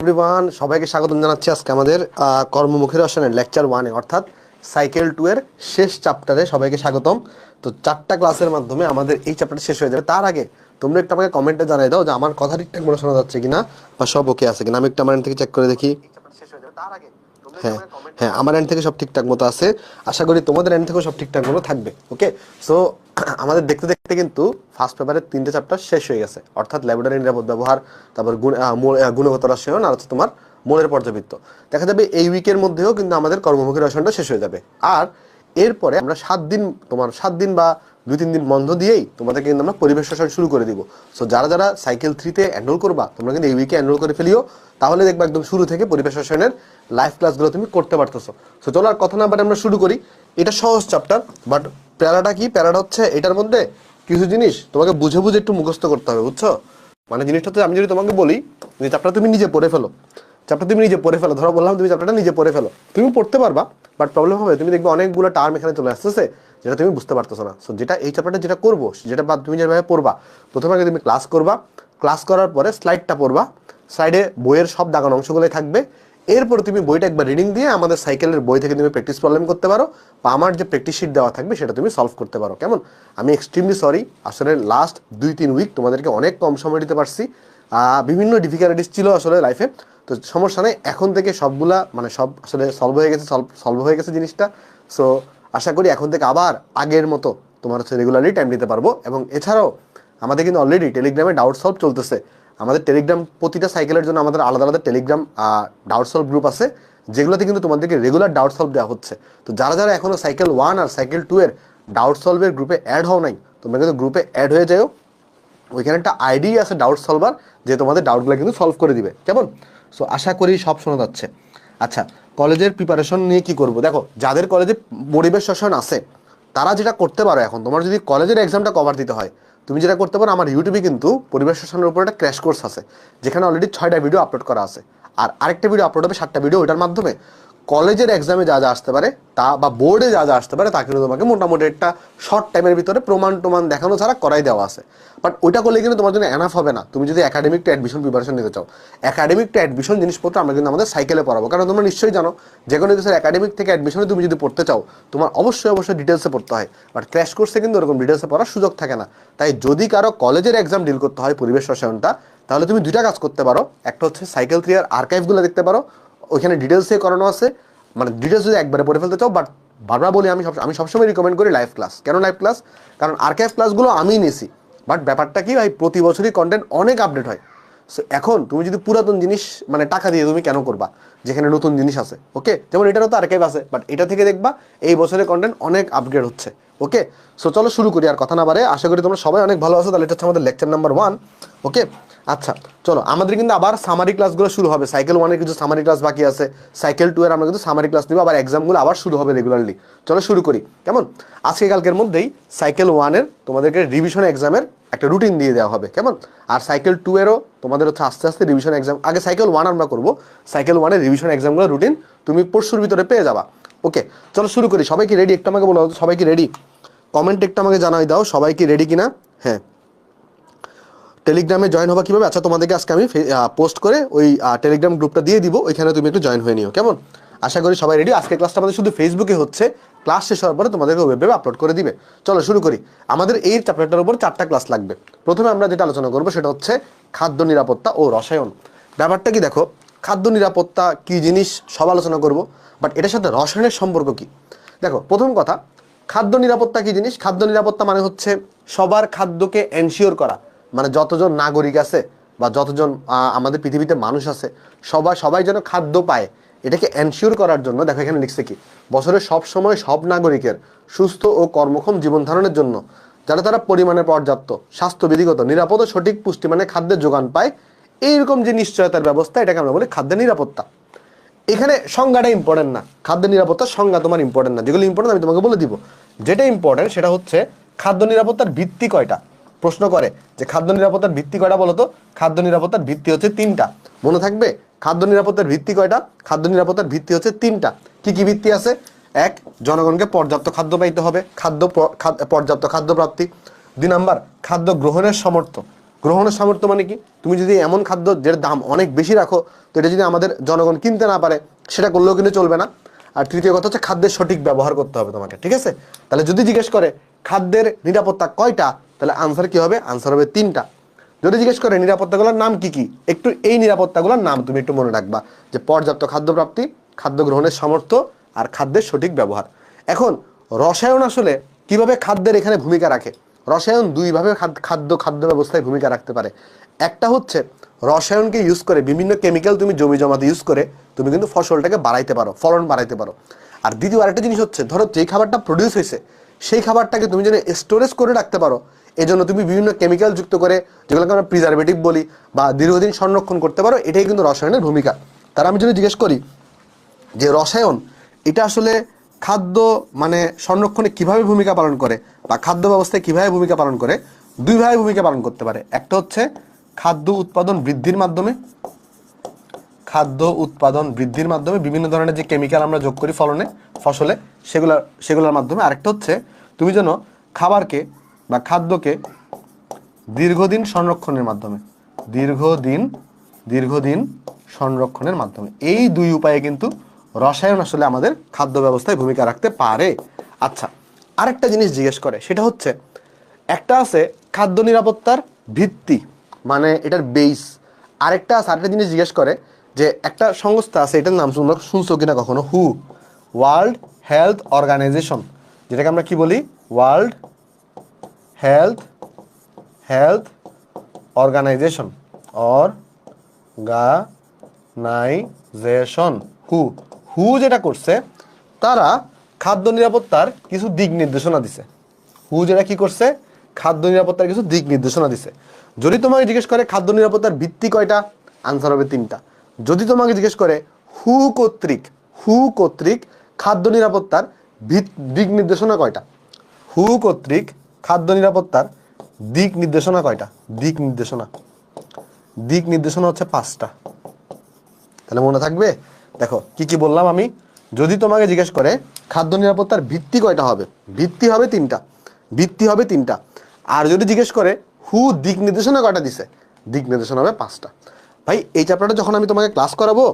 Everyone, সবাইকে স্বাগতম জানাচ্ছি আজকে আমাদের কর্মমুখী রসায়নের লেকচার 1 অর্থাৎ সাইকেল 2 এর শেষ চ্যাপ্টারে সবাইকে স্বাগতম। তো 4টা ক্লাসের মাধ্যমে আমাদের এই চ্যাপ্টারটা শেষ হয়ে যাবে। তার আগে তোমরা একটু আমাকে কমেন্টে জানাই দাও যে আমার কথা ঠিকঠাক মনে শোনা যাচ্ছে কিনা বা সব ওকে আছে কিনা। আমি একটু আমার এন্ড থেকে চেক করে দেখি। হ্যাঁ হ্যাঁ, আমার এন্ড থেকে সব ঠিকঠাক মতো আছে। আশা করি তোমাদের এন্ড থেকেও সব ঠিকঠাক মতো থাকবে। ওকে, সো আমাদের দেখতে দেখতে কিন্তু ফার্স্ট পেপারের 3টে চ্যাপ্টার শেষ হয়ে গেছে, অর্থাৎ ল্যাবরেটরি নিরাপদ ব্যবহার, তারপর গুণগত রসায়ন আর হচ্ছে তোমার মোলের পর্যাবৃত্ত। দেখা যাবে এই উইকের মধ্যেও কিন্তু আমাদের কর্মমুখী রসায়নটা শেষ হয়ে যাবে। আর এরপরে আমরা 7 দিন বা 2-3 দিন বন্ধ দিয়েই তোমাদেরকে কিন্তু আমরা পরিবেশ রসায়ন শুরু করে দিব। সো যারা যারা সাইকেল 3-তে এনরোল করবা তোমরা কিন্তু এই উইকে এনরোল করে ফেলিও, তাহলে দেখবা একদম শুরু থেকে পরিবেশ রসায়নের লাইভ ক্লাসগুলো তুমি করতে পারতেছো। সো চলো আর কথা না বাড়িয়ে আমরা শুরু করি। এটা সহজ চ্যাপ্টার, বাট প্যারাটা কি? প্যারাটা হচ্ছে এটার মধ্যে কিছু জিনিস তোমাকে বুঝে বুঝে একটু মুখস্থ করতে হবে, বুঝছো? মানে জিনিসটা তো আমি যদি তোমাকে বলি যে চ্যাপ্টার তুমি নিজে পড়ে ফেলো, ধরো বললাম তুমি চ্যাপ্টারটা নিজে পড়ে ফেলো, তুমি পড়তে পারবা, বাট প্রবলেম হবে তুমি দেখবে অনেকগুলো টার্ম এখানে চলে আসতেছে যেটা তুমি বুঝতে পারতেছো না। সো যেটা এই চ্যাপ্টারটা যেটা করবো যেটা বা তুমি যেভাবে পড়বা, প্রথমে আগে তুমি ক্লাস করবা, ক্লাস করার পরে স্লাইডটা পড়বা, স্লাইডে বইয়ের সব দাগানো অংশগুলোই থাকবে। এরপর তুমি বইটা একবার রিডিং দিয়ে আমাদের সাইকেলের বই থেকে তুমি প্র্যাকটিস প্রবলেম করতে পারো, বা আমার যে প্র্যাকটিস শিট দেওয়া থাকবে সেটা তুমি সলভ করতে পারো। কেমন? আমি এক্সট্রিমলি সরি, আসলে লাস্ট 2-3 উইক তোমাদেরকে অনেক কম সময় দিতে পারছি, বিভিন্ন ডিফিকাল্টিস ছিল আসলে লাইফে। তো সমস্যা নেই, এখন থেকে সবগুলা মানে সব আসলে সলভ হয়ে গেছে জিনিসটা। সো আশা করি এখন থেকে আবার আগের মতো তোমার হচ্ছে রেগুলারলি টাইম দিতে পারবো। এবং এছাড়াও আমাদের কিন্তু অলরেডি টেলিগ্রামে ডাউট সলভ চলতেছে। আমাদের টেলিগ্রাম, প্রতিটা সাইকেলের জন্য আমাদের আলাদা আলাদা টেলিগ্রাম ডাউট সলভ গ্রুপ আছে, যেগুলোতে কিন্তু তোমাদেরকে রেগুলার ডাউট সলভ দেওয়া হচ্ছে। তো যারা যারা এখনো সাইকেল 1 আর সাইকেল 2 এর ডাউট সলভের গ্রুপে অ্যাড হও নাই, তোমরা কিন্তু গ্রুপে অ্যাড হয়ে যাও। ওইখানে একটা আইডি আছে ডাউট সলভার, যে তোমাদের ডাউটগুলো কিন্তু সলভ করে দিবে। কেমন? সো আশা করি সব শোনা যাচ্ছে। আচ্ছা, কলেজের প্রিপারেশন নিয়ে কি করব? দেখো, যাদের কলেজে পরিবেশ রসায়ন আছে তারা যেটা করতে পারো, এখন তোমার যদি কলেজের এক্সামটা কভার দিতে হয়, তুমি যেটা করতে পারো, আমার ইউটিউবে কিন্তু পরিবেশ রসায়নের উপর একটা ক্র্যাশ কোর্স আছে, যেখানে অলরেডি 6টা ভিডিও আপলোড করা আছে। আর আরেকটা ভিডিও আপলোড হবে 7টা ভিডিও, ওইটার মাধ্যমে কলেজের এক্সামে যা যা আসতে পারে তা, বা বোর্ডে যা যা আসতে পারে তা কিন্তু তোমাকে মোটামুটি একটা শর্ট টাইমের ভিতরে প্রমাণ দেখানো ছাড়া করাই দেওয়া আছে। বাট ওইটা করলে কিন্তু তোমার জন্য এনাফ হবে না। তুমি যদি একাডেমিক টু অ্যাডমিশন প্রিপারেশন নিতে চাও, একাডেমিক টু অ্যাডমিশন জিনিসপত্র আমরা কিন্তু আমাদের সাইকেলে পড়াবো। কারণ তোমরা নিশ্চয়ই জানো, যে কোনো কিছু একাডেমিক থেকে অ্যাডমিশনে তুমি যদি পড়তে চাও, তোমার অবশ্যই ডিটেলসে পড়তে হয়। বাট ক্র্যাশ কোর্সে কিন্তু ওরকম ডিটেলসে পড়ার সুযোগ থাকে না। তাই যদি কারো কলেজের এক্সাম ডিল করতে হয় পরিবেশ রসায়নটা, তাহলে তুমি 2টা কাজ করতে পারো। একটা হচ্ছে সাইকেল 3 এর আর্কাইভগুলো দেখতে পারো, ওইখানে ডিটেলসে করানো আছে। মানে ডিটেলস যদি একবারে পড়ে ফেলতে চাও, বাট বারবার বলি, আমি সবসময় রিকমেন্ড করি লাইভ ক্লাস। কেন লাইভ ক্লাস? কারণ আর্কাইভ ক্লাসগুলো আমি নিছি, বাট ব্যাপারটা কি ভাই, প্রতি বছরই কন্টেন্ট অনেক আপডেট হয়। সো এখন তুমি যদি পুরাতন জিনিস মানে টাকা দিয়ে তুমি কেন করবা, যেখানে নতুন জিনিস আছে? ওকে, যেমন এটারও তো আর্কাইভ আছে, বাট এটা থেকে দেখবা এই বছরের কন্টেন্ট অনেক আপগ্রেড হচ্ছে। ওকে, সো চলো শুরু করি, আর কথা না বাড়ে। আশা করি তোমরা সবাই অনেক ভালো আছো। তাহলে এটা হচ্ছে আমাদের লেকচার নাম্বার 1। ওকে, আচ্ছা চলো, আমাদের কিন্তু আবার সামারি ক্লাসগুলো শুরু হবে। সাইকেল 1 এর কিছু সামারি ক্লাস বাকি আছে, সাইকেল 2 এর আমরা কিন্তু সামারি ক্লাস নিব, আবার এক্সামগুলো আবার শুরু হবে রেগুলারলি। চলো শুরু করি। কেমন? আজকে কালকের মধ্যেই সাইকেল 1 এর তোমাদেরকে রিভিশন এক্সামের একটা রুটিন দিয়ে দেওয়া হবে। কেমন? আর সাইকেল 2 এরও তোমাদের হচ্ছে আস্তে আস্তে রিভিশন এক্সাম। আগে সাইকেল 1 আমরা করবো, সাইকেল 1 এর রিভিশন এক্সামগুলো রুটিন তুমি পরশুর ভিতরে পেয়ে যাবা। ওকে, চলো শুরু করি। সবাই কি রেডি? একটু আমাকে বলো, সবাই কি রেডি? কমেন্ট একটু আমাকে জানাই দাও সবাই কি রেডি কিনা। হ্যাঁ, টেলিগ্রামে জয়েন হবা কিভাবে? আচ্ছা, তোমাদেরকে আজকে আমি পোস্ট করে ওই টেলিগ্রাম গ্রুপটা দিয়ে দিব, ওইখানে তুমি একটু জয়েন হয়ে নিও। কেমন? আশা করি সবাই রেডি। আজকে ক্লাসটা আমাদের শুধু ফেসবুকে হচ্ছে, ক্লাস শেষ হওয়ার পরে তোমাদেরকে ওয়েবে আপলোড করে দিবে। চলো শুরু করি। আমাদের এই চ্যাপ্টারটার উপর 4টা ক্লাস লাগবে। প্রথমে আমরা যেটা আলোচনা করবো সেটা হচ্ছে খাদ্য নিরাপত্তা ও রসায়ন। ব্যাপারটা কি দেখো, খাদ্য নিরাপত্তা কি জিনিস সব আলোচনা করব, বাট এটার সাথে রসায়নের সম্পর্ক কি? দেখো, প্রথম কথা, খাদ্য নিরাপত্তা কি জিনিস? খাদ্য নিরাপত্তা মানে হচ্ছে সবার খাদ্যকে এনশিওর করা। মানে যতজন নাগরিক আছে বা যতজন আমাদের পৃথিবীতে মানুষ আছে, সবাই যেন খাদ্য পায়, এটাকে এনশিওর করার জন্য দেখো এখানে লিখছে কি, বছরের সব সময় সব নাগরিকের সুস্থ ও কর্মক্ষম জীবন ধারণের জন্য যারা তারা পরিমাণে পর্যাপ্ত, স্বাস্থ্যবিধিগত, নিরাপদ ও সঠিক পুষ্টি মানে খাদ্যের যোগান পায়, এইরকম যে নিশ্চয়তার ব্যবস্থা, এটাকে আমরা বলি খাদ্য নিরাপত্তা। এখানে সংজ্ঞাটা ইম্পর্টেন্ট না, খাদ্য নিরাপত্তার সংজ্ঞা তোমার ইম্পর্টেন্ট না। যেগুলো ইম্পর্টেন্ট আমি তোমাকে বলে দিব। যেটা ইম্পর্টেন্ট সেটা হচ্ছে খাদ্য নিরাপত্তার ভিত্তি কয়টা। প্রশ্ন করে যে খাদ্য নিরাপত্তার ভিত্তি কয়টা বলো তো? খাদ্য নিরাপত্তার ভিত্তি হচ্ছে 3টা। মনে থাকবে? খাদ্য নিরাপত্তার ভিত্তি কয়টা? খাদ্য নিরাপত্তার ভিত্তি হচ্ছে 3টা। কি কি ভিত্তি আছে? 1, জনগণকে পর্যাপ্ত খাদ্য পাইতে হবে, পর্যাপ্ত খাদ্য প্রাপ্তি। 2 নাম্বার, খাদ্য গ্রহণের সামর্থ্য। গ্রহণের সামর্থ্য মানে কি, তুমি যদি এমন খাদ্য যেটার দাম অনেক বেশি রাখো, তো এটা যদি আমাদের জনগণ কিনতে না পারে, সেটা করলেও কিন্তু চলবে না। আর তৃতীয় কথা হচ্ছে খাদ্যের সঠিক ব্যবহার করতে হবে তোমাকে, ঠিক আছে? তাহলে যদি জিজ্ঞেস করে খাদ্যের নিরাপত্তা কয়টা, তাহলে আনসার কি হবে? আনসার হবে 3টা। যদি জিজ্ঞেস করে নিরাপত্তাগুলোর নাম কি কি, একটু এই নিরাপত্তাগুলোর নাম তুমি একটু মনে রাখবা, যে পর্যাপ্ত খাদ্য প্রাপ্তি, খাদ্য গ্রহণের সামর্থ্য, আর খাদ্যের সঠিক ব্যবহার। এখন রসায়ন আসলে কিভাবে খাদ্যের এখানে ভূমিকা রাখে? রসায়ন দুইভাবে খাদ্য ব্যবস্থায় ভূমিকা রাখতে পারে। একটা হচ্ছে রসায়নকে ইউজ করে, বিভিন্ন কেমিক্যাল তুমি জমি জমাতে ইউজ করে তুমি কিন্তু ফসলটাকে বাড়াইতে পারো, ফলন বাড়াইতে পারো। আর দ্বিতীয় আরেকটা জিনিস হচ্ছে, ধরো যেই খাবারটা প্রডিউস হয়েছে সেই খাবারটাকে তুমি যেন স্টোরেজ করে রাখতে পারো, এজন্য তুমি বিভিন্ন কেমিক্যাল যুক্ত করে, যেগুলোকে আমরা প্রিজারভেটিভ বলি, বা দীর্ঘদিন সংরক্ষণ করতে পারো, এটাই কিন্তু রসায়নের ভূমিকা। তার আমি যদি জিজ্ঞেস করি যে রসায়ন এটা আসলে খাদ্য মানে সংরক্ষণে কিভাবে ভূমিকা পালন করে, বা খাদ্য ব্যবস্থায় কিভাবে ভূমিকা পালন করে, দুইভাবে ভূমিকা পালন করতে পারে। একটা হচ্ছে খাদ্য উৎপাদন বৃদ্ধির মাধ্যমে, খাদ্য উৎপাদন বৃদ্ধির মাধ্যমে বিভিন্ন ধরনের যে কেমিক্যাল আমরা যোগ করি ফসলে, সেগুলোর মাধ্যমে। আরেকটা হচ্ছে তুমি যেন খাবারকে বা খাদ্যকে দীর্ঘদিন সংরক্ষণের মাধ্যমে, দীর্ঘদিন সংরক্ষণের মাধ্যমে। এই দুই উপায়ে কিন্তু রসায়ন আসলে আমাদের খাদ্য ব্যবস্থায় ভূমিকা রাখতে পারে। আচ্ছা, আরেকটা জিনিস জিজ্ঞেস করে, সেটা হচ্ছে একটা আছে খাদ্য নিরাপত্তার ভিত্তি, মানে এটার বেস। আরেকটা জিনিস জিজ্ঞেস করে যে একটা সংস্থা আছে, এটার নাম শুনছো কিনা কখনো? ওয়ার্ল্ড হেলথ অর্গানাইজেশন, যেটাকে আমরা কি বলি? ওয়ার্ল্ড হেলথ অর্গানাইজেশন, হু যেটা করছে, তারা খাদ্য নিরাপত্তার কিছু দিক নির্দেশনা দিছে। যেটা কি করছে? খাদ্য নিরাপত্তার কিছু দিক নির্দেশনা দিছে। যদি তোমাকে জিজ্ঞেস করে খাদ্য নিরাপত্তার ভিত্তি কয়টা, আনসার হবে 3টা। যদি তোমাকে জিজ্ঞেস করে হু কর্তৃক খাদ্য নিরাপত্তার দিক নির্দেশনা কয়টা, খাদ্য নিরাপত্তার দিক নির্দেশনা কয়টা? দিক নির্দেশনা হচ্ছে 5টা। তাহলে মনে থাকবে? দেখো কি কি বললাম আমি। যদি তোমাকে জিজ্ঞেস করে খাদ্য নিরাপত্তার ভিত্তি কয়টা হবে, ভিত্তি হবে 3টা। আর যদি জিজ্ঞেস করে দিক নির্দেশনা কয়টা দিছে, দিক নির্দেশনা হবে 5টা। ভাই এই চ্যাপ্টারটা যখন আমি তোমাকে ক্লাস করাবো,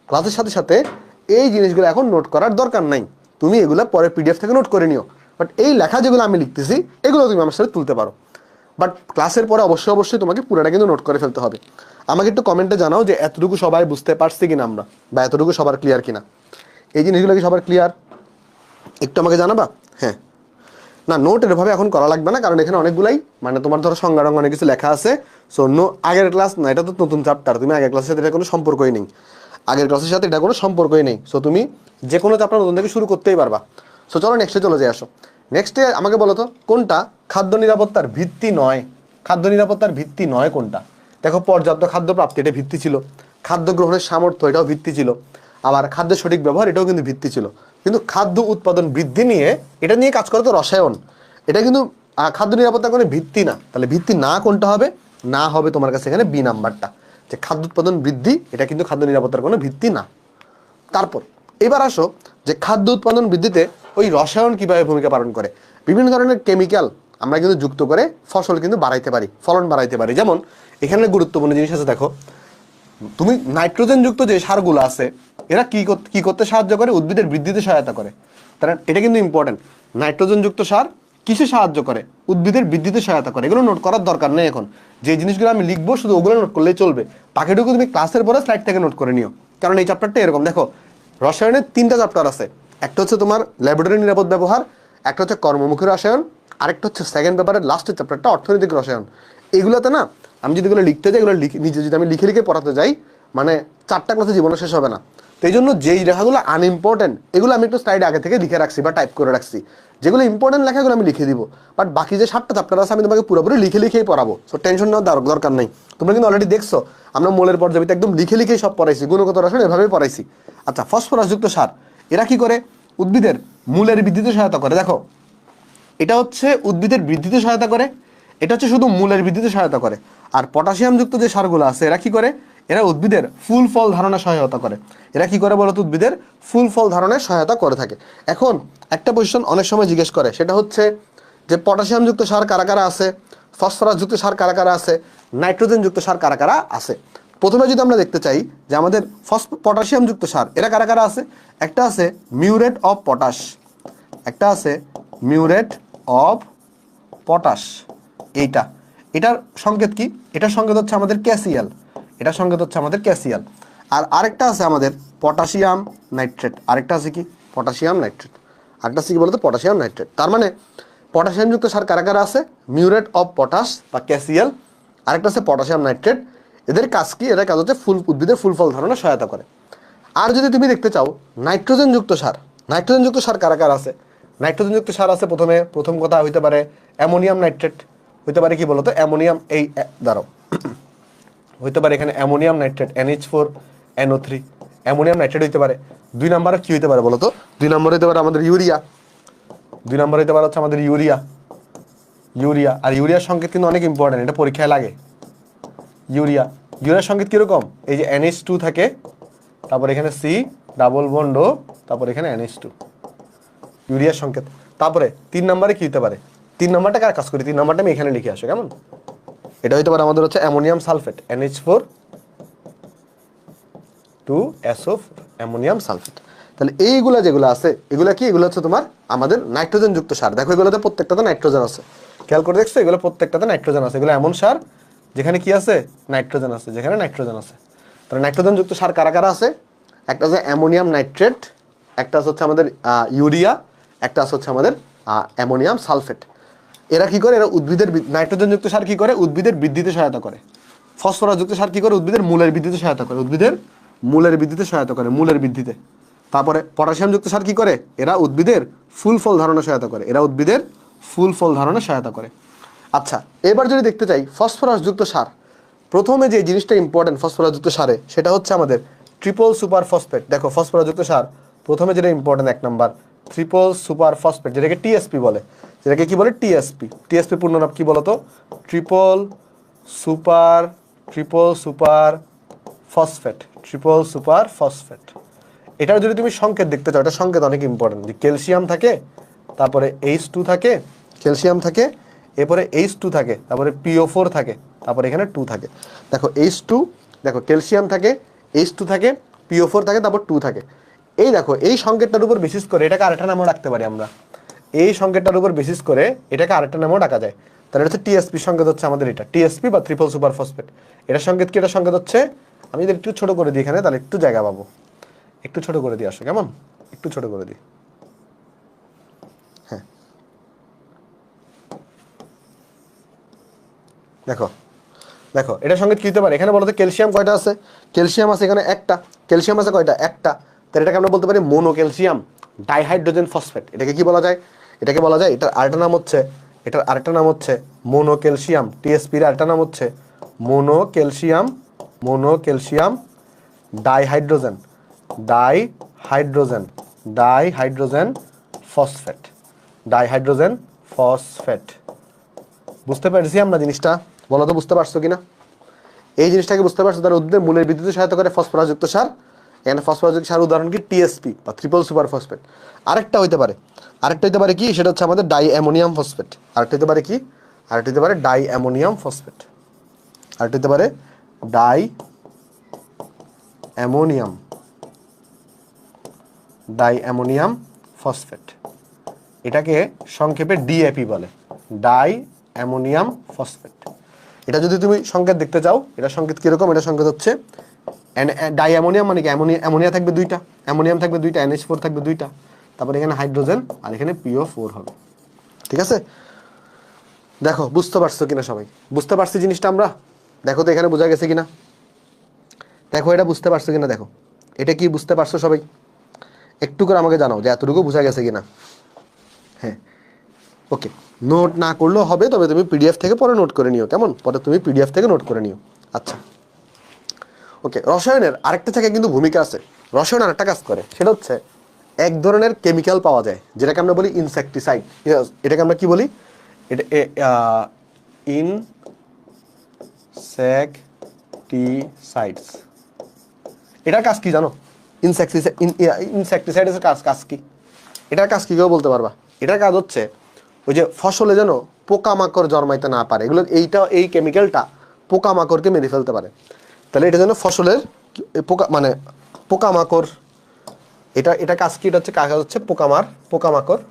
ক্লাসের সাথে সাথে এই জিনিসগুলো এখন নোট করার দরকার নাই, তুমি এগুলো পরে পিডিএফ থেকে নোট করে নিও। বাট এই লেখা যেগুলো আমি লিখতেছি, এগুলো তুমি আমার সাথে তুলতে পারো। বাট ক্লাসের পরে অবশ্যই তোমাকে পুরোটা কিন্তু নোট করে ফেলতে হবে। আমাকে একটু কমেন্টে জানাও যে এতটুকু সবাই বুঝতে পারছি কিনা আমরা, বা এতটুকু সবার ক্লিয়ার কিনা। এই জিনিসগুলো কি সবার ক্লিয়ার? একটু আমাকে জানাবা। হ্যাঁ, না নোট এভাবে এখন করা লাগবে না, কারণ এখানে অনেকগুলাই মানে তোমার ধরো সংজ্ঞা অনেক কিছু লেখা আছে। সো আগের ক্লাস না, এটা তো নতুন চ্যাপ্টার, তুমি আগের ক্লাসের সাথে এটা কোনো সম্পর্কই নেই, সো তুমি যে কোনো চ্যাপ্টার নতুন থেকে শুরু করতেই পারবা। সো চলো নেক্সটে চলে যাই। আসো নেক্সটে আমাকে বলো তো কোনটা খাদ্য নিরাপত্তার ভিত্তি নয়? কোনটা? দেখো, পর্যাপ্ত খাদ্য প্রাপ্তি, এটা ভিত্তি ছিল। খাদ্য গ্রহণের সামর্থ্য, এটাও ভিত্তি ছিল। আবার খাদ্যের সঠিক ব্যবহার, এটাও কিন্তু ভিত্তি ছিল। কিন্তু খাদ্য উৎপাদন বৃদ্ধি নিয়ে, এটা নিয়ে কাজ করে তো রসায়ন, এটা কিন্তু খাদ্য নিরাপত্তার কোনো ভিত্তি না। তাহলে ভিত্তি না কোনটা হবে? না হবে তোমার কাছে এখানে বি নাম্বারটা, যে খাদ্য উৎপাদন বৃদ্ধি, এটা কিন্তু খাদ্য নিরাপত্তার কোনো ভিত্তি না। তারপর এবার আসো যে খাদ্য উৎপাদন বৃদ্ধিতে ওই রসায়ন কিভাবে ভূমিকা পালন করে। বিভিন্ন ধরনের কেমিক্যাল আমরা কিন্তু যুক্ত করে ফসল কিন্তু বাড়াইতে পারি, ফলন বাড়াইতে পারি। যেমন এখানে গুরুত্বপূর্ণ জিনিস আছে, দেখো তুমি নাইট্রোজেন যুক্ত যে সারগুলো আছে, এরা কি করতে সাহায্য করে? উদ্ভিদের বৃদ্ধিতে সহায়তা করে। তারা, এটা কিন্তু ইম্পর্টেন্ট। নাইট্রোজেন যুক্ত সার কিসে সাহায্য করে? উদ্ভিদের বৃদ্ধিতে সহায়তা করে। এগুলো নোট করার দরকার নেই এখন, যে জিনিসগুলো আমি লিখবো শুধু ওগুলো নোট করলেই চলবে, বাকিটুকু তুমি ক্লাসের পরে স্লাইড থেকে নোট করে নিও। কারণ এই চ্যাপ্টারটা এরকম, দেখো রসায়নের 3টা চ্যাপ্টার আছে। একটা হচ্ছে তোমার ল্যাবরেটরি নিরাপদ ব্যবহার, একটা হচ্ছে কর্মমুখী রসায়ন, আরেকটা হচ্ছে সেকেন্ড পেপারের লাস্টের চ্যাপ্টারটা অর্থনৈতিক রসায়ন। এগুলোতে না আমি যদি এগুলো লিখতে যাই, এগুলো নিজে যদি আমি লিখে পড়াতে যাই, মানে 4টা ক্লাসে জীবনে শেষ হবে না। তো এই জন্য যেই লেখাগুলো আনইম্পর্টেন্ট, এগুলো আমি একটু স্লাইডে আগে থেকে লিখে রাখছি বা টাইপ করে রাখছি। যেগুলো ইম্পর্টেন্ট লেখাগুলো আমি লিখে দিব, বাট বাকি যে 7টা চ্যাপ্টার আছে আমি তোমাকে পুরোপুরি লিখেই পড়াবো। সো টেনশন নেওয়ার দরকার নেই। তোমরা কিন্তু অলরেডি দেখছো আমরা মূলের পর্যায়ে একদম লিখেই সব পড়াইছি, গুণগত রসায়ন এভাবেই পড়াইছি। আচ্ছা, ফসফরাসযুক্ত সার এরা কি করে? উদ্ভিদের মূলের বৃদ্ধিতে সহায়তা করে। দেখো এটা হচ্ছে উদ্ভিদের বৃদ্ধিতে সহায়তা করে, এটা হচ্ছে শুধু মূলের বৃদ্ধিতে সহায়তা করে। আর পটাশিয়ামযুক্ত যে সারগুলো আছে, এরা কি করে? এরা উদ্ভিদের ফুল ফল ধারণে সহায়তা করে। এরা কি করে বলতো? উদ্ভিদের ফুল ফল ধারণে সহায়তা করে থাকে। এখন একটা কোয়েশ্চন অনেক সময় জিজ্ঞেস করে, সেটা হচ্ছে যে পটাশিয়ামযুক্ত সার কারা কারা আছে, ফসফরাসযুক্ত সার কারা কারা আছে, নাইট্রোজেন যুক্ত সার কারা কারা আছে। প্রথমে যদি আমরা দেখতে চাই যে আমাদের পটাশিয়াম যুক্ত সার এরা কারা কারা আছে, একটা আছে মিউরেট অফ পটাশ, একটা আছে মিউরেট অফ পটাশ। এটার সংকেত কি, এটার সংকেত হচ্ছে আমাদের ক্যাসিয়াল, এটার সংকেত হচ্ছে আমাদের ক্যাসিয়াল। আর আরেকটা আছে আমাদের পটাশিয়াম নাইট্রেট, আরেকটা আছে কি পটাশিয়াম নাইট্রেট, আরেকটা আছে কি বলতো পটাশিয়াম নাইট্রেট। তার মানে পটাশিয়াম যুক্ত সার কারা কারা আছে, মিউরেট অফ পটাশ বা ক্যাসিয়াল, আরেকটা আছে পটাশিয়াম নাইট্রেট। এদের কাজ কি, এদের কাজ হচ্ছে উদ্ভিদের ফুল ফল ধারণে সহায়তা করে। আর যদি তুমি দেখতে চাও নাইট্রোজেন যুক্ত সার, নাইট্রোজেন যুক্ত সার কারা কারা আছে, নাইট্রোজেন যুক্ত সার আছে প্রথম কথা হইতে পারে অ্যামোনিয়াম নাইট্রেট, হইতে পারে কি বলতো অ্যামোনিয়াম, এই দাঁড়াও হইতে পারে এখানে ammonium nitrate NH4NO3, ammonium nitrate হইতে পারে। 2 নম্বরে কি হইতে পারে বলতো, 2 নম্বরে হইতে পারে আমাদের ইউরিয়া, 2 নম্বরে হইতে পারে হচ্ছে আমাদের ইউরিয়া। আর ইউরিয়ার সংকেত কিন্তু অনেক ইম্পর্টেন্ট, এটা পরীক্ষায় লাগে। ইউরিয়ার সংকেত কিরকম, এই যে NH2 থাকে, তারপর এখানে C ডাবল বন্ড ও, তারপর এখানে NH2, ইউরিয়ার সংকেত। তারপরে 3 নম্বরে কি হতে পারে, 3 নম্বরটা কার কাজ করি, 3 নম্বরটা আমি এখানে লিখে আসো কেমন। এটা হইতে পারে আমাদের হচ্ছে ammonium sulphate NH4 2SO, ammonium sulphate. তাহলে এইগুলা যেগুলো আছে এগুলা কি, এগুলো হচ্ছে তোমার আমাদের নাইট্রোজেন যুক্ত সার। দেখো এগুলোতে প্রত্যেকটাতে নাইট্রোজেন আছে, খেয়াল করে দেখছো এগুলো প্রত্যেকটাতে নাইট্রোজেন আছে। এগুলো এমন সার যেখানে কি আছে, নাইট্রোজেন আছে, যেখানে নাইট্রোজেন আছে। তাহলে নাইট্রোজেন যুক্ত সার কারা কারা আছে, একটা আছে অ্যামোনিয়াম নাইট্রেট, একটা হচ্ছে আমাদের ইউরিয়া, একটা হচ্ছে আমাদের অ্যামোনিয়াম সালফেট। এরা কি করে, এরা উদ্ভিদের নাইট্রোজেন যুক্ত সার কি করে, উদ্ভিদের বৃদ্ধিতে সহায়তা করে। ফসফরাস যুক্ত সার কি করে, উদ্ভিদের মূলের বৃদ্ধিতে সহায়তা করে, উদ্ভিদের মূলের বৃদ্ধিতে সহায়তা করে, মূলের বৃদ্ধিতে। তারপরে পটাশিয়াম যুক্ত সার কি করে, এরা উদ্ভিদের ফুল ফল ধারণে সহায়তা করে, এরা উদ্ভিদের ফুল ফল ধারণে সহায়তা করে। আচ্ছা, এবার যদি দেখতে চাই ফসফরাস যুক্ত সার, প্রথমে যে জিনিসটা ইম্পর্টেন্ট ফসফরাস যুক্ত সারে সেটা হচ্ছে আমাদের ট্রিপল সুপার ফসফেট। দেখো ফসফরাস যুক্ত সার প্রথমে যেটা important 1 number triple super phosphate, যেটাকে টিএসপি বলে, যেটাকে কি বলে টিএসপি পূর্ণ নাম কি বলতো, ট্রিপল সুপার ফসফেট। এটার যদি তুমি সংকেত দেখতে চাও, এটা সংকেত অনেক ইম্পর্টেন্ট, যে ক্যালসিয়াম থাকে, তারপরে H2 থাকে, ক্যালসিয়াম থাকে, এরপরে H2 থাকে, তারপরে PO4 থাকে, তারপরে এখানে 2 থাকে। দেখো H2, দেখো ক্যালসিয়াম থাকে, H2 থাকে, PO4 থাকে, তারপর 2 থাকে। এই দেখো এই সংকেতটার উপর বেসিস করে এটাকে আরেকটা নামও রাখতে পারি আমরা, এই সংকেতটার উপর বেসিস করে এটাকে আরেকটা নামও ডাকা যায়। তাহলে এটা হচ্ছে টিএসপি সংকেত হচ্ছে আমাদের এটা টিএসপি বা ট্রিপল সুপার ফসফেট। এটা সংকেত কি, এটা সংকেত হচ্ছে, আমি যদি একটু ছোট করে দিই এখানে তাহলে একটু জায়গা পাবো, একটু ছোট করে দিই আসো কেমন, একটু ছোট করে দিই। হ্যাঁ দেখো দেখো এটা সংকেত কি হতে পারে, এখানে বলতে ক্যালসিয়াম কয়টা আছে, ক্যালসিয়াম আছে এখানে একটা, ক্যালসিয়াম আছে কয়টা, একটা। তাহলে এটাকে আমরা বলতে পারি মোনো ক্যালসিয়াম ডাইহাইড্রোজেন ফসফেট। এটাকে কি বলা যায়, এটাকে বলা যায়, এটার আরেকটা নাম হচ্ছে মোনো ক্যালসিয়াম। টিএসপির আরেকটা নাম হচ্ছে মোনো ক্যালসিয়াম ডাইহাইড্রোজেন ফসফেট। বুঝতে পারছি আমরা জিনিসটা, বলো তো বুঝতে পারছো কিনা, এই জিনিসটাকে বুঝতে পারছো। তাহলে উদ্ভিদের মূলের বৃদ্ধিতে সহায়তা করে ফসফরাস যুক্ত সার। এখানে ফসফরাস যুক্ত সার উদাহরণ কি, টিএসপি বা ট্রিপল সুপার ফসফেট। আরেকটা হইতে পারে কি, সেটা হচ্ছে আমাদের ডাই অ্যামোনিয়াম ফসফেট। আরেকটা হইতে পারে কি, আরেকটা হইতে পারে ডাই অ্যামোনিয়াম ফসফেট, আরেকটা হইতে পারে ডাই অ্যামোনিয়াম ফসফেট। এটাকে সংক্ষেপে ডিএপি বলে, ডাই অ্যামোনিয়াম ফসফেট। এটা যদি তুমি সংকেত দেখতে চাও, এটা সংকেত কিরকম, এটা সংকেত হচ্ছে ডাই অ্যামোনিয়াম মানে কি, অ্যামোনিয়া থাকবে 2টা, অ্যামোনিয়াম থাকবে 2টা, NH4 থাকবে 2টা, তারপরে এখানে হাইড্রোজেন আর এখানে PO4 হবে। ঠিক আছে, দেখো বুঝতে পারছো কিনা সবাই, বুঝতে পারছি জিনিসটা আমরা, দেখো তো এখানে বোঝা গেছে কিনা, দেখো এটা বুঝতে পারছো কিনা, দেখো এটা কি বুঝতে পারছো সবাই, একটু করে আমাকে জানাও যে এতটুকু বোঝা গেছে কিনা। হ্যাঁ ওকে, নোট না করলেও হবে, তবে তুমি পিডিএফ থেকে পরে নোট করে নিও কেমন, পরে তুমি পিডিএফ থেকে নোট করে নিও। আচ্ছা ওকে, রসায়নের আরেকটা থেকে কিন্তু ভূমিকা আছে, রসায়ন আরেকটা কাজ করে, সেটা হচ্ছে এক ধরনের কেমিক্যাল পাওয়া যায় যেটাকে আমরা বলি ইনসেকটিসাইড। এটাকে আমরা কি বলি, এটা ইনসেকটিসাইডস। এটার কাজ কি জানো, ইনসেকটিসাইডের কাজ কি, এটার কাজ কি কেউ বলতে পারবা? এটার কাজ হচ্ছে ওই যে ফসলে যেন পোকামাকড় জন্মাইতে না পারে, এই কেমিক্যালটা পোকামাকড়কে মেরে ফেলতে পারে। তাহলে এটার জন্য ফসলের পোকা মানে পোকামাকড়, এটা কাজ কি? এটা হচ্ছে কাজ হচ্ছে পোকামাকড়,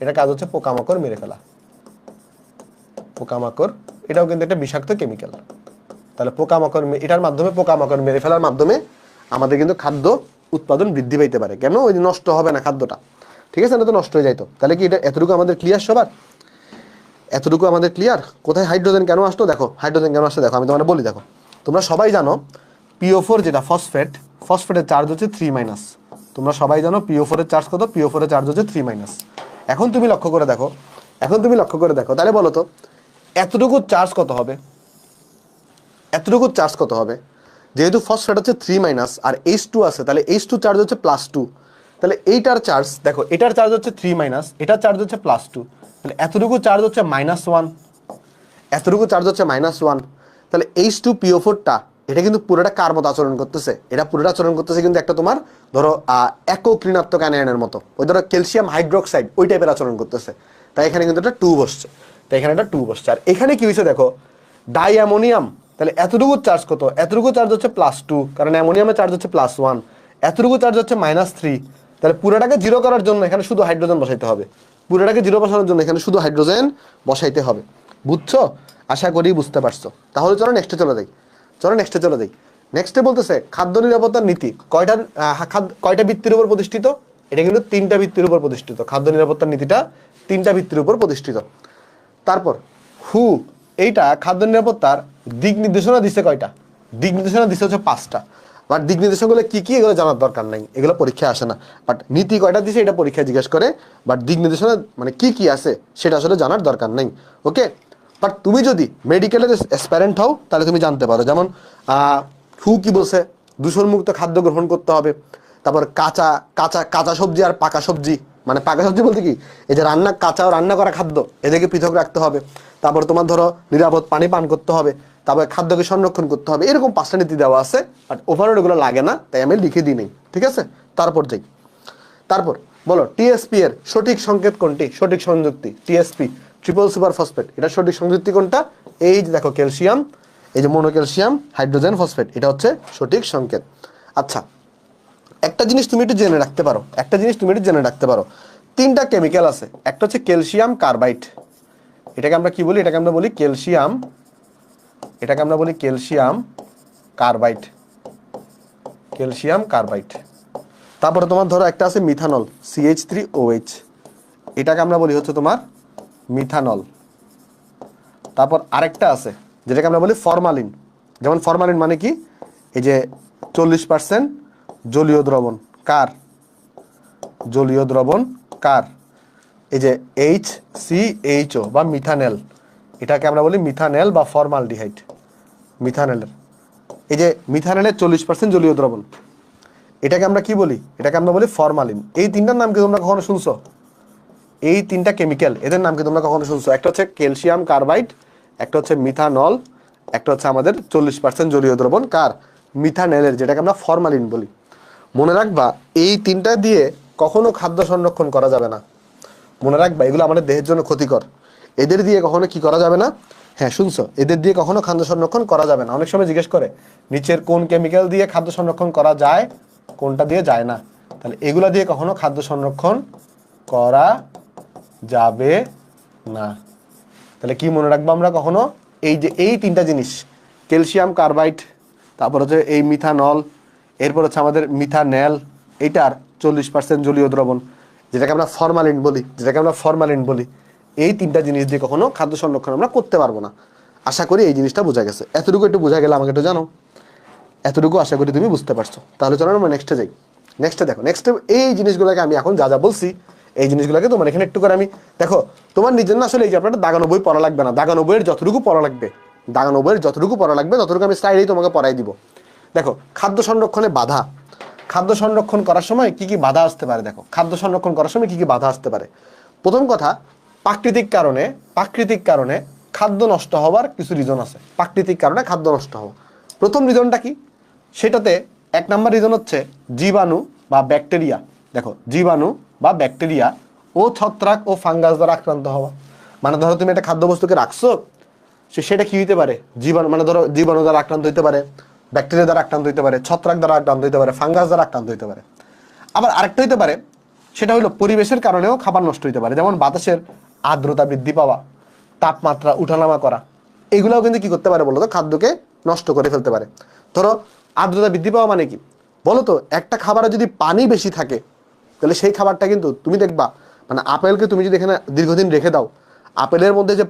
এটা কাজ হচ্ছে পোকামাকড় মেরে ফেলা। পোকামাকড় এটাও কিন্তু একটা বিষাক্ত কেমিক্যাল। তাহলে পোকামাকড় এটার মাধ্যমে পোকামাকড় মেরে ফেলার মাধ্যমে আমাদের কিন্তু খাদ্য উৎপাদন বৃদ্ধি পাইতে পারে। কেন? ওই নষ্ট হবে না খাদ্যটা, ঠিক আছে, না তো নষ্ট হয়ে যাইতো। তাহলে কি এটা এতটুকু আমাদের ক্লিয়ার সবার? এতটুকু আমাদের ক্লিয়ার? কোথায় হাইড্রোজেন কেন আসতো দেখো, হাইড্রোজেন কেন আসতো দেখো, আমি তোমাদের বলি। দেখো তোমরা সবাই জানো PO4 যেটা ফসফেটের চার্জ হচ্ছে 3-। তোমরা সবাই জানো PO4 এর চার্জ কত? PO4 এর চার্জ হচ্ছে 3-। এখন তুমি লক্ষ্য করে দেখো, তাহলে বলো তো এতটুকু চার্জ কত হবে? এতটুকু চার্জ কত হবে? যেহেতু ফসফেট হচ্ছে 3- আর H2 আছে, তাহলে H2 চার্জ হচ্ছে +2। তাহলে এইটার চার্জ দেখো, এটার চার্জ হচ্ছে 3-, এটার চার্জ হচ্ছে +2, তাহলে এতটুকু চার্জ হচ্ছে -1, এতটুকু চার্জ হচ্ছে -1। তাহলে H2PO4টা এটা কিন্তু পুরোটা কার মতো আচরণ করতেছে? এটা পুরোটা আচরণ করতেছে কিন্তু একটা তোমার ধরো একক ঋণাত্মক আয়নের মতো, ওই ধরো ক্যালসিয়াম হাইড্রোক্সাইড ওই টাইপের আচরণ করতেছে। তাই এখানে কিন্তু একটা 2 বসছে, তাই এখানে একটা 2 বসছে। আর এখানে কি হয়েছে দেখো, ডাই অ্যামোনিয়াম, তাহলে এতটুকু চার্জ কত? এতটুকু চার্জ হচ্ছে +2, কারণ অ্যামোনিয়ামের চার্জ হচ্ছে +1। এতটুকু চার্জ হচ্ছে -3, তাহলে পুরোটাকে জিরো করার জন্য এখানে শুধু হাইড্রোজেন বসাইতে হবে। পুরোটাকে জিরো বসানোর জন্য এখানে শুধু হাইড্রোজেন বসাইতে হবে। বুঝছো? আশা করি বুঝতে পারছো। তাহলে চলো নেক্সটে চলে যাই। নেক্সটে বলতেছে খাদ্য নিরাপত্তার নীতি কয়টা ভিত্তির উপর প্রতিষ্ঠিত? এটা কিন্তু 3টা ভিত্তির উপর প্রতিষ্ঠিত। খাদ্য নিরাপত্তার নীতিটা 3টা ভিত্তির উপর প্রতিষ্ঠিত। তারপর এইটা খাদ্য নিরাপত্তার দিক নির্দেশনা দিচ্ছে কয়টা? দিক নির্দেশনা দিচ্ছে হচ্ছে 5টা। বাট দিক নির্দেশনাগুলো কি কি এগুলো জানার দরকার নাই, এগুলো পরীক্ষায় আসে না। বাট নীতি কয়টা দিছে এটা পরীক্ষায় জিজ্ঞেস করে, বাট দিক নির্দেশনা মানে কি কি আছে সেটা আসলে জানার দরকার নেই। ওকে, বাট তুমি যদি মেডিকেলের অ্যাসপারেন্ট হও তাহলে তুমি জানতে পারো। যেমন কি বলছে? দূষণমুক্ত খাদ্য গ্রহণ করতে হবে। তারপর কাঁচা কাঁচা কাঁচা সবজি আর পাকা সবজি, মানে পাকা সবজি বলতে কি, এই যে কাঁচা ও রান্না করা খাদ্য এদেরকে পৃথক রাখতে হবে। তারপর তোমার ধরো নিরাপদ পানি পান করতে হবে, তারপরে খাদ্যকে সংরক্ষণ করতে হবে। এরকম 5টা নীতি দেওয়া আছে, বাট ওভারঅল এগুলো লাগে না, তাই আমি লিখে দিই নেই। ঠিক আছে, তারপর বলো টিএসপি এর সঠিক সংকেত কোনটি? সঠিক সংযুক্তি টিএসপি, ট্রিপল সুপার ফসফেট, এটা সঠিক সংযুক্তি কোনটা? এই যে দেখো ক্যালসিয়াম, এই যে মোনোক্যালসিয়াম হাইড্রোজেন ফসফেট, এটা হচ্ছে সঠিক সংকেত। আচ্ছা, একটা জিনিস তুমি একটু জেনে রাখতে পারো, 3টা কেমিক্যাল আছে। একটা হচ্ছে ক্যালসিয়াম কার্বাইড, এটাকে আমরা কি বলি? এটাকে আমরা বলি ক্যালসিয়াম কার্বাইড। তারপরে তোমার ধরো একটা আছে মিথানল CH3OH, এটাকে আমরা বলি হচ্ছে তোমার মিথানল। তারপর আরেকটা আছে যেটাকে আমরা বলি ফরমালিন। যেমন ফরমালিন মানে কি? এই যে 40% জলীয় দ্রবণ কার? এই যে HCHO বা মিথানেল, এটাকে আমরা বলি মিথানেল বা ফর্মালডিহাইড। মিথানেলের এই যে মিথানেলের 40% জলীয় দ্রবণ, এটাকে আমরা কি বলি? এটাকে আমরা বলি ফরমালিন। এই 3টার নাম কি তোমরা কখনো শুনছো? এই 3টা কেমিক্যাল, এদের নাম কি তোমরা কখনো শুনছো? একটা হচ্ছে ক্যালসিয়াম কার্বাইড, একটা হচ্ছে মিথানল, একটা হচ্ছে আমাদের 40% জলীয় দ্রবণ কার? মিথানেলের, যেটাকে আমরা ফরমালিন বলি। মনে রাখবা এই 3টা দিয়ে কখনো খাদ্য সংরক্ষণ করা যাবে না। মনে রাখবা এগুলো আমাদের দেহের জন্য ক্ষতিকর, এদের দিয়ে কখনো কি করা যাবে না? হ্যাঁ শুনছো, এদের দিয়ে কখনো খাদ্য সংরক্ষণ করা যাবে না। অনেক সময় জিজ্ঞেস করে নিচের কোন কেমিক্যাল দিয়ে খাদ্য সংরক্ষণ করা যায়, কোনটা দিয়ে যায় না। তাহলে এগুলা দিয়ে কখনো খাদ্য সংরক্ষণ করা যাবে না। তাহলে কি মনে রাখবো আমরা কখনো? এই যে এই 3টা জিনিস, ক্যালসিয়াম কার্বাইড, তারপর হচ্ছে এই মিথানল, এরপর হচ্ছে আমাদের মিথানেল, এটার 40% জলীয় দ্রবণ, যেটাকে আমরা ফরমালিন বলি, এই 3টা জিনিস দিয়ে কখনো খাদ্য সংরক্ষণ আমরা করতে পারবো না। আশা করি এই জিনিসটা বোঝা গেছে। এতটুকু একটু বোঝা গেলে আমাকে একটু জানো, এতটুকু আশা করি তুমি বুঝতে পারছো। তাহলে চলো আমরা নেক্সটে যাই। নেক্সটে এই জিনিসগুলোকে আমি এখন যা বলছি, এই জিনিসগুলোকে তোমার এখানে একটু করে আমি দেখো, তোমার নিজের না আসলে এই চ্যাপ্টারটা দাগানো বই পড়া লাগবে না। দাগানো বইয়ের যতটুকু পড়া লাগবে ততটুকু আমি স্লাইডেই তোমাকে পড়াই দিব। দেখো খাদ্য সংরক্ষণে বাধা, খাদ্য সংরক্ষণ করার সময় কি কি বাধা আসতে পারে? দেখো খাদ্য সংরক্ষণ করার সময় কি কি বাধা আসতে পারে। প্রথম কথা, প্রাকৃতিক কারণে খাদ্য নষ্ট হওয়ার কিছু রিজন আছে। প্রাকৃতিক কারণে খাদ্য নষ্ট হওয়া, প্রথম রিজনটা কি? সেটাতে 1 নাম্বার রিজন হচ্ছে জীবাণু বা ব্যাকটেরিয়া। দেখো জীবাণু বা ব্যাকটেরিয়া ও ছত্রাক ও ফাঙ্গাস দ্বারা আক্রান্ত হওয়া। মানে ধরো তুমি একটা খাদ্যবস্তুকে রাখছো, সেটা কি হইতে পারে, জীবাণু মানে ধরো জীবাণু দ্বারা আক্রান্ত হইতে পারে, ব্যাকটেরিয়া দ্বারা আক্রান্ত হইতে পারে, ছত্রাক দ্বারা আক্রান্ত হইতে পারে, ফাঙ্গাস দ্বারা আক্রান্ত হইতে পারে। আবার আরেকটা হইতে পারে, সেটা হলো পরিবেশের কারণেও খাবার নষ্ট হইতে পারে, যেমন বাতাসের আর্দ্রতা বৃদ্ধি পাওয়া, তাপমাত্রা উঠানামা করা, এগুলোও কিন্তু কি করতে পারে বলো তো, খাদ্যকে নষ্ট করে ফেলতে পারে। ধরো আর্দ্রতা বৃদ্ধি পাওয়া মানে কি বলো তো, একটা খাবারে যদি পানি বেশি থাকে তাহলে সেই খাবারটা কিন্তু তুমি দেখবা, মানে আপেলকে তুমি যদি এখানে দীর্ঘদিন রেখে দাও, আপেলের মধ্যে যে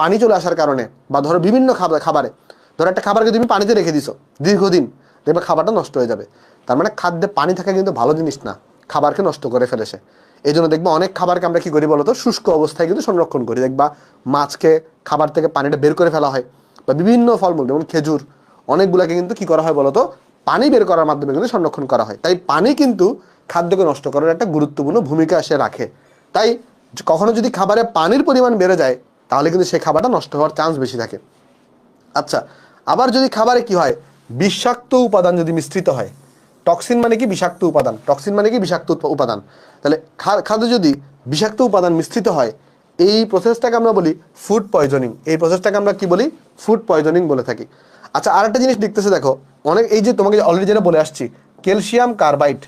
পানি চলে আসার কারণে, বা ধরো বিভিন্ন খাবারে, ধরো একটা খাবারকে তুমি পানিতে রেখে দিছো দীর্ঘদিন, দেখবে খাবারটা নষ্ট হয়ে যাবে। তার মানে খাদ্যে পানি থাকা কিন্তু ভালো জিনিস না, খাবারকে নষ্ট করে ফেলেছে। এই জন্য দেখবা অনেক খাবারকে আমরা কি করি বলতো, শুষ্ক অবস্থায় কিন্তু সংরক্ষণ করি। দেখবা মাছকে খাবার থেকে পানিটা বের করে ফেলা হয়, বা বিভিন্ন ফলমূল যেমন খেজুর, অনেকগুলোকে কিন্তু কি করা হয় বলতো, পানি বের করার মাধ্যমে কিন্তু সংরক্ষণ করা হয়। তাই পানি কিন্তু খাদ্যকে নষ্ট করার একটা গুরুত্বপূর্ণ ভূমিকা সে রাখে। তাই কখনো যদি খাবারে পানির পরিমাণ বেড়ে যায় তাহলে কিন্তু সেই খাবারটা নষ্ট হওয়ার চান্স বেশি থাকে। আচ্ছা, আবার যদি খাবারে কি হয়, বিষাক্ত উপাদান যদি মিশ্রিত হয়, টক্সিন মানে কি বিষাক্ত উপাদান, টক্সিন মানে কি বিষাক্ত উপাদান, তাহলে খাদ্য যদি বিষাক্ত উপাদান মিশ্রিত হয়, এই প্রসেসটাকে আমরা বলি ফুড পয়জনিং। এই প্রসেসটাকে আমরা কি বলি, ফুড পয়জনিং বলে থাকি। আচ্ছা, আরেকটা জিনিস দেখতেছে দেখো, অনেক এই যে তোমাকে অলরেডি যেটা বলে আসছি, ক্যালসিয়াম কার্বাইড,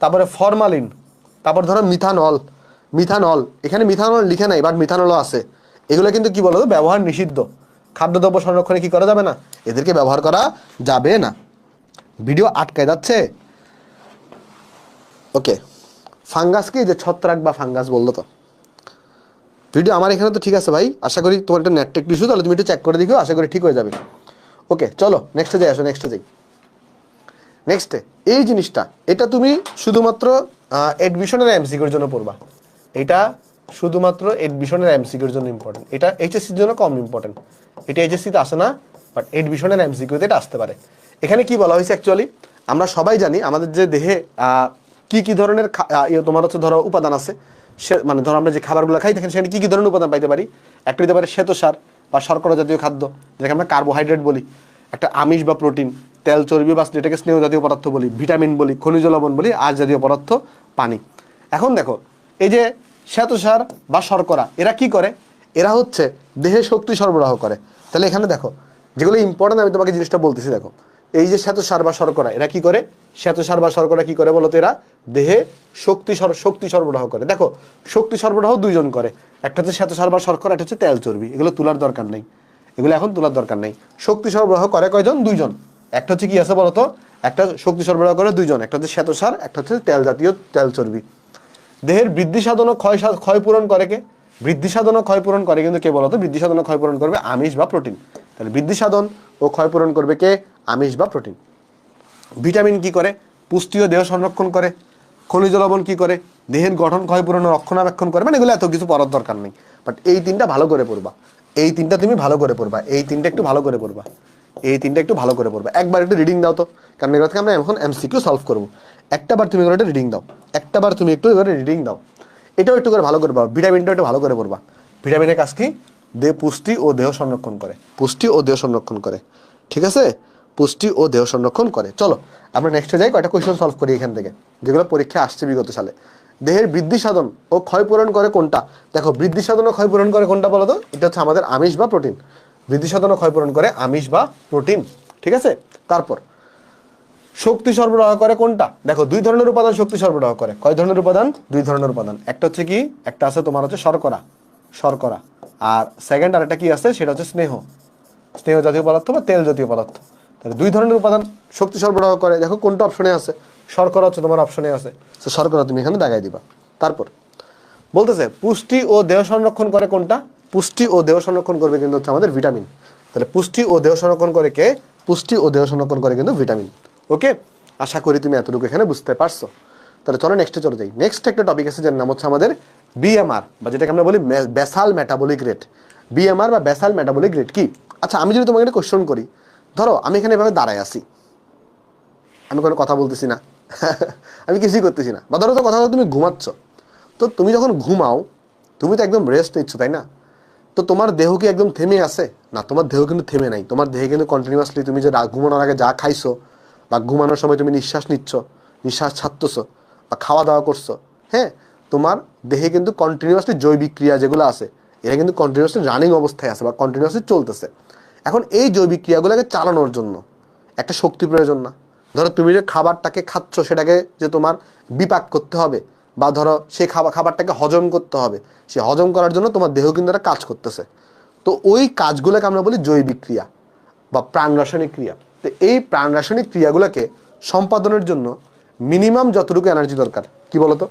তারপরে ফরমালিন, তারপর ধরো মিথানল, এখানে মিথানল লিখে নাই বাট মিথানলও আছে। এগুলো কিন্তু কি বলতো, ব্যবহার নিষিদ্ধ, খাদ্যদ্রব্য সংরক্ষণে কি করা যাবে না, এদেরকে ব্যবহার করা যাবে না। ভিডিও আটকায় যাচ্ছে। ওকে, ফাঙ্গাস কি, যে ছত্রাক বা ফাঙ্গাস বললো তো। ভিডিও আমার এখানে তো ঠিক আছে ভাই, আশা করি তোমার একটা নেট টেক ইস্যু, তাহলে তুমি একটু চেক করে দেখো, আশা করি ঠিক হয়ে যাবে। ওকে চলো নেক্সটে যাই, আসো নেক্সটে যাই। নেক্সটে এই জিনিসটা, এটা তুমি শুধুমাত্র এডমিশনের এমসিকিউর জন্য পড়বা, এটা শুধুমাত্র এডমিশনের এমসিকিউর জন্য ইম্পর্টেন্ট, এটা এইচএসসির জন্য কম ইম্পর্টেন্ট। এটা এইচএসসিতে আসে না, বাট এডমিশনের এমসিকিউতে এটা আসতে পারে। এখানে কি বলা হয়েছে অ্যাকচুয়ালি, আমরা সবাই জানি আমাদের যে দেহে কি ধরনের তোমার হচ্ছে ধরো উপাদান আছে, সে মানে ধরো আমরা যে খাবারগুলো খাই দেখেন সেখানে কি ধরনের উপাদান পাইতে পারি। একটা হতে পারে শ্বেতসার বা শর্করা জাতীয় খাদ্য, যেটাকে আমরা কার্বোহাইড্রেট বলি, একটা আমিষ বা প্রোটিন, তেল চর্বি বা যেটাকে স্নেহ জাতীয় পদার্থ বলি, ভিটামিন বলি, খনিজ লবণ বলি, আঁশ জাতীয় পদার্থ, পানি। এখন দেখো এই যে শ্বেতসার বা শর্করা, এরা কি করে, এরা হচ্ছে দেহে শক্তি সরবরাহ করে। তাহলে এখানে দেখো যেগুলো ইম্পর্টেন্ট, আমি তোমাকে জিনিসটা বলতেছি দেখো, এই যে শ্বেতসার বা শর্করা, এরা কি করে, শ্বেতসার বা শর্করা কি করে বলতো, এরা দেহে শক্তি সরবরাহ করে। দেখো শক্তি সরবরাহ দুইজন করে, একটা হচ্ছে শ্বেতসার বা শর্করা, একটা হচ্ছে তেল চর্বি, এগুলো তোলার দরকার নেই, এগুলো এখন তোলার দরকার নেই। শক্তি সরবরাহ করে কয়জন, দুইজন। একটা হচ্ছে কি আছে বলতো, একটা শক্তি সরবরাহ করে দুইজন, একটা হচ্ছে শ্বেতসার, একটা হচ্ছে তেল চর্বি। দেহের বৃদ্ধি সাধন ও ক্ষয় পূরণ করে কে, বৃদ্ধি সাধন ও ক্ষয় পূরণ করে কিন্তু কে বলতো, বৃদ্ধি সাধন ও ক্ষয় পূরণ করবে আমিষ বা প্রোটিন। তাহলে বৃদ্ধি সাধন ও ক্ষয় পূরণ করবে কে, আমিষ বা প্রোটিন। ভিটামিন কি করে, পুষ্টি ও দেহ সংরক্ষণ করে। খনিজ লবণ কি করে, দেহের গঠন ক্ষয় পূরণ ও রক্ষণাবেক্ষণ করে। মানে এগুলো এত কিছু পড়ার দরকার নেই, বাট এই তিনটা ভালো করে পড়বা, এই তিনটা তুমি ভালো করে পড়বা, এই তিনটা একটু ভালো করে পড়বা, এই তিনটা একটু ভালো করে পড়বা। একবার একটু রিডিং দাও তো, কারণ এগুলো থেকে আমরা এখন এমসিকিউ সলভ করবো। একটা বার তুমি এগুলো একটা রিডিং দাও, একটা বার তুমি একটু এগুলো রিডিং দাও, এটাও একটু করে ভালো করে পড়বা। ভিটামিনটাও একটু ভালো করে পড়বা। ভিটামিনের কাজ কি, দেহ পুষ্টি ও দেহ সংরক্ষণ করে, পুষ্টি ও দেহ সংরক্ষণ করে, ঠিক আছে, পুষ্টি ও দেহ সংরক্ষণ করে। চলো আমরা নেক্সটে যাই, কয়টা কোয়েশ্চন সলভ করি এখান থেকে, যেগুলো পরীক্ষা আসছে বিগত সালে। দেহের বৃদ্ধি সাধন ও ক্ষয় পূরণ করে কোনটা, দেখো বৃদ্ধি সাধন ও ক্ষয় পূরণ করে কোনটা বলো তো, এটা হচ্ছে আমাদের আমিষ বা প্রোটিন। বৃদ্ধি সাধন ও ক্ষয় পূরণ করে আমিষ বা প্রোটিন, ঠিক আছে। তারপর শক্তি সরবরাহ করে কোনটা, দেখো দুই ধরনের উপাদান শক্তি সরবরাহ করে। কয় ধরনের উপাদান, দুই ধরনের উপাদান। একটা হচ্ছে কি, একটা আছে তোমার হচ্ছে শর্করা, আর সেকেন্ড আর একটা কি আছে, সেটা হচ্ছে স্নেহ জাতীয় পদার্থ বা তেল জাতীয় পদার্থ। তাহলে দুই ধরনের উপাদান শক্তি সরবরাহ করে, দেখো কোনটা অপশনে আছে, শর্করা হচ্ছে তোমার অপশনে আছে, তো শর্করা তুমি এখানে দাগাই দিবা। তারপর বলতেছে পুষ্টি ও দেহ সংরক্ষণ করে কোনটা, পুষ্টি ও দেহ সংরক্ষণ করবে কিন্তু হচ্ছে আমাদের ভিটামিন। তাহলে পুষ্টি ও দেহ সংরক্ষণ করে কে, পুষ্টি ও দেহ সংরক্ষণ করে কিন্তু ভিটামিন। ওকে, আশা করি তুমি এতটুকু এখানে বুঝতে পারছো। তাহলে চলো নেক্সটে চলে যাই। নেক্সট একটা টপিক আছে যার নাম হচ্ছে আমাদের বিএমআর, বা যেটাকে আমরা বলি বেসাল মেটাবলিক রেট। বিএমআর বা বেসাল মেটাবলিক রেট কি, আচ্ছা আমি যদি তোমাকে একটা কোশ্চেন করি, ধরো আমি এখানে এভাবে দাঁড়ায় আছি, আমি কোনো কথা বলতেছি না আমি কিছুই করতেছি না, বা ধরো তো কথা তুমি ঘুমাচ্ছ, তো তুমি যখন ঘুমাও তুমি তো একদম রেস্ট নিচ্ছ, তাই না? তো তোমার দেহ কি একদম থেমে আছে না, তোমার দেহ কিন্তু থেমে নাই, তোমার দেহে কিন্তু কন্টিনিউয়াসলি তুমি যে ঘুমানোর আগে যা খাইছো বা ঘুমানোর সময় তুমি নিঃশ্বাস নিচ্ছ, নিঃশ্বাস ছাড়তেছো বা খাওয়া দাওয়া করছো, হ্যাঁ, তোমার দেহে কিন্তু কন্টিনিউয়াসলি জৈবিক ক্রিয়া যেগুলো আছে এটা কিন্তু কন্টিনিউয়াসলি রানিং অবস্থায় আছে বা কন্টিনিউয়াসলি চলতেছে। এখন এই জৈবিক ক্রিয়াগুলোকে চালানোর জন্য একটা শক্তি প্রয়োজন না? ধরো তুমি যে খাবারটাকে খাচ্ছ সেটাকে যে তোমার বিপাক করতে হবে, বা ধরো সেই খাবারটাকে হজম করতে হবে, সে হজম করার জন্য তোমার দেহ কিন্তু একটা কাজ করতেছে। তো ওই কাজগুলোকে আমরা বলি জৈবিক ক্রিয়া বা প্রাণ রাসায়নিক ক্রিয়া। তো এই প্রাণ রাসায়নিক ক্রিয়াগুলোকে সম্পাদনের জন্য মিনিমাম যতটুকু এনার্জি দরকার, কি বলতো,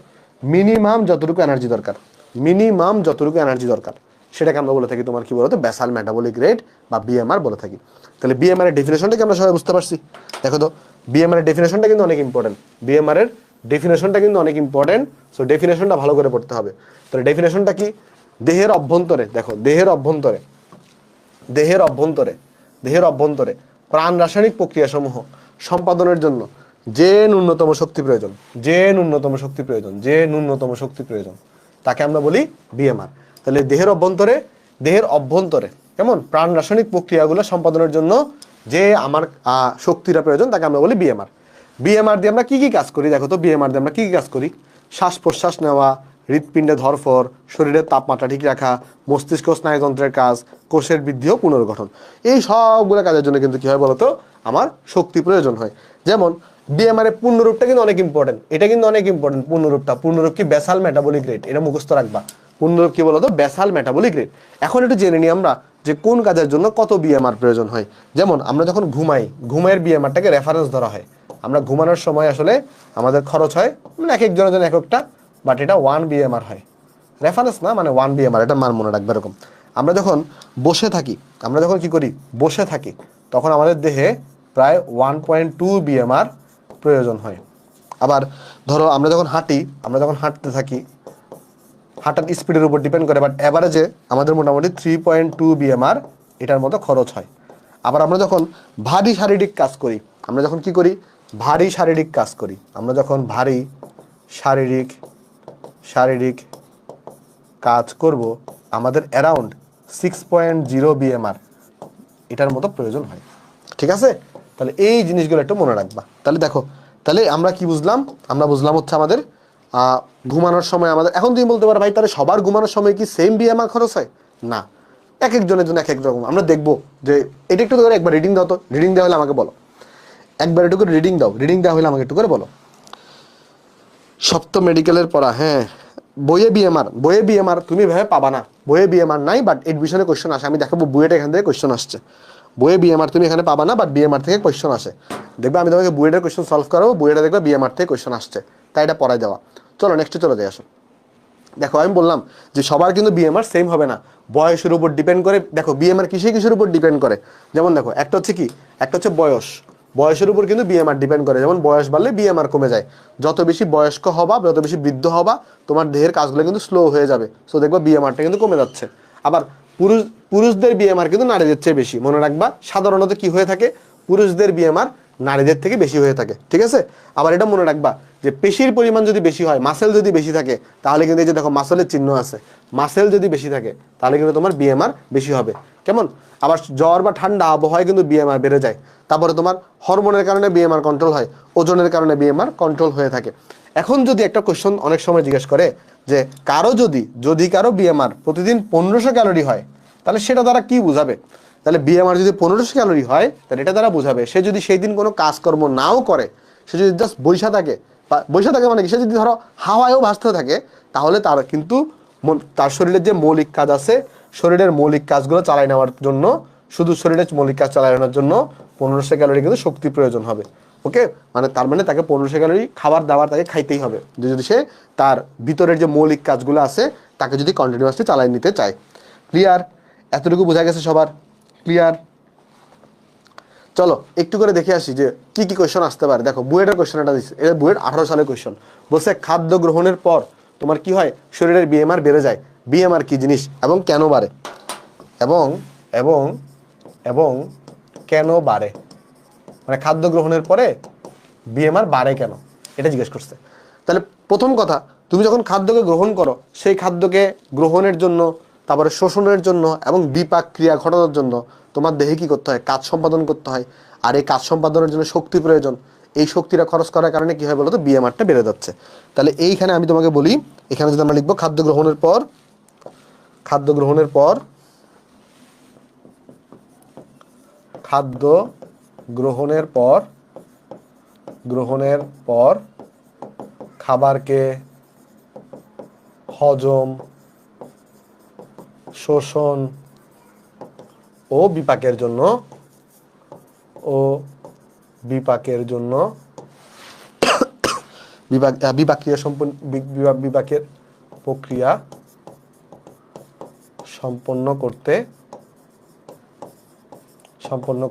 মিনিমাম যতটুকু এনার্জি দরকার, মিনিমাম যতটুকু এনার্জি দরকার সেটাকে আমরা বলে থাকি তোমার কি বলতো বেসাল মেটাবলিক রেট বা বিএমআর বলে থাকি। তাহলে বিএমআর এর ডেফিনেশনটা কি আমরা সবাই বুঝতে পারছি? দেখো তো বিএমআর এর ডেফিনেশনটা কিন্তু অনেক ইম্পর্টেন্ট, বিএমআর এর ডেফিনেশনটা কিন্তু অনেক ইম্পর্টেন্ট। সো ডেফিনেশনটা ভালো করে পড়তে হবে। তাহলে ডেফিনেশনটা কি? দেহের অভ্যন্তরে, দেখো দেহের অভ্যন্তরে, দেহের অভ্যন্তরে, দেহের অভ্যন্তরে প্রাণ রাসায়নিক প্রক্রিয়াসমূহ সম্পাদনের জন্য যে ন্যূনতম শক্তি প্রয়োজন, যে ন্যূনতম শক্তি প্রয়োজন, যে ন্যূনতম শক্তি প্রয়োজন তাকে আমরা বলি বিএমআর। তাহলে দেহের অভ্যন্তরে, দেহের অভ্যন্তরে কেমন প্রাণ রাসায়নিক প্রক্রিয়াগুলো সম্পাদনের জন্য যে আমার শক্তিটা প্রয়োজন তাকে আমরা বলি বিএমআর। বিএমআর দিয়ে আমরা কি কি কাজ করি? দেখো তো বিএমআর দিয়ে আমরা কি কি কাজ করি? শ্বাস প্রশ্বাস নেওয়া, হৃৎপিণ্ডে ধরফর, শরীরের তাপমাত্রা ঠিক রাখা, মস্তিষ্ক স্নায়ুতন্ত্রের কাজ, কোষের বৃদ্ধি ও পুনর্গঠন, এই সবগুলো কাজের জন্য কিন্তু কি হয় বলতো আমার শক্তি প্রয়োজন হয়। যেমন বিএমআর এর পূর্ণরূপটা কিন্তু অনেক ইম্পর্টেন্ট, এটা কিন্তু অনেক ইম্পর্টেন্ট। পূর্ণরূপটা, পূর্ণরূপ কি? বেসাল মেটাবলিক রেট, এটা মুখস্থ রাখবা। পূর্ণরূপ কি বলতো? Basal metabolic rate. এখন একটু জেনে নিই আমরা যে কোন কাজের জন্য কত বিএমআর প্রয়োজন হয়। যেমন আমরা যখন ঘুমাই, ঘুমের বিএমআরটাকে রেফারেন্স ধরা হয়। আমরা ঘুমানোর সময় আসলে আমাদের খরচ হয় মানে এক একজনের জন্য এক একটা, বাট এটা 1 বিএমআর হয়, রেফারেন্স না মানে 1 বিএমআর, এটা মান মনে রাখবে এরকম। আমরা যখন বসে থাকি, আমরা যখন কি করি বসে থাকি, তখন আমাদের দেহে প্রায় 1.2 বিএমআর প্রয়োজন হয়। আবার ধরো আমরা যখন হাঁটি, আমরা যখন হাঁটতে থাকি, হাঁটার স্পিডের উপর ডিপেন্ড করে, বাট অ্যাভারেজে আমাদের মোটামুটি 3.2 বিএমআর এটার মতো খরচ হয়। আবার আমরা যখন ভারী শারীরিক কাজ করি, আমরা যখন কি করি ভারী শারীরিক কাজ করি, আমরা যখন ভারী শারীরিক শারীরিক কাজ করব, আমাদের অ্যারাউন্ড 6.0 বিএমআর এটার মতো প্রয়োজন হয়। ঠিক আছে? তাহলে এই জিনিসগুলো একটু মনে রাখবা। তাহলে দেখো, তাহলে আমরা কি বুঝলাম? আমরা বুঝলাম হচ্ছে আমাদের ঘুমানোর সময় আমাদের, এখন তুমি বলতে পারো ভাই তাহলে সবার ঘুমানোর সময় কি সেম বিএমআর খরচ হয়? না, এক একজনের জন্য এক এক রকম। আমরা দেখবো যে এটা একটু করে একবার রিডিং দাও তো, রিডিং দেওয়া হলে আমাকে বলো, একবার একটু করে রিডিং দাও, রিডিং দেওয়া হলে আমাকে একটু করে বলো। সপ্তম মেডিকেলের পড়া, হ্যাঁ বইয়ে বিএমআর, বইয়ে বিএমআর তুমি ভেবে পাবা না, বইয়ে বিএমআর নাই, বাট এডমিশনে কোয়েশ্চেন আসে। আমি দেখাবো বুয়েট এখান থেকে কোয়েশ্চেন আসছে। বইয়ে বিএমআর তুমি এখানে পাবা না, বাট বিএমআর থেকে কোয়েশ্চেন আসে। দেখবে আমি তোমাকে বুয়েটের কোয়েশ্চেন সলভ করাবো, বুয়েটে দেখবে বিএমআর থেকে কোয়েশ্চেন আসছে, তাই এটা পড়াই দেওয়া। চলো নেক্সটে চলে যাই। আসো দেখো, আমি বললাম যে সবার কিন্তু বিএমআর সেম হবে না, বয়সের উপর ডিপেন্ড করে। দেখো বিএমআর কিসের উপর ডিপেন্ড করে? যেমন দেখো একটা হচ্ছে কি, একটা হচ্ছে বয়স, বয়সের উপর কিন্তু বিএমআর ডিপেন্ড করে। যেমন বয়স বাড়লে বিএমআর কমে যায়, যত বেশি বয়স্ক হবা, যত বেশি বৃদ্ধ হবা, তোমার দেহের কাজগুলো কিন্তু স্লো হয়ে যাবে। সো দেখবা বিএমআরটা কিন্তু কমে যাচ্ছে। আবার পুরুষদের বিএমআর কিন্তু নারীদের চেয়ে বেশি, মনে রাখবা। সাধারণত কি হয়ে থাকে, পুরুষদের বিএমআর নারীদের থেকে বেশি হয়ে থাকে। ঠিক আছে? আবার এটা মনে রাখবা যে পেশির পরিমাণ যদি বেশি হয়, মাসেল যদি বেশি থাকে, তাহলে কিন্তু এই যে দেখো মাসেলের চিহ্ন আছে, মাসেল যদি বেশি থাকে তাহলে কিন্তু তোমার বিএমআর বেশি হবে। কেমন? আবার জ্বর বা ঠান্ডা আবহাওয়ায় কিন্তু বিএমআর বেড়ে যায়। তারপরে তোমার হরমোনের কারণে বিএমআর কন্ট্রোল হয়, ওজনের কারণে বিএমআর কন্ট্রোল হয়ে থাকে। এখন যদি একটা কোশ্চেন অনেক সময় জিজ্ঞেস করে যে কারো যদি কারো বিএমআর প্রতিদিন 1500 ক্যালোরি হয়, তাহলে সেটা দ্বারা কি বুঝাবে? তাহলে বিএমআর যদি 1500 ক্যালোরি হয়, তাহলে এটা দ্বারা বুঝাবে সে যদি সেই দিন কোনো কাজকর্ম নাও করে, সে যদি জাস্ট বৈশা থাকে, বৈশা থাকে মানে কি, সে যদি ধরো হাওয়ায়ও ভাসতে থাকে, তাহলে তার কিন্তু তার শরীরের যে মৌলিক কাজ আছে, শরীরের মৌলিক কাজগুলো চালাই নেওয়ার জন্য, শুধু শরীরের মৌলিক কাজ চালাই নেওয়ার জন্য 1500 ক্যালোরি কিন্তু শক্তি প্রয়োজন হবে। ওকে, মানে তার মানে তাকে 1500 ক্যালোরি খাবার দাবার তাকে খাইতেই হবে, যদি সে তার ভিতরের যে মৌলিক কাজগুলো আছে তাকে যদি কন্টিনিউয়াসলি চালাই নিতে চায়। ক্লিয়ার? এতটুকু বোঝা গেছে সবার? ক্লিয়ার? চলো একটু করে দেখে আসি যে কি কি কোয়েশ্চেন আসতে পারে। দেখো বুয়েটের কোয়েশ্চেন এটা দিচ্ছে, এটা বুয়েট 18 সালের কোয়েশ্চেন। বলছে খাদ্য গ্রহণের পর তোমার কি হয়, শরীরের বিএমআর বেড়ে যায়। বিএমআর কি জিনিস এবং কেন বাড়ে, এবং এবং এবং কেন বাড়ে, মানে খাদ্য গ্রহণের পরে বিএমআর বাড়ে কেন, এটা জিজ্ঞেস করছে। তাহলে প্রথম কথা, তুমি যখন খাদ্যকে গ্রহণ করো, সেই খাদ্যকে গ্রহণের জন্য, তারপরে শোষণের জন্য এবং বিপাক ক্রিয়া ঘটানোর জন্য তোমার দেহে কি করতে হয়, কাজ সম্পাদন করতে হয়। আর এই কাজ সম্পাদনের জন্য শক্তি প্রয়োজন। এই শক্তিটা খরচ করার কারণে কি হয় বলো তো, বিএমআরটা বেড়ে যাচ্ছে। তাহলে এইখানে আমি তোমাকে বলি, এখানে যদি আমরা লিখবো খাদ্য গ্রহণের পর খাদ্য গ্রহণের পর খাবারকে হজম, শোষণ ও বিপাকের জন্য বিপাকের প্রক্রিয়া সম্পন্ন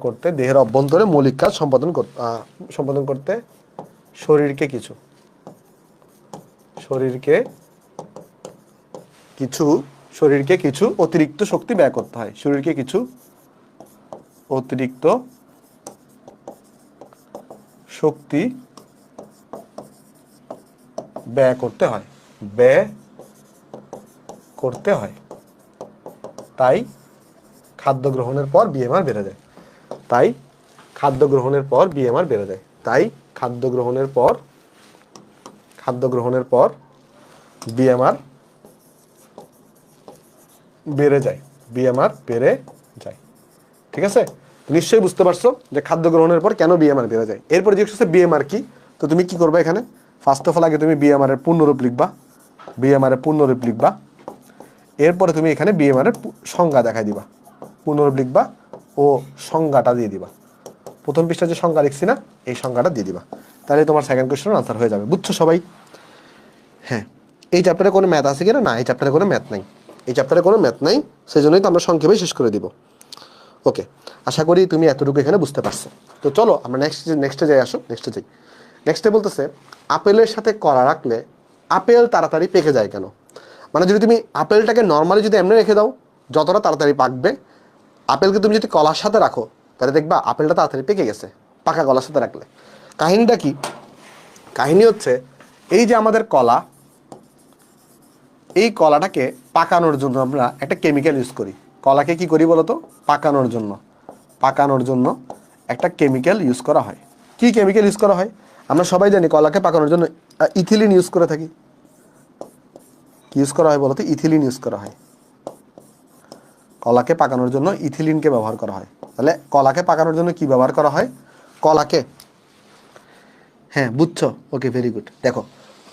করতে দেহের অভ্যন্তরে মৌলিক কাজ সম্পাদন করতে শরীরকে কিছু অতিরিক্ত শক্তি ব্যয় করতে হয়। শরীরকে কিছু অতিরিক্ত শক্তি ব্যয় করতে হয়। তাই খাদ্য গ্রহণের পর বিএমআর বেড়ে যায়। তাই খাদ্য গ্রহণের পর বিএমআর বেড়ে যায়। ঠিক আছে, নিশ্চয়ই বুঝতে পারছো যে খাদ্য গ্রহণের পর কেন বিএমআর বেড়ে যায়। এরপর জিজ্ঞেস করছে বিএমআর কি, তো তুমি কি করবে এখানে ফার্স্ট অফ অল আগে তুমি বিএমআর এর পূর্ণরূপ লিখবা। এরপরে তুমি এখানে বিএমআর এর সংজ্ঞা দেখাই দিবা, পূর্ণরূপ লিখবা ও সংজ্ঞাটা দিয়ে দিবা। প্রথম পৃষ্ঠা যে সংজ্ঞা লিখছি না, এই সংজ্ঞাটা দিয়ে দিবা, তাহলে তোমার সেকেন্ড কোশ্চেনের আনসার হয়ে যাবে। বুঝছো সবাই? হ্যাঁ, এই চ্যাপ্টারে কোনো ম্যাথ আছে কিনা? না, এই চ্যাপ্টারে কোনো ম্যাথ নাই, সেই জন্যই তো আমরা সংক্ষেপে শেষ করে দিব। ওকে, আশা করি তুমি এতটুকু এখানে বুঝতে পারছো। তো চলো আমরা নেক্সটে যাই। নেক্সটে বলতেছে আপেলের সাথে কলা রাখলে আপেল তাড়াতাড়ি পেকে যায় কেন? মানে যদি তুমি আপেলটাকে নর্মালি যদি এমনি রেখে দাও, যতটা তাড়াতাড়ি পাকবে, আপেলকে তুমি যদি কলার সাথে রাখো তাহলে দেখবা আপেলটা তাড়াতাড়ি পেকে গেছে পাকা কলার সাথে রাখলে। কাহিনীটা কি? কাহিনী হচ্ছে এই যে আমাদের কলা, এই কলাটাকে পাকানোর জন্য আমরা একটা কেমিক্যাল ইউজ করি। কলাকে কি করি বলতো? পাকানোর জন্য একটা কেমিক্যাল ইউজ করা হয়। কি কেমিক্যাল ইউজ করা হয়? আমরা সবাই জানি কলাকে পাকানোর জন্য ইথিলিন ইউজ করে থাকি। কি ইউজ করা হয় বলতো? ইথিলিন ইউজ করা হয়। কলাকে পাকানোর জন্য ইথিলিনকে ব্যবহার করা হয়। তাহলে কলাকে পাকানোর জন্য কি ব্যবহার করা হয়? কলাকে, হ্যাঁ বুঝছো, ওকে ভেরি গুড। দেখো,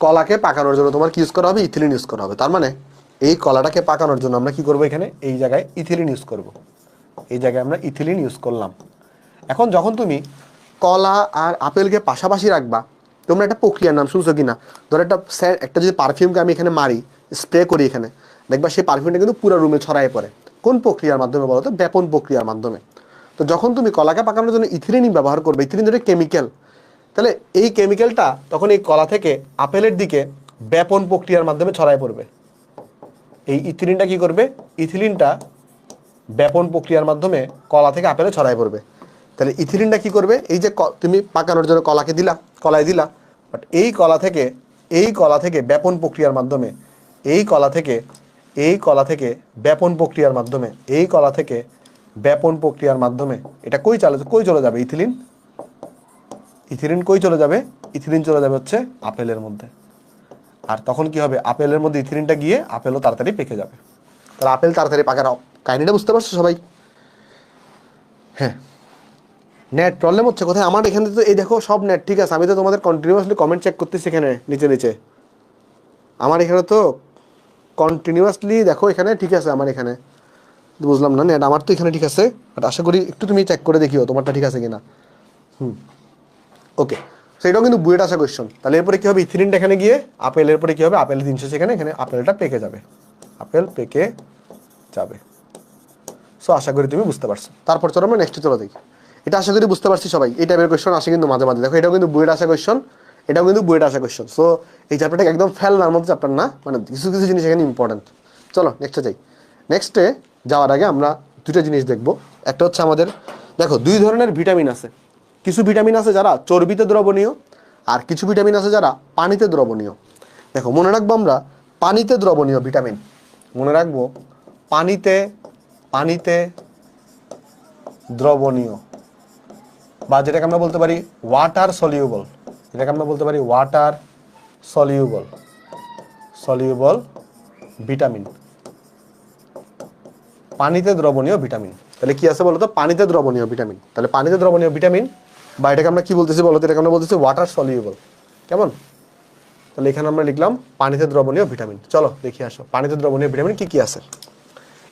কলাকে পাকানোর জন্য তোমার কি ইউজ করা হবে? ইথিলিন ইউজ করা হবে। তার মানে এই কলাটাকে পাকানোর জন্য আমরা কি করবো? এখানে এই জায়গায় ইথিলিন ইউজ করব। এই জায়গায় আমরা ইথিলিন ইউজ করলাম। এখন যখন তুমি কলা আর আপেলকে পাশাপাশি রাখবা, তোমরা একটা প্রক্রিয়ার নাম শুনছো কিনা? ধরো একটা যদি পারফিউমকে আমি এখানে মারি, স্প্রে করি এখানে, দেখবা সেই পারফিউমটা কিন্তু পুরো রুমে ছড়ায় পড়ে। কোন প্রক্রিয়ার মাধ্যমে বলো তো? ব্যাপন প্রক্রিয়ার মাধ্যমে। তো যখন তুমি কলাকে পাকানোর জন্য ইথিলিন ব্যবহার করবে, ইথিলিন যেটা কেমিক্যাল, তাহলে এই কেমিক্যালটা তখন এই কলা থেকে আপেলের দিকে ব্যাপন প্রক্রিয়ার মাধ্যমে ছড়ায় পড়বে। এই ইথিলিনটা কি করবে? ইথিলিনটা ব্যাপন প্রক্রিয়ার মাধ্যমে কলা থেকে আপেলে ছড়ায় পড়বে। তাহলে ইথিলিনটা কি করবে? এই যে তুমি পাকানোর জন্য কলায় দিলা, বাট এই কলা থেকে ব্যাপন প্রক্রিয়ার মাধ্যমে, এই কলা থেকে ব্যাপন প্রক্রিয়ার মাধ্যমে এটা কই চলে যাবে? ইথিলিন কই চলে যাবে? ইথিলিন চলে যাবে হচ্ছে আপেলের মধ্যে। আর তখন কি হবে? আপেলের মধ্যে ইথিলিনটা গিয়ে আপেলও তাড়াতাড়ি পেকে যাবে। তাহলে আপেল তাড়াতাড়ি পাকার কাহিনীটা বুঝতে পারছো সবাই? হ্যাঁ, নেট প্রবলেম হচ্ছে কোথায়? আমার এখানে তো এই দেখো সব নেট ঠিক আছে, আমি তো তোমাদের কন্টিনিউয়াসলি কমেন্ট চেক করতেছি এখানে নিচে। আমার এখানে তো কন্টিনিউয়াসলি দেখো এখানে ঠিক আছে। আমার এখানে বুঝলাম না, নেট আমার তো এখানে ঠিক আছে, বাট আশা করি একটু তুমি চেক করে দেখিও তোমারটা ঠিক আছে কিনা। ওকে, সেটাও কিন্তু বুয়েট আসা কোয়েশ্চন। তাহলে এরপরে কি হবে? ইথিলিনটা এখানে গিয়ে আপেলের পরে কি হবে? আপেলের 300 সেখানে, এখানে আপেলটা পেকে যাবে, সো আশা করি তুমি বুঝতে পারছো। তারপর চলো আমরা নেক্সটে চলে দেখি। এটা আশা করি বুঝতে পারছি সবাই। এই টাইপের কোয়েশ্চন আসে কিন্তু মাঝে মাঝে। দেখো, এটাও কিন্তু বুয়েট আসা কোয়েশ্চন, সো এই চ্যাপ্টারটা একদম ফেলনার মতো চ্যাপ্টার না, মানে কিছু জিনিস এখানে ইম্পর্টেন্ট। চলো নেক্সটে যাই। নেক্সটে যাওয়ার আগে আমরা দুটো জিনিস দেখবো। একটা হচ্ছে আমাদের, দেখো 2 ধরনের ভিটামিন আছে। কিছু ভিটামিন আছে যারা চর্বিতে দ্রবণীয়, আর কিছু ভিটামিন আছে যারা পানিতে দ্রবণীয়। দেখো, মনে রাখবো আমরা পানিতে দ্রবণীয় ভিটামিন, মনে রাখবো পানিতে দ্রবণীয়, বা যেটাকে আমরা বলতে পারি ওয়াটার সলিউবল ভিটামিন। পানিতে দ্রবণীয় ভিটামিন। তাহলে কি আছে বলতো? পানিতে দ্রবণীয় ভিটামিন। তাহলে পানিতে দ্রবণীয় ভিটামিন বা এটাকে আমরা কি বলতেছি বলতো? এটাকে আমরা বলতেছি ওয়াটার সলিউবল। কেমন? তাহলে এখানে আমরা লিখলাম পানিতে দ্রবণীয় ভিটামিন। চলো দেখি আসো পানিতে দ্রবণীয় ভিটামিন কি কি আছে।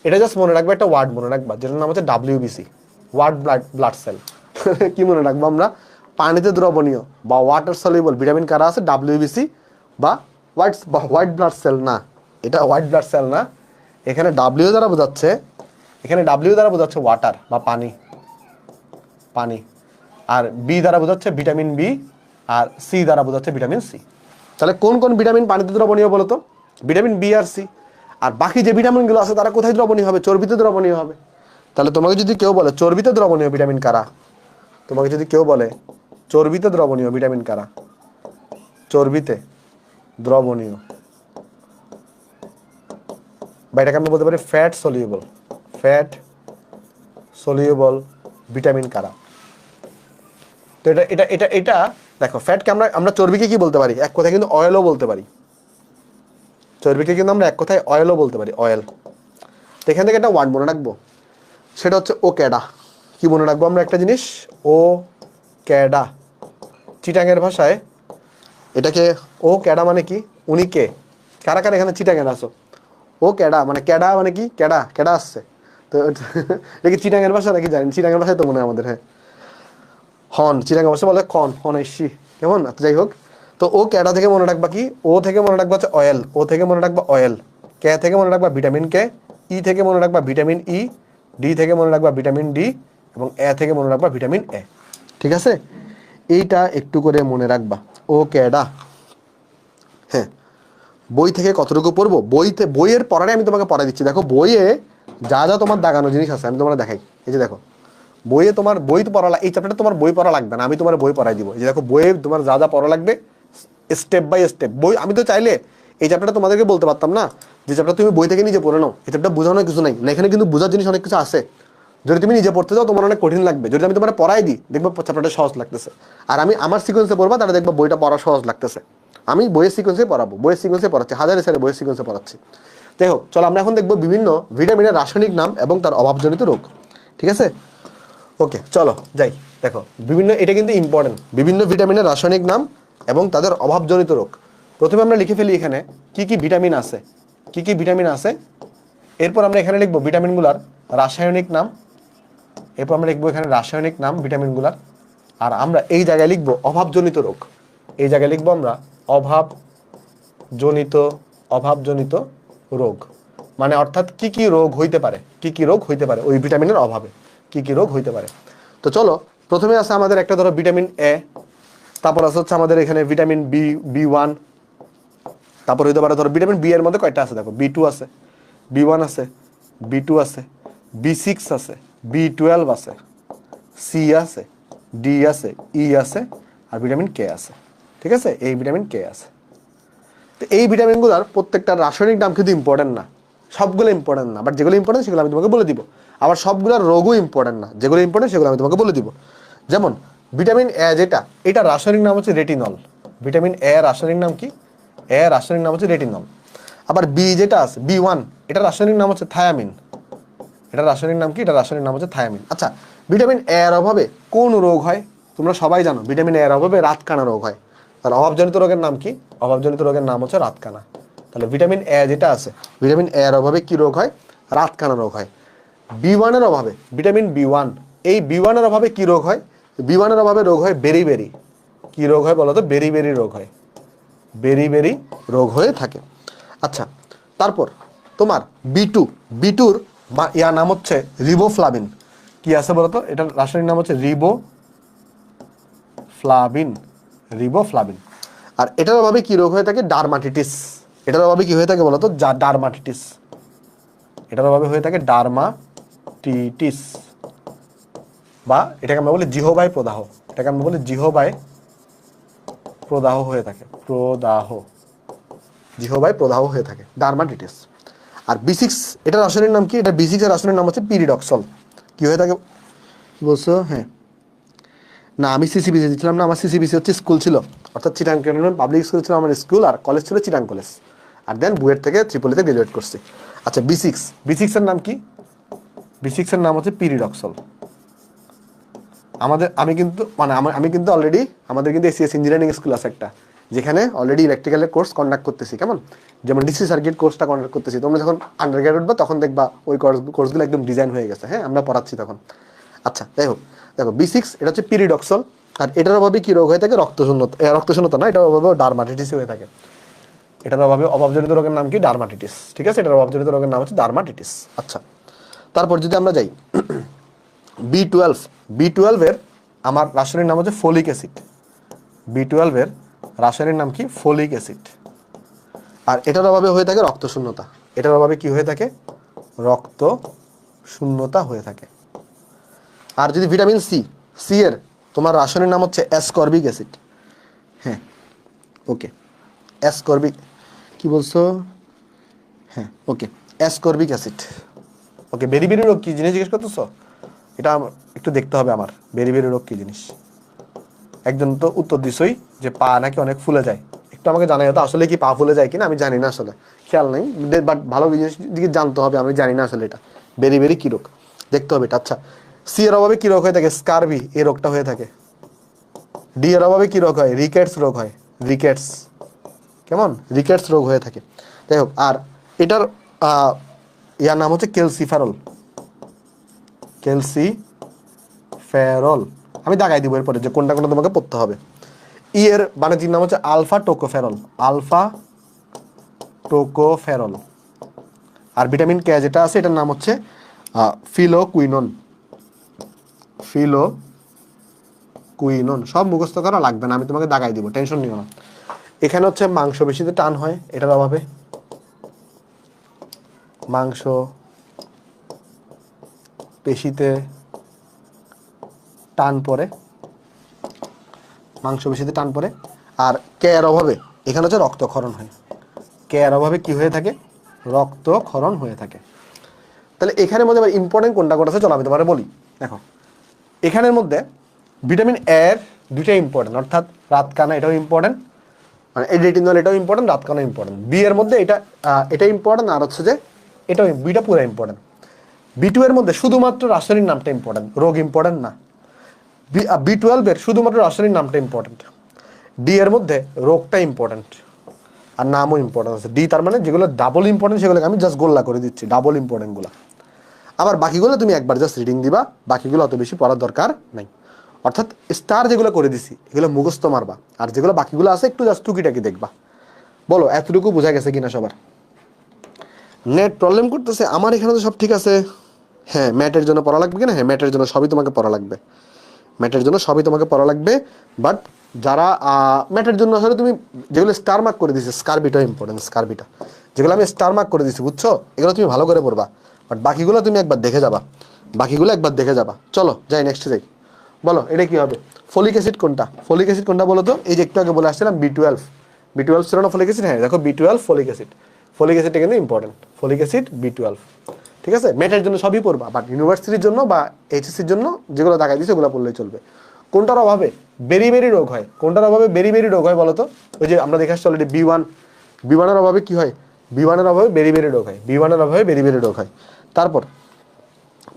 এটা জাস্ট মনে রাখবে, একটা ওয়ার্ড মনে রাখবা যেটার নাম হচ্ছে WBC, ওয়ার্ড ব্লাড সেল। কি মনে রাখবো আমরা? পানিতে দ্রবণীয় বা ওয়াটার সলিউবল ভিটামিন কারা আছে? WBC বা হোয়াইট ব্লাড সেল। না, এটা হোয়াইট ব্লাড সেল না। এখানে W দ্বারা বোঝাচ্ছে, এখানে W দ্বারা বোঝাচ্ছে ওয়াটার বা পানি, পানি। আর বি দ্বারা বোঝাচ্ছে ভিটামিন বি, আর সি দ্বারা বোঝাচ্ছে ভিটামিন সি। তাহলে কোন কোন ভিটামিন পানিতে দ্রবণীয় বলো তো? ভিটামিন বি আর সি। আর বাকি যে ভিটামিনগুলো আছে তারা কোথায় দ্রবণীয় হবে? চর্বিতে দ্রবণীয় হবে। তাহলে তোমাকে যদি কেউ বলে চর্বিতে দ্রবণীয় ভিটামিন কারা, তোমাকে যদি কেউ বলে চর্বিতে দ্রবণীয় ভিটামিন কারা, চর্বিতে দ্রবণীয়, বা এটাকে আমরা বলতে পারি ফ্যাট সলিউবল ভিটামিন কারা। তো এটা এটা এটা এটা দেখো, ফ্যাটকে আমরা চর্বিকে কি বলতে পারি? এক কথায় কিন্তু অয়েলও বলতে পারি। চর্বিকে কিন্তু আমরা এক কথায় অয়েলও বলতে পারি, অয়েল। তো এখান থেকে একটা ওয়ার্ড মনে রাখবো, সেটা হচ্ছে ও ক্যাডা। কি মনে রাখবো আমরা একটা জিনিস? ও ক্যাডা। চিটাঙের ভাষায় এটাকে ও ক্যাডা মানে কি? উনি কে? কারা কারা এখানে চিটাঙের আসো? ও ক্যাডা মানে ক্যাডা মানে কি? ক্যাডা, ক্যাডা আসছে। তো এটা কি চিটাঙের ভাষা নাকি জানি? চিটাঙের ভাষায় তো মনে হয় আমাদের। হ্যাঁ, হন, চিটাঙ্গা ভাষা বলে খন, হন এসি। কেমন? যাই হোক, তো ও ক্যাডা থেকে মনে রাখবা কি? ও থেকে মনে রাখবা হচ্ছে অয়েল, ও থেকে মনে রাখবা অয়েল, কে থেকে মনে রাখবা ভিটামিন কে, ই থেকে মনে রাখবা ভিটামিন ই, ডি থেকে মনে রাখবা ভিটামিন ডি, এবং এ থেকে মনে রাখবা ভিটামিন এ। ঠিক আছে? এইটা একটু করে মনে রাখবা, ও ক্যাডা। হ্যাঁ, বই থেকে কতটুকু পড়বো? বইয়ের পড়ারে আমি তোমাকে পড়াই দিচ্ছি। দেখো বইয়ে যা যা তোমার দাগানো জিনিস আছে আমি তোমার দেখাই। এই যে দেখো, বইয়ে তোমার বই তো পড়া, এই চ্যাপ্টারটা তোমার বই পড়া লাগবে না, আমি তোমার বই পড়াই দিব। এই যে দেখো, বইয়ে তোমার যা যা পড়া লাগবে স্টেপ বাই স্টেপ। বই আমি তো চাইলে এই চ্যাপ্টারটা তোমাদেরকে বলতে পারতাম না যে চ্যাপ্টার তুমি বই থেকে নিজে পড়ে নাও, এই চ্যাপ্টার বোঝানোর কিছু নাই না। এখানে কিন্তু বোঝার জিনিস অনেক কিছু আছে। যদি তুমি নিজে পড়তে যাও তোমার অনেক কঠিন লাগবে। যদি আমি তোমার পড়াই দিই দেখবো চ্যাপ্টারটা সহজ লাগতেছে। আর আমি আমার সিকোয়েন্সে পড়বা, তাহলে দেখবো বইটা পড়া সহজ লাগতেছে। আমি বইয়ের সিকোয়েন্সে পড়াবো, বইয়ের সিকোয়েন্সে পড়াচ্ছি, হাজার সালে বইয়ের সিকোয়েন্সে পড়াচ্ছি। যাই হোক, চলো আমরা এখন দেখবো বিভিন্ন ভিটামিনের রাসায়নিক নাম এবং তার অভাবজনিত রোগ। ঠিক আছে? ওকে, চলো যাই। দেখো বিভিন্ন, এটা কিন্তু ইম্পর্টেন্ট, বিভিন্ন ভিটামিনের রাসায়নিক নাম এবং তাদের অভাবজনিত রোগ। প্রথমে আমরা লিখে ফেলি এখানে কি কি ভিটামিন আছে, কি কি ভিটামিন আছে। এরপর আমরা এখানে লিখবো ভিটামিনগুলার রাসায়নিক নাম। এরপর আমরা লিখবো এখানে রাসায়নিক নাম ভিটামিনগুলার। আর আমরা এই জায়গায় লিখবো অভাবজনিত রোগ। এই জায়গায় লিখবো আমরা অভাবজনিত রোগ। মানে অর্থাৎ কি কি রোগ হইতে পারে, কি কি রোগ হইতে পারে ওই ভিটামিনের অভাবে, কি কি রোগ হইতে পারে। তো চলো, প্রথমে আছে আমাদের একটা ধরো ভিটামিন এ, তারপর আছে হচ্ছে আমাদের এখানে ভিটামিন বি1, তারপর হইতে পারে ধরো ভিটামিন বি এর মধ্যে কয়টা আছে দেখো, বি2 আছে, বি1 আছে, বি2 আছে, বি6 আছে, বি12 আছে, সি আছে, ডি আছে, ই আছে, আর ভিটামিন কে আছে। ঠিক আছে? এই ভিটামিন কে আছে। তো এই ভিটামিনগুলোর প্রত্যেকটা রাসায়নিক নাম কিন্তু ইম্পর্টেন্ট না, সবগুলো ইম্পর্টেন্ট না, বাট যেগুলো ইম্পর্টেন্ট সেগুলো আমি তোমাকে বলে দিব। আবার সবগুলোর রোগও ইম্পর্টেন্ট না, যেগুলো ইম্পর্টেন্ট সেগুলো আমি তোমাকে বলে দিব। যেমন ভিটামিন এ যেটা, এটা রাসায়নিক নাম হচ্ছে রেটিনল। ভিটামিন এ রাসায়নিক নাম কি? এ রাসায়নিক নাম হচ্ছে রেটিনল। আবার বি যেটা আছে, বি1, এটা রাসায়নিক নাম হচ্ছে থায়ামিন। এটা রাসায়নিক নাম কি? এটা রাসায়নিক নাম হচ্ছে থায়ামিন। আচ্ছা, ভিটামিন এ এর অভাবে কোন রোগ হয়? তোমরা সবাই জানো ভিটামিন এ এর অভাবে রাতকানা রোগ হয়। তাহলে অভাবজনিত রোগের নাম কি? অভাবজনিত রোগের নাম হচ্ছে রাতকানা। তাহলে ভিটামিন এ যেটা আছে, ভিটামিন এ এর অভাবে কি রোগ হয়? রাতকানা রোগ হয়। বি1 এর অভাবে, ভিটামিন বি1, এই বি1 এর অভাবে কি রোগ হয়? বি1 এর অভাবে রোগ হয় বেরি। কি রোগ হয় বলো তো? বেরি রোগ হয়, বেরি রোগ হয়ে থাকে। আচ্ছা, তারপর তোমার বি2 বা ইয়ার নাম হচ্ছে রিবোফ্লাভিন। কি আছে বলতো? এটার রাসায়নিক নাম হচ্ছে রিবোফ্লাভিন। আর এটার অভাবে কি রোগ হয়ে থাকে? ডারমাটিটিস। এটার অভাবে কি হয়ে থাকে বলতো? ডারমাটিটিস। এটার অভাবে হয়ে থাকে ডারমাটিটিস, বা এটাকে আমরা বলি জিহ্বায় প্রদাহ। এটাকে আমরা বলি জিহ্বায় প্রদাহ হয়ে থাকে, জিহ্বায় প্রদাহ হয়ে থাকে, ডারমাটিটিস। আর বি6, এটা রাসায়নিক নাম কি? এটা বি6 এর রাসায়নিক নাম হচ্ছে পিরিডক্সল। কি হয়ে থাকে কি বলছো? হ্যাঁ, না আমি সিসিবিসি দিচ্ছিলাম না, আমার সিসিবিসি হচ্ছে স্কুল ছিল, অর্থাৎ চিটাং ক্যান্টনমেন্ট পাবলিক স্কুল ছিল আমার স্কুল, আর কলেজ ছিল চিটাং কলেজ। আর দেন বুয়েট থেকে ত্রিপলিতে গ্রাজুয়েট করছি। আচ্ছা, বি6 এর নাম কি? B6 এর নাম হচ্ছে পিরিডক্সল। আমি কিন্তু অলরেডি আমাদের কিন্তু এসিএস ইঞ্জিনিয়ারিং স্কুল আছে একটা, যেখানে অলরেডি ইলেকট্রিক্যালের কোর্স কন্ডাক্ট করতেছি, কেমন, যেমন ডিসি সার্কিট কোর্সটা কন্ডাক্ট করতেছি। তোমরা যখন আন্ডার গ্রেড উঠবা তখন দেখবা ওই কোর্সগুলো একদম ডিজাইন হয়ে গেছে, হ্যাঁ, আমরা পড়াচ্ছি তখন। আচ্ছা, যাই হোক, দেখো B6 এটা হচ্ছে পিরিডক্সল, আর এটার অভাবে কি রোগ হয়ে থাকে? রক্তশূন্যতা না, এটার অভাবে ডার্মাটাইটিস হয়ে থাকে। এটার অভাবজনিত রোগের নাম কি? ডার্মাটাইটিস। ঠিক আছে, এটার অভাবজনিত রোগের নাম হচ্ছে ডার্মাটাইটিস। আচ্ছা, তারপর যদি আমরা যাই B12 এর আমার রাসায়নিক নাম হচ্ছে ফোলিক অ্যাসিড। B12 এর রাসায়নিক নাম কি? Folic acid. আর এটার অভাবে হয়ে থাকে রক্তশূন্যতা। এটার অভাবে কি হয়ে থাকে? রক্ত শূন্যতা হয়ে থাকে। আর যদি ভিটামিন সি এর তোমার রাসায়নিক নাম হচ্ছে অ্যাসকর্বিক অ্যাসিড। হ্যাঁ, ওকে, অ্যাসকর্বিক, কি বলছো? হ্যাঁ, ওকে, অ্যাসকর্বিক অ্যাসিড। ওকে, বেরি রোগ কি জিনিস জিজ্ঞেস করতেছো? এটা একটু দেখতে হবে আমার, বেরি রোগ কি জিনিস। একজন তো উত্তর দিছই যে পা নাকি অনেক ফুলে যায়। একটু আমাকে জানাই তো আসলে কি পা ফুলে যায় কিনা, আমি জানি না, আসলে খেয়াল নেই, বাট ভালো জিনিস দিকে জানতে হবে, আমি জানি না আসলে এটা বেরি কি রোগ, দেখতে হবে এটা। আচ্ছা, সি এর অভাবে কি রোগ হয়ে থাকে? স্কারবি, এই রোগটা হয়ে থাকে। ডি এর অভাবে কি রোগ হয়? রিকেটস রোগ হয়, রিকেটস, কেমন, রিকেটস রোগ হয়ে থাকে। যাই হোক, আর এটার ইয়ার নাম হচ্ছে ক্যালসিফেরল। আমি দাগাই দিব এরপরে যে কোনটা কোনটা তোমাকে পড়তে হবে। ই এর বাণিজ্যিক নাম হচ্ছে আলফা টোকোফেরল। আর ভিটামিন কে যেটা আছে এটার নাম হচ্ছে ফিলোকুইনন। সব মুখস্থ করা লাগবে না, আমি তোমাকে দাগাই দিব, টেনশন নিও না। এখানে হচ্ছে মাংস পেশিতে টান হয়, এটার অভাবে মাংস পেশিতে টান পড়ে, আর কে এর অভাবে এখানে হচ্ছে রক্তক্ষরণ হয়। কে এর অভাবে কি হয়ে থাকে? রক্তক্ষরণ হয়ে থাকে। তাহলে এখানের মধ্যে ইম্পর্টেন্ট কোনটা আছে চলো আমি তোমাকে বলি। দেখো, এখানের মধ্যে ভিটামিন এর দুইটা ইম্পর্টেন্ট, অর্থাৎ রাতকানা এটাও ইম্পর্টেন্ট, মানে এই রেটিনল এটাও ইম্পর্টেন্ট, রাতকানা ইম্পর্টেন্ট। বি এর মধ্যে এটা ইম্পর্টেন্ট, আর হচ্ছে যে এটাও, বিটা পুরো ইম্পর্টেন্ট। B2 এর মধ্যে শুধুমাত্র রাসায়নিক নামটা ইম্পর্টেন্ট, রোগ ইম্পর্টেন্ট না। B12 এর শুধুমাত্র রাসায়নিক নামটা ইম্পর্টেন্ট। ডি এর মধ্যে রোগটা ইম্পর্টেন্ট আর নামও ইম্পর্টেন্ট আছে। ডি তার মানে যেগুলো ডাবল ইম্পর্টেন্ট সেগুলোকে আমি জাস্ট গোল্লা করে দিচ্ছি, ডাবল ইম্পর্টেন্টগুলো। আবার বাকিগুলো তুমি একবার জাস্ট রিডিং দিবা, বাকিগুলো অত বেশি পড়ার দরকার নাই। অর্থাৎ স্টার যেগুলো করে দিছি এগুলো মুখস্থ মারবা, আর যেগুলো বাকিগুলো আছে একটু জাস্ট টুকিটাকি দেখবা। বলো এতটুকু বোঝা গেছে কিনা সবার? নেট প্রবলেম করতেছে? আমার এখানে তো সব ঠিক আছে। হ্যাঁ, ম্যাটের জন্য পড়া লাগবে কিনা? হ্যাঁ, ম্যাটের জন্য সবই তোমাকে পড়া লাগবে, বাট যারা ম্যাটের জন্য আসলে তুমি যেগুলো স্টার মার্ক করে দিচ্ছি, স্কারবিটা ইম্পর্টেন্ট, যেগুলো আমি স্টার মার্ক করে দিচ্ছি, বুঝছো, এগুলো তুমি ভালো করে পড়বা, বাট বাকিগুলো তুমি একবার দেখে যাবা। চলো যাই, নেক্সট যাই। বলো এটা কি হবে? ফলিক অ্যাসিড কোনটা বলো তো? এই যে একটু আগে বলে আসছিলাম B12 ছিল না ফলিক অ্যাসিড? হ্যাঁ, দেখো B12 ফলিক অ্যাসিডটা কিন্তু ইম্পর্টেন্ট, ফলিক অ্যাসিড B12। ঠিক আছে, ম্যাটের জন্য সবই পড়বা, বাট ইউনিভার্সিটির জন্য বা এইচএসসির জন্য যেগুলো দেখাই দিচ্ছে ওগুলো পড়লেই চলবে। কোনটার অভাবে বেরি রোগ হয়? বলো তো? ওই যে আমরা দেখে আসছি অলরেডি B1 এর অভাবে কি হয়? B1 এর অভাবে বেরি রোগ হয়। তারপর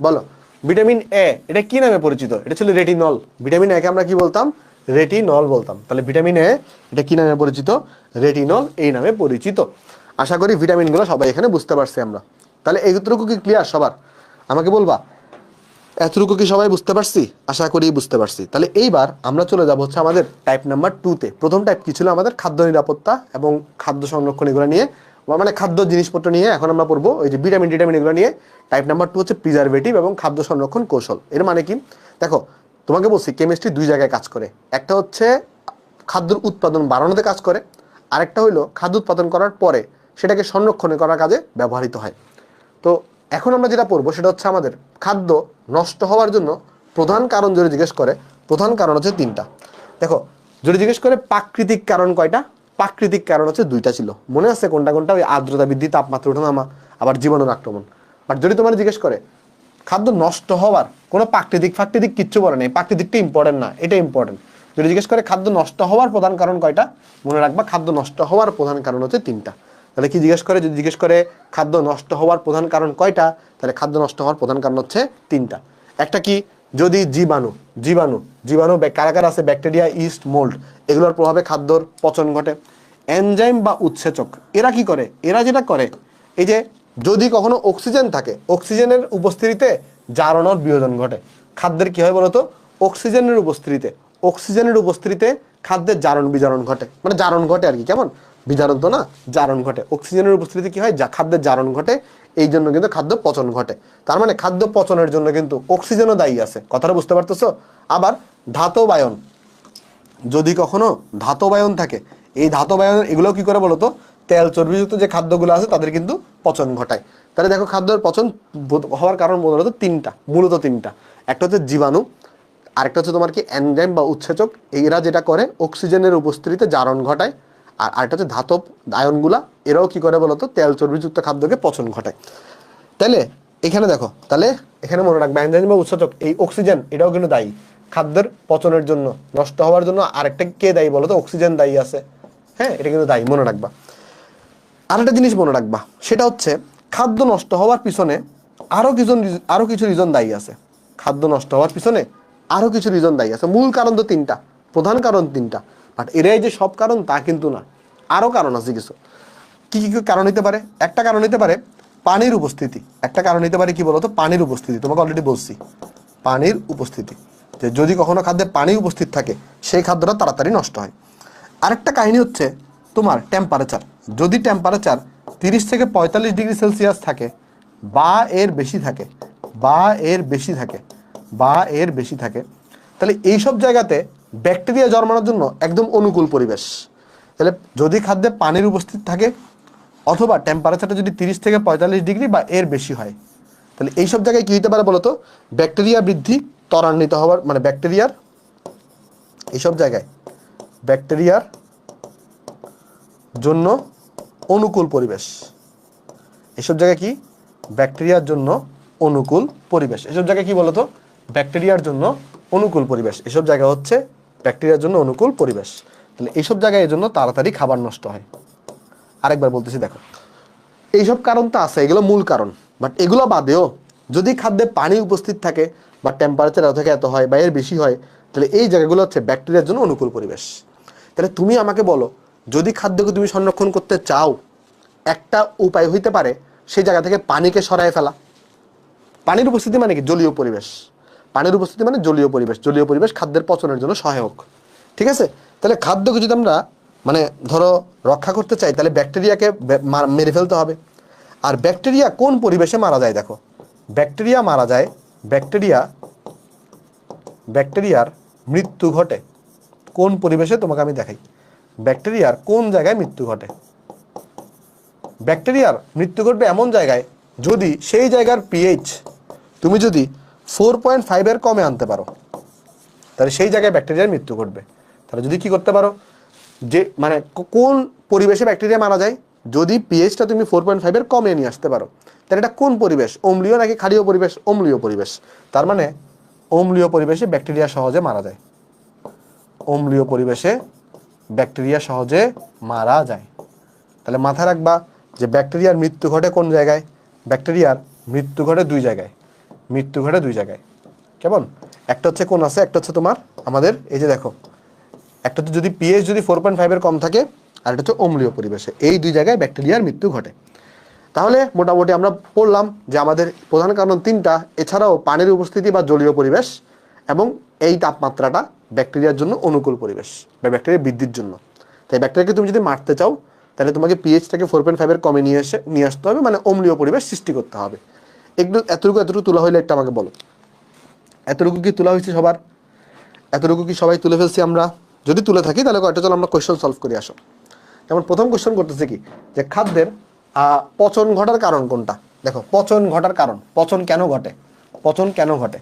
বলো ভিটামিন এ, এটা কি নামে পরিচিত? এটা ছিল রেটিনল। ভিটামিন এ কে আমরা কি বলতাম? রেটিনল বলতাম। তাহলে ভিটামিন এ এটা কি নামে পরিচিত? রেটিনল এই নামে পরিচিত। আশা করি ভিটামিনগুলো সবাই এখানে বুঝতে পারছি আমরা। তাহলে এইটুকু কি ক্লিয়ার সবার? আমাকে বলবা এতটুকু কি সবাই বুঝতে পারছি? আশা করি বুঝতে পারছি। তাহলে এইবার আমরা চলে যাবো হচ্ছে আমাদের টাইপ নাম্বার 2-তে। প্রথম টাইপ কি ছিল আমাদের? খাদ্য নিরাপত্তা এবং খাদ্য সংরক্ষণ, এগুলো নিয়ে, মানে খাদ্য জিনিসপত্র নিয়ে। এখন আমরা পড়বো ওই যে ভিটামিন এগুলো নিয়ে। টাইপ নাম্বার 2 হচ্ছে প্রিজারভেটিভ এবং খাদ্য সংরক্ষণ কৌশল। এর মানে কি? দেখো, তোমাকে বলছি কেমিস্ট্রি দুই জায়গায় কাজ করে। একটা হচ্ছে খাদ্যের উৎপাদন বাড়ানোতে কাজ করে, আরেকটা হইলো খাদ্য উৎপাদন করার পরে সেটাকে সংরক্ষণ করার কাজে ব্যবহৃত হয়। তো এখন আমরা যেটা পড়বো সেটা হচ্ছে আমাদের খাদ্য নষ্ট হওয়ার জন্য প্রধান কারণ যদি জিজ্ঞেস করে, প্রধান কারণ হচ্ছে 3টা। দেখো, যদি জিজ্ঞেস করে প্রাকৃতিক কারণ কয়টা? প্রাকৃতিক কারণ হচ্ছে 2টা ছিল, মনে আছে কোনটা? ওই আর্দ্রতা বৃদ্ধি, তাপমাত্রা ওঠানামা, আবার জীবাণুর আক্রমণ। বাট যদি তোমার জিজ্ঞেস করে খাদ্য নষ্ট হওয়ার কোনো প্রাকৃতিক কিচ্ছু বলে নেই, প্রাকৃতিকটা ইম্পর্টেন্ট না, এটা ইম্পর্টেন্ট। যদি জিজ্ঞেস করে খাদ্য নষ্ট হওয়ার প্রধান কারণ কয়টা, মনে রাখবা খাদ্য নষ্ট হওয়ার প্রধান কারণ হচ্ছে 3টা। তাহলে কি জিজ্ঞেস করে? যদি জিজ্ঞেস করে খাদ্য নষ্ট হওয়ার প্রধান কারণ কয়টা, তাহলে খাদ্য নষ্ট হওয়ার প্রধান কারণ হচ্ছে 3টা। একটা কি, যদি জীবাণু জীবাণু জীবাণু কারা কারা আছে, ব্যাকটেরিয়া, ইস্ট, মোল্ড, এগুলোর প্রভাবে খাদ্যর পচন ঘটে। এনজাইম বা উৎসেচক, এরা কি করে? এরা যেটা করে, এই যে যদি কখনো অক্সিজেন থাকে, অক্সিজেনের উপস্থিতিতে জারণের বিয়োজন ঘটে। খাদ্যের কি হয় বলতো? অক্সিজেনের উপস্থিতিতে খাদ্যের জারণ বিজারণ ঘটে, মানে জারণ ঘটে আর কি। কেমন? বিজারণ তো না, জারণ ঘটে। অক্সিজেনের উপস্থিতিতে কি হয়? খাদ্যের জারণ ঘটে, এই জন্য কিন্তু খাদ্য পচন ঘটে। তার মানে খাদ্য পচনের জন্য কিন্তু অক্সিজেনও দায়ী আছে, কথাটা বুঝতে পারতেছো? আবার ধাতবায়ন, যদি কখনো ধাতবায়ন থাকে, এই ধাতবায়ন এগুলো কি করে বলতো? তেল চর্বিযুক্ত যে খাদ্যগুলো আছে তাদের কিন্তু পচন ঘটায়। তাহলে দেখো খাদ্যের পচন হওয়ার কারণ মূলত তিনটা। একটা হচ্ছে জীবাণু, আরেকটা হচ্ছে তোমার কি এনজাইম বা উৎসেচক, এরা যেটা করে অক্সিজেনের উপস্থিতিতে জারণ ঘটায়। আর আরেকটা হচ্ছে ধাতব আয়নগুলা, এরাও কি করে বলতো? তেল চর্বিযুক্ত খাদ্যকে পচন ঘটায়। তাহলে এখানে দেখো, তাহলে এখানে মনে রাখবে এনজাইম বা উৎসেচক, এই অক্সিজেন এটাও কিন্তু দায়ী খাদ্যের পচনের জন্য, নষ্ট হওয়ার জন্য। আরেকটা কে দায়ী বলতো? অক্সিজেন দায়ী আছে, হ্যাঁ, এটা কিন্তু দায়ী, মনে রাখবা। আরেকটা জিনিস মনে রাখবা, সেটা হচ্ছে খাদ্য নষ্ট হওয়ার পিছনে আরো কিছু রিজন দায়ী আছে। খাদ্য নষ্ট হওয়ার পিছনে আরো কিছু রিজন দায়ী আছে। মূল কারণ তো 3টা, প্রধান কারণ 3টা, বাট এরাই যে সব কারণ তা কিন্তু না, আরো কারণ আছে কিছু। কি কি কারণ হতে পারে? একটা কারণ হতে পারে পানির উপস্থিতি। একটা কারণ হতে পারে কি বলতো? পানির উপস্থিতি। তোমাকে অলরেডি বলছি, পানির উপস্থিতি, যে যদি কখনো খাদ্যে পানি উপস্থিত থাকে সেই খাদ্যটা তাড়াতাড়ি নষ্ট হয়। আরেকটা কাহিনী হচ্ছে তোমার টেম্পারেচার। যদি টেম্পারেচার 30 থেকে 45 ডিগ্রি সেলসিয়াস থাকে বা এর বেশি থাকে, তাহলে এইসব জায়গাতে ব্যাকটেরিয়া জন্মানোর জন্য একদম অনুকূল পরিবেশ। তাহলে যদি খাদ্যে পানির উপস্থিত থাকে অথবা টেম্পারেচারটা যদি 30 থেকে 45 ডিগ্রি বা এর বেশি হয়, তাহলে এইসব জায়গায় কি হতে পারে বলতো? ব্যাকটেরিয়া বৃদ্ধি ত্বরান্বিত হওয়ার, মানে এইসব জায়গায় ব্যাকটেরিয়ার জন্য অনুকূল পরিবেশ। এসব জায়গায় কি? ব্যাকটেরিয়ার জন্য অনুকূল পরিবেশ। এসব জায়গায় কি বলতো? ব্যাকটেরিয়ার জন্য অনুকূল পরিবেশ। এসব জায়গা হচ্ছে ব্যাকটেরিয়ার জন্য অনুকূল পরিবেশ। তাহলে এইসব জায়গায় এই জন্য তাড়াতাড়ি খাবার নষ্ট হয়। আরেকবার বলতেছি, দেখো এইসব কারণ তো আছে, এগুলো মূল কারণ, বাট এগুলো বাদেও যদি খাদ্যে পানি উপস্থিত থাকে বা টেম্পারেচার এত থেকে এত হয় বা এর বেশি হয়, তাহলে এই জায়গাগুলো হচ্ছে ব্যাকটেরিয়ার জন্য অনুকূল পরিবেশ। তাহলে তুমি আমাকে বলো, যদি খাদ্যকে তুমি সংরক্ষণ করতে চাও, একটা উপায় হইতে পারে সেই জায়গা থেকে পানিকে সরায় ফেলা। পানির উপস্থিতি মানে কি? জলীয় পরিবেশ। পানির উপস্থিতি মানে জলীয় পরিবেশ। জলীয় পরিবেশ খাদ্যের পচনের জন্য সহায়ক, ঠিক আছে? তাহলে খাদ্যকে যদি আমরা মানে ধরো রক্ষা করতে চাই, তাহলে ব্যাকটেরিয়াকে মেরে ফেলতে হবে। আর ব্যাকটেরিয়া কোন পরিবেশে মারা যায়? দেখো, ব্যাকটেরিয়া মারা যায়, ব্যাকটেরিয়ার মৃত্যু ঘটে কোন পরিবেশে? তোমাকে আমি দেখাই ব্যাকটেরিয়ার কোন জায়গায় মৃত্যু ঘটে। ব্যাকটেরিয়ার মৃত্যু ঘটবে এমন জায়গায় যদি সেই জায়গার পিএইচ তুমি যদি 4.5 কমে আনতে পারো, তাহলে সেই জায়গায় ব্যাকটেরিয়ার মৃত্যু ঘটবে। তাহলে যদি কি করতে পারো, যে মানে কোন পরিবেশে ব্যাকটেরিয়া মারা যায়? যদি পিএইচটা তুমি 4.5 কমে নিয়ে আসতে পারো, তাহলে এটা কোন পরিবেশ? অম্লীয় নাকি ক্ষারীয় পরিবেশ? অম্লীয় পরিবেশ। তার মানে অম্লীয় পরিবেশে ব্যাকটেরিয়া সহজে মারা যায়। অম্লীয় পরিবেশে ব্যাকটেরিয়া সহজে মারা যায়। তাহলে মাথায় রাখবা যে ব্যাকটেরিয়ার মৃত্যু ঘটে কোন জায়গায়? ব্যাকটেরিয়ার মৃত্যু ঘটে 2 জায়গায়। কেমন? একটা হচ্ছে কোন আছে? একটা হচ্ছে তোমার আমাদের এই যে দেখো, একটা হচ্ছে যদি পিএইচ যদি 4.5 কম থাকে, আর একটা হচ্ছে অম্লীয় পরিবেশে। এই 2 জায়গায় ব্যাকটেরিয়ার মৃত্যু ঘটে। তাহলে মোটামুটি আমরা পড়লাম যে আমাদের প্রধান কারণ 3টা, এছাড়াও পানির উপস্থিতি বা জলীয় পরিবেশ, এবং এই তাপমাত্রাটা ব্যাকটেরিয়ার জন্য অনুকূল পরিবেশ বা ব্যাকটেরিয়া বৃদ্ধির জন্য। তাই ব্যাকটেরিয়াকে তুমি যদি মারতে চাও, তাহলে তোমাকে পিএইচটাকে 4.5 কমে নিয়ে আসতে হবে, মানে অম্লীয় পরিবেশ সৃষ্টি করতে হবে। এতটুকু তোলা হইলে একটা আমাকে বলো, এতটুকু কি তোলা হয়েছে সবার? এতটুকু কি সবাই তুলে ফেলছি আমরা? যদি তুলে থাকি তাহলে কয়েকটা চলো আমরা কোয়েশ্চন সলভ করে আসো। যেমন প্রথম কোয়েশ্চন করতেছে কি, যে খাদ্যের পচন ঘটার কারণ কোনটা? দেখো, পচন ঘটার কারণ, পচন কেন ঘটে?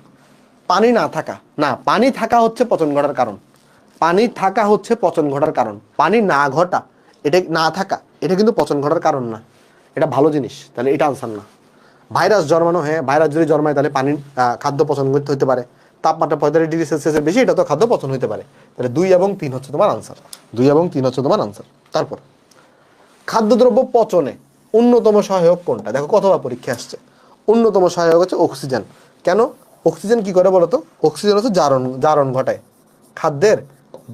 পানি না থাকা, না পানি থাকা হচ্ছে পচন ঘটার কারণ। পানি না ঘটা, এটা না থাকা, এটা কিন্তু পচন ঘটার কারণ না। এটা ভালো জিনিস, তাহলে এটা আনসার না। ভাইরাস জন্মানো, হ্যাঁ ভাইরাস যদি জন্মায় তাহলে পানির খাদ্য পচন হতে পারে। তাপমাত্রা 45 ডিগ্রি সেলসিয়াসের বেশি, এটা তো খাদ্য পচন হতে পারে। তাহলে 2 এবং 3 হচ্ছে তোমার আনসার। তারপর খাদ্যদ্রব্য পচনে অন্যতম সহায়ক কোনটা? দেখো কতবার পরীক্ষা আসছে। অন্যতম সহায়ক হচ্ছে অক্সিজেন। কেন? অক্সিজেন কি করে বলতো? অক্সিজেন হচ্ছে জারণ ঘটায়, খাদ্যের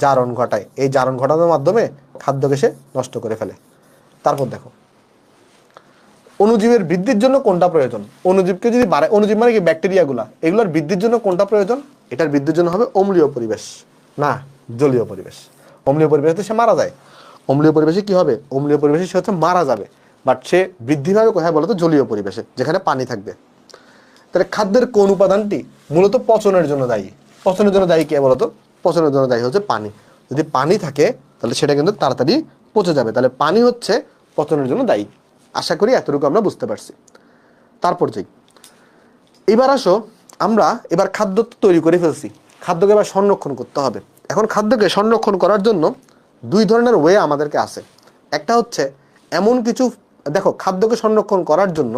জারণ ঘটায়। এই জারণ ঘটানোর মাধ্যমে খাদ্যকে সে নষ্ট করে ফেলে। তারপর দেখো অণুজীবের বৃদ্ধির জন্য কোনটা প্রয়োজন? অণুজীবকে যদি বাড়ায়, অণুজীব মানে কি ব্যাকটেরিয়াগুলা, এগুলোর বৃদ্ধির জন্য কোনটা প্রয়োজন? এটার বৃদ্ধির জন্য হবে অম্লীয় পরিবেশ, না জলীয় পরিবেশ। অম্লীয় পরিবেশে সে মারা যায়। অম্লীয় পরিবেশে কি হবে? অম্লীয় পরিবেশে সে হচ্ছে মারা যাবে, বাট সে বৃদ্ধি পাবে কোথায় বলতো? জলীয় পরিবেশে, যেখানে পানি থাকবে। তাহলে খাদ্যের কোন উপাদানটি মূলত পচনের জন্য দায়ী? পচনের জন্য দায়ী কে বলতো? পচনের জন্য দায়ী হচ্ছে পানি। যদি পানি থাকে তাহলে সেটা কিন্তু তাড়াতাড়ি পচে যাবে। তাহলে পানি হচ্ছে পচনের জন্য দায়ী। আশা করি এতটুকু আমরা বুঝতে পারছি। তারপর যাই, এবার আসো আমরা এবার খাদ্য তৈরি করে ফেলছি, খাদ্যকে এবার সংরক্ষণ করতে হবে। এখন খাদ্যকে সংরক্ষণ করার জন্য দুই ধরনের ওয়ে আমাদেরকে আছে। একটা হচ্ছে এমন কিছু, দেখো খাদ্যকে সংরক্ষণ করার জন্য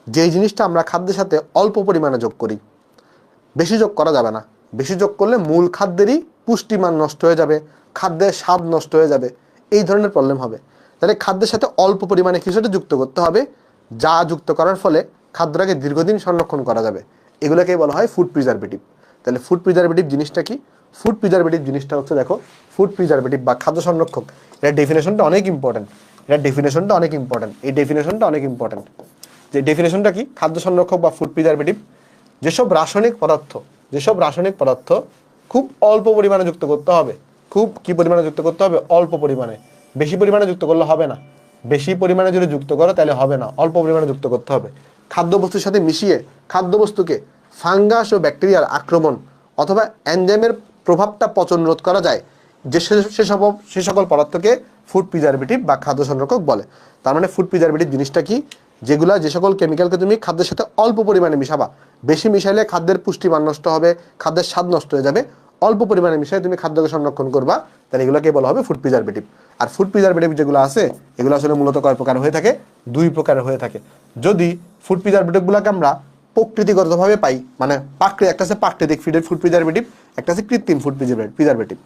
যেই জিনিসটা আমরা খাদ্যের সাথে অল্প পরিমাণে যোগ করি, বেশি যোগ করা যাবে না। বেশি যোগ করলে মূল খাদ্যেরই পুষ্টিমান নষ্ট হয়ে যাবে, খাদ্যের স্বাদ নষ্ট হয়ে যাবে, এই ধরনের প্রবলেম হবে। তাহলে খাদ্যের সাথে অল্প পরিমাণে কিছুটা যুক্ত করতে হবে, যা যুক্ত করার ফলে খাদ্যটাকে দীর্ঘদিন সংরক্ষণ করা যাবে। এগুলোকেই বলা হয় ফুড প্রিজারভেটিভ। তাহলে ফুড প্রিজারভেটিভ জিনিসটা কি? ফুড প্রিজারভেটিভ জিনিসটা হচ্ছে, দেখো ফুড প্রিজারভেটিভ বা খাদ্য সংরক্ষক, এর ডেফিনেশনটা অনেক ইম্পর্টেন্ট। এর ডেফিনেশনটা অনেক ইম্পর্টেন্ট, এই ডেফিনেশনটা অনেক ইম্পর্টেন্ট। যে ডেফিনেশনটা কি? খাদ্য সংরক্ষক বা ফুড প্রিজারভেটিভ যেসব রাসায়নিক পদার্থ খুব অল্প পরিমাণে যুক্ত করতে হবে। খুব কি পরিমাণে যুক্ত করতে হবে? অল্প পরিমাণে। বেশি পরিমাণে যুক্ত করলে হবে না। বেশি পরিমাণে যদি যুক্ত করো তাহলে হবে না, অল্প পরিমাণে যুক্ত করতে হবে। খাদ্যবস্তুর সাথে মিশিয়ে খাদ্যবস্তুকে ফাঙ্গাস ও ব্যাকটেরিয়ার আক্রমণ অথবা এনজাইমের প্রভাবটা পচন রোধ করা যায়, যে সে সকল পদার্থকে ফুড প্রিজারভেটিভ বা খাদ্য সংরক্ষক বলে। তার মানে ফুড প্রিজারভেটিভ জিনিসটা কি? যে সকল কেমিক্যালকে তুমি খাদ্যের সাথে অল্প পরিমাণে মিশাবা, বেশি মিশাইলে খাদ্যের পুষ্টিমান নষ্ট হবে, খাদ্যের স্বাদ নষ্ট হয়ে যাবে। অল্প পরিমাণে মিশাই তুমি খাদ্যকে সংরক্ষণ করবা, তাহলে এগুলোকে বলা হবে ফুড প্রিজারভেটিভ। আর ফুড প্রিজারভেটিভ যেগুলো আছে এগুলো আসলে মূলত কয় প্রকার হয়ে থাকে? দুই প্রকার হয়ে থাকে। যদি ফুড প্রিজারভেটিভগুলোকে আমরা প্রকৃতিগতভাবে পাই, মানে একটা আছে প্রাকৃতিক ফিডের ফুড প্রিজারভেটিভ, একটা আছে কৃত্রিম ফুড প্রিজারভেটিভ।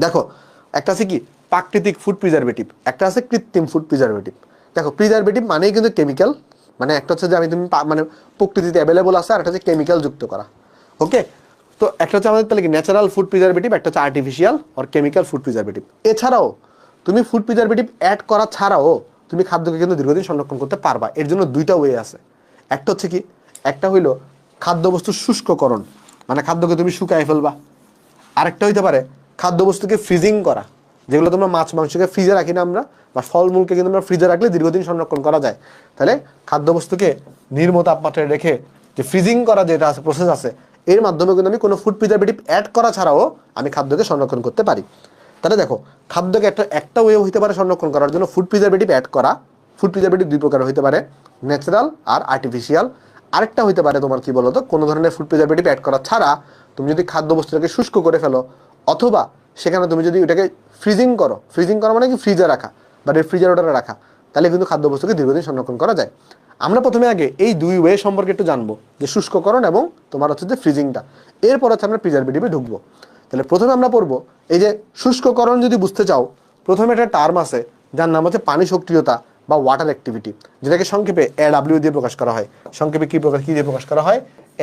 দেখো একটা আছে কি প্রাকৃতিক ফুড প্রিজারভেটিভ, একটা আছে কৃত্রিম ফুড প্রিজারভেটিভ। দেখো প্রিজারভেটিভ মানেই কিন্তু কেমিক্যাল, মানে একটা হচ্ছে যে তুমি মানে প্রকৃতিতে অ্যাভেলেবল আছে, আর একটা হচ্ছে কেমিক্যাল যুক্ত করা। ওকে, তো একটা হচ্ছে আমাদের তাহলে কি ন্যাচারাল ফুড প্রিজারভেটিভ, একটা হচ্ছে আর্টিফিশিয়াল আর কেমিক্যাল ফুড প্রিজারভেটিভ। এছাড়াও তুমি ফুড প্রিজারভেটিভ অ্যাড করা ছাড়াও তুমি খাদ্যকে কিন্তু দীর্ঘদিন সংরক্ষণ করতে পারবা। এর জন্য দুইটা ওয়ে আছে। একটা হচ্ছে কি, একটা হইলো খাদ্যবস্তুর শুষ্ককরণ, মানে খাদ্যকে তুমি শুকায় ফেলবা। আরেকটা হইতে পারে খাদ্যবস্তুকে ফ্রিজিং করা, যেগুলো তোমরা মাছ মাংসকে ফ্রিজে রাখি না আমরা, বা ফলমূলকে কিন্তু আমরা ফ্রিজে রাখলে দীর্ঘদিন সংরক্ষণ করা যায়। তাহলে খাদ্যবস্তুকে নিম্ন তাপমাত্রায় রেখে যে ফ্রিজিং করা যেটা আছে, প্রসেস আছে, এর মাধ্যমে কিন্তু আমি কোনো ফুড প্রিজারভেটিভ অ্যাড করা ছাড়াও আমি খাদ্যকে সংরক্ষণ করতে পারি। তাহলে দেখো খাদ্যকে একটা ওয়ে হইতে পারে সংরক্ষণ করার জন্য ফুড প্রিজারভেটিভ অ্যাড করা। ফুড প্রিজারভেটিভ দুই প্রকার হইতে পারে, ন্যাচারাল আর আর্টিফিশিয়াল। আরেকটা হইতে পারে তোমার কি বলতো, কোনো ধরনের ফুড প্রিজারভেটিভ অ্যাড করা ছাড়া তুমি যদি খাদ্যবস্তুটাকে শুষ্ক করে ফেলো, অথবা সেখানে তুমি যদি ওটাকে ফ্রিজিং করা মানে কি ফ্রিজে রাখা বা রেফ্রিজারেটরে রাখা, তাহলে কিন্তু খাদ্যবস্তুকে দীর্ঘদিন সংরক্ষণ করা যায়। আমরা প্রথমে আগে এই দুই ওয়ে সম্পর্কে একটু জানবো, যে শুষ্ককরণ এবং তোমার হচ্ছে যে ফ্রিজিংটা। এরপর হচ্ছে আমরা প্রিজারভেটিভে ঢুকবো। তাহলে প্রথমে আমরা পড়বো এই যে শুষ্ককরণ। যদি বুঝতে চাও, প্রথমে একটা টার্ম আছে যার নাম হচ্ছে পানি সক্রিয়তা বা ওয়াটার অ্যাক্টিভিটি, যেটাকে সংক্ষেপে AW দিয়ে প্রকাশ করা হয়। সংক্ষেপে কি দিয়ে প্রকাশ করা হয়?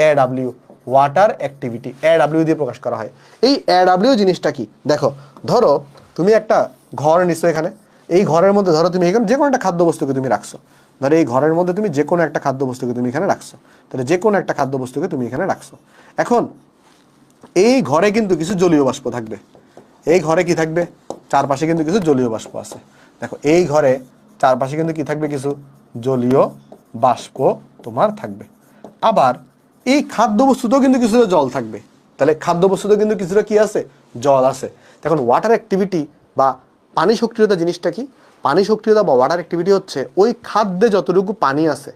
AW, ওয়াটার অ্যাক্টিভিটি, AW দিয়ে প্রকাশ করা হয়। এই AW জিনিসটা কি? দেখো ধরো তুমি একটা ঘর নিচ্ছ, এখানে এই ঘরের মধ্যে ধরো তুমি এখানে যে কোনো একটা খাদ্যবস্তুকে তুমি রাখছো। ধরো এই ঘরের মধ্যে তুমি যে কোনো একটা খাদ্যবস্তুকে তুমি এখানে রাখছো। তাহলে যে কোনো একটা খাদ্যবস্তুকে তুমি এখানে রাখছো। এখন এই ঘরে কিন্তু কিছু জলীয় বাষ্প থাকবে। এই ঘরে কি থাকবে? চারপাশে কিন্তু কিছু জলীয় বাষ্প আছে। দেখো এই ঘরে চারপাশে কিন্তু কি থাকবে? কিছু জলীয় বাষ্প তোমার থাকবে। আবার এই খাদ্যবস্তুতেও কিন্তু কিছুটা জল থাকবে। তাহলে খাদ্যবস্তুতে কিন্তু কিছুটা কি আছে? জল আছে। এখন ওয়াটার অ্যাক্টিভিটি বা পানি সক্রিয়তা জিনিসটা কি? পানি সক্রিয়তা বা ওয়াটার অ্যাক্টিভিটি হচ্ছে ওই খাদ্যে যতটুকু পানি আছে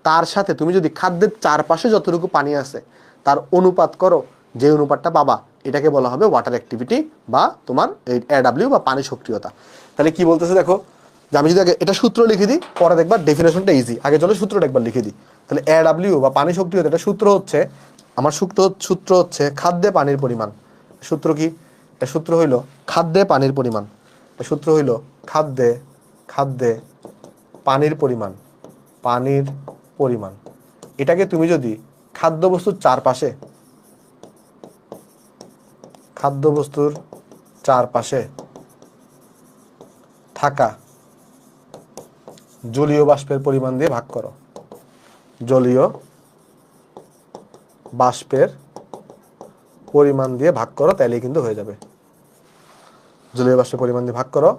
তার সাথে তুমি যদি খাদ্যের চারপাশে যতটুকু পানি আছে তার অনুপাত করো, যে অনুপাতটা পাবা এটাকে বলা হবে ওয়াটার অ্যাক্টিভিটি বা তোমার AW বা পানি সক্রিয়তা। তাহলে কি বলতেছে দেখো, যে আমি যদি আগে এটা সূত্র লিখে দিই, পরে দেখবা ডেফিনেশনটা ইজি। আগে চলো সূত্রটা একবার লিখে দিই। তাহলে AW বা পানি সক্রিয়তা, এটা সূত্র হচ্ছে আমার সূত্র হচ্ছে খাদ্যে পানির পরিমাণ। সূত্র কি? এটা সূত্র হইল খাদ্যে পানির পরিমাণ। সূত্র হইল খাদ্যে পানির পরিমাণ এটাকে তুমি যদি খাদ্যবস্তুর চারপাশে থাকা জলীয় বাষ্পের পরিমাণ দিয়ে ভাগ করো, জলীয় বাষ্পের পরিমাণ দিয়ে ভাগ করো, তাহলেই কিন্তু হয়ে যাবে। জলীয় বাষ্পের পরিমাণ দিয়ে ভাগ করো,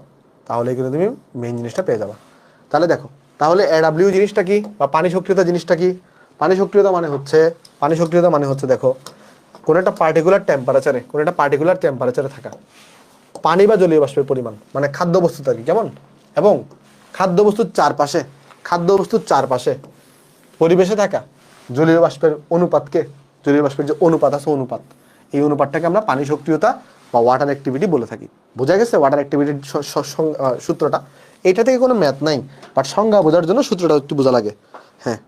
তাহলে কিন্তু তুমি মেইন জিনিসটা পেয়ে যাবে। তাহলে দেখো, তাহলে AW জিনিসটা কি বা পানি সক্রিয়তা জিনিসটা কি? পানি সক্রিয়তা মানে হচ্ছে দেখো, কোন একটা পার্টিকুলার টেম্পারেচারে থাকা পানি বা জলীয় বাষ্পের পরিমাণ, মানে খাদ্যবস্তু থাকি কেমন, এবং খাদ্যবস্তুর চারপাশে পরিবেশে থাকা জলীয় বাষ্পের অনুপাতকে, জলীয় বাষ্পের যে অনুপাত আছে এই অনুপাতটাকে আমরা পানি সক্রিয়তা বা ওয়াটার অ্যাক্টিভিটি বলে থাকি। বোঝা গেছে ওয়াটার অ্যাক্টিভিটির সূত্রটা? এটা থেকে কোনো ম্যাথ নাই, বাট সংজ্ঞা বোঝার জন্য সূত্রটা একটু বোঝা লাগে। হ্যাঁ,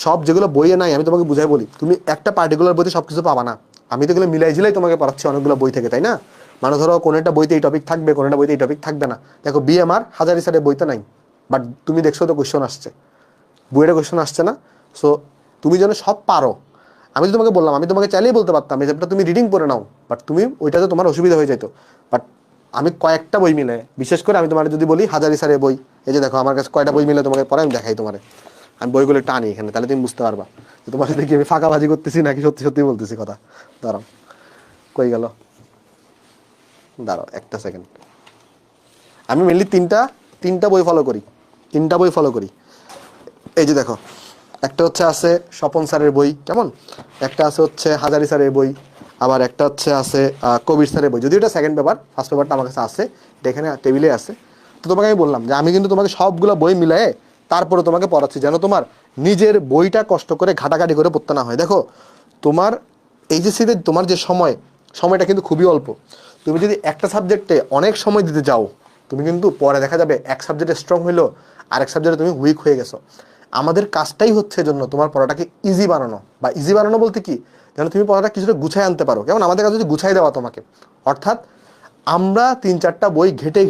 সব যেগুলো বইয়ে নাই আমি তোমাকে বুঝাই বলি, তুমি একটা পার্টিকুলার বইতে সবকিছু পাবা না। আমি তো এগুলো মিলাই ঝিলাই তোমাকে পড়াচ্ছি অনেকগুলো বই থেকে, তাই না? মানে ধরো কোনো একটা বইতে এই টপিক থাকবে, কোনো একটা বইতে এই টপিক থাকবে না। দেখো BMR হাজারিসারের বইতে নাই, বাট তুমি দেখছো তো কোয়েশ্চন আসছে, বইয়ের কোয়েশ্চন আসছে না। সো তুমি যেন সব পারো, আমি তো তোমাকে বললাম, আমি তোমাকে চাইলেই বলতে পারতাম এই চ্যাপ্টার তুমি রিডিং করে নাও, বাট তুমি ওইটাতে তোমার অসুবিধা হয়ে যেত। বাট আমি কয়েকটা বই মিলে, বিশেষ করে আমি তোমার যদি বলি হাজারিসারের বই, এই যে দেখো আমার কাছে কয়টা বই মিলে তোমাকে পরে আমি দেখাই তোমার, আমি বইগুলো টানি এখানে, তাহলে তুমি বুঝতে পারবা যে তোমার সাথে কি আমি ফাঁকাবাজি করতেছি নাকি সত্যি সত্যি বলতেছি কথা। দাঁড়াও, কই গেল, দাঁড়াও একটা সেকেন্ড। আমি মেনলি তিনটা বই ফলো করি। এই যে দেখো, একটা হচ্ছে আছে স্বপন স্যারের বই কেমন, একটা আছে হচ্ছে হাজারি স্যারের বই, আবার একটা হচ্ছে আছে কবির স্যারের বই। যদিও এটা সেকেন্ড পেপার, ফার্স্ট পেপারটা আমার কাছে আছে, এটা এখানে টেবিলে আছে। তো তোমাকে আমি বললাম যে আমি কিন্তু তোমাকে সবগুলো বই মিলায়ে তারপরে তোমাকে পড়াচ্ছি, যেন তোমার নিজের বইটা কষ্ট করে ঘাটাঘাটি করে পড়তে না হয়। দেখো তোমার এইচএসসিতে তোমার যে সময়টা কিন্তু খুবই অল্প। তুমি যদি একটা সাবজেক্টে অনেক সময় দিতে যাও, তুমি কিন্তু পরে দেখা যাবে এক সাবজেক্টে স্ট্রং হইলো, আরেক সাবজেক্টে তুমি উইক হয়ে গেছো। আমাদের কাজটাই হচ্ছে জন্য তোমার পড়াটাকে ইজি বানানো, বা ইজি বানানো বলতে কি, যেন তুমি পড়াটা কিছুটা গুছায় আনতে পারো। কেমন, আমাদের কাছে যদি গুছাই দেওয়া তোমাকে, অর্থাৎ আমরা 3-4টা বই ঘেটে,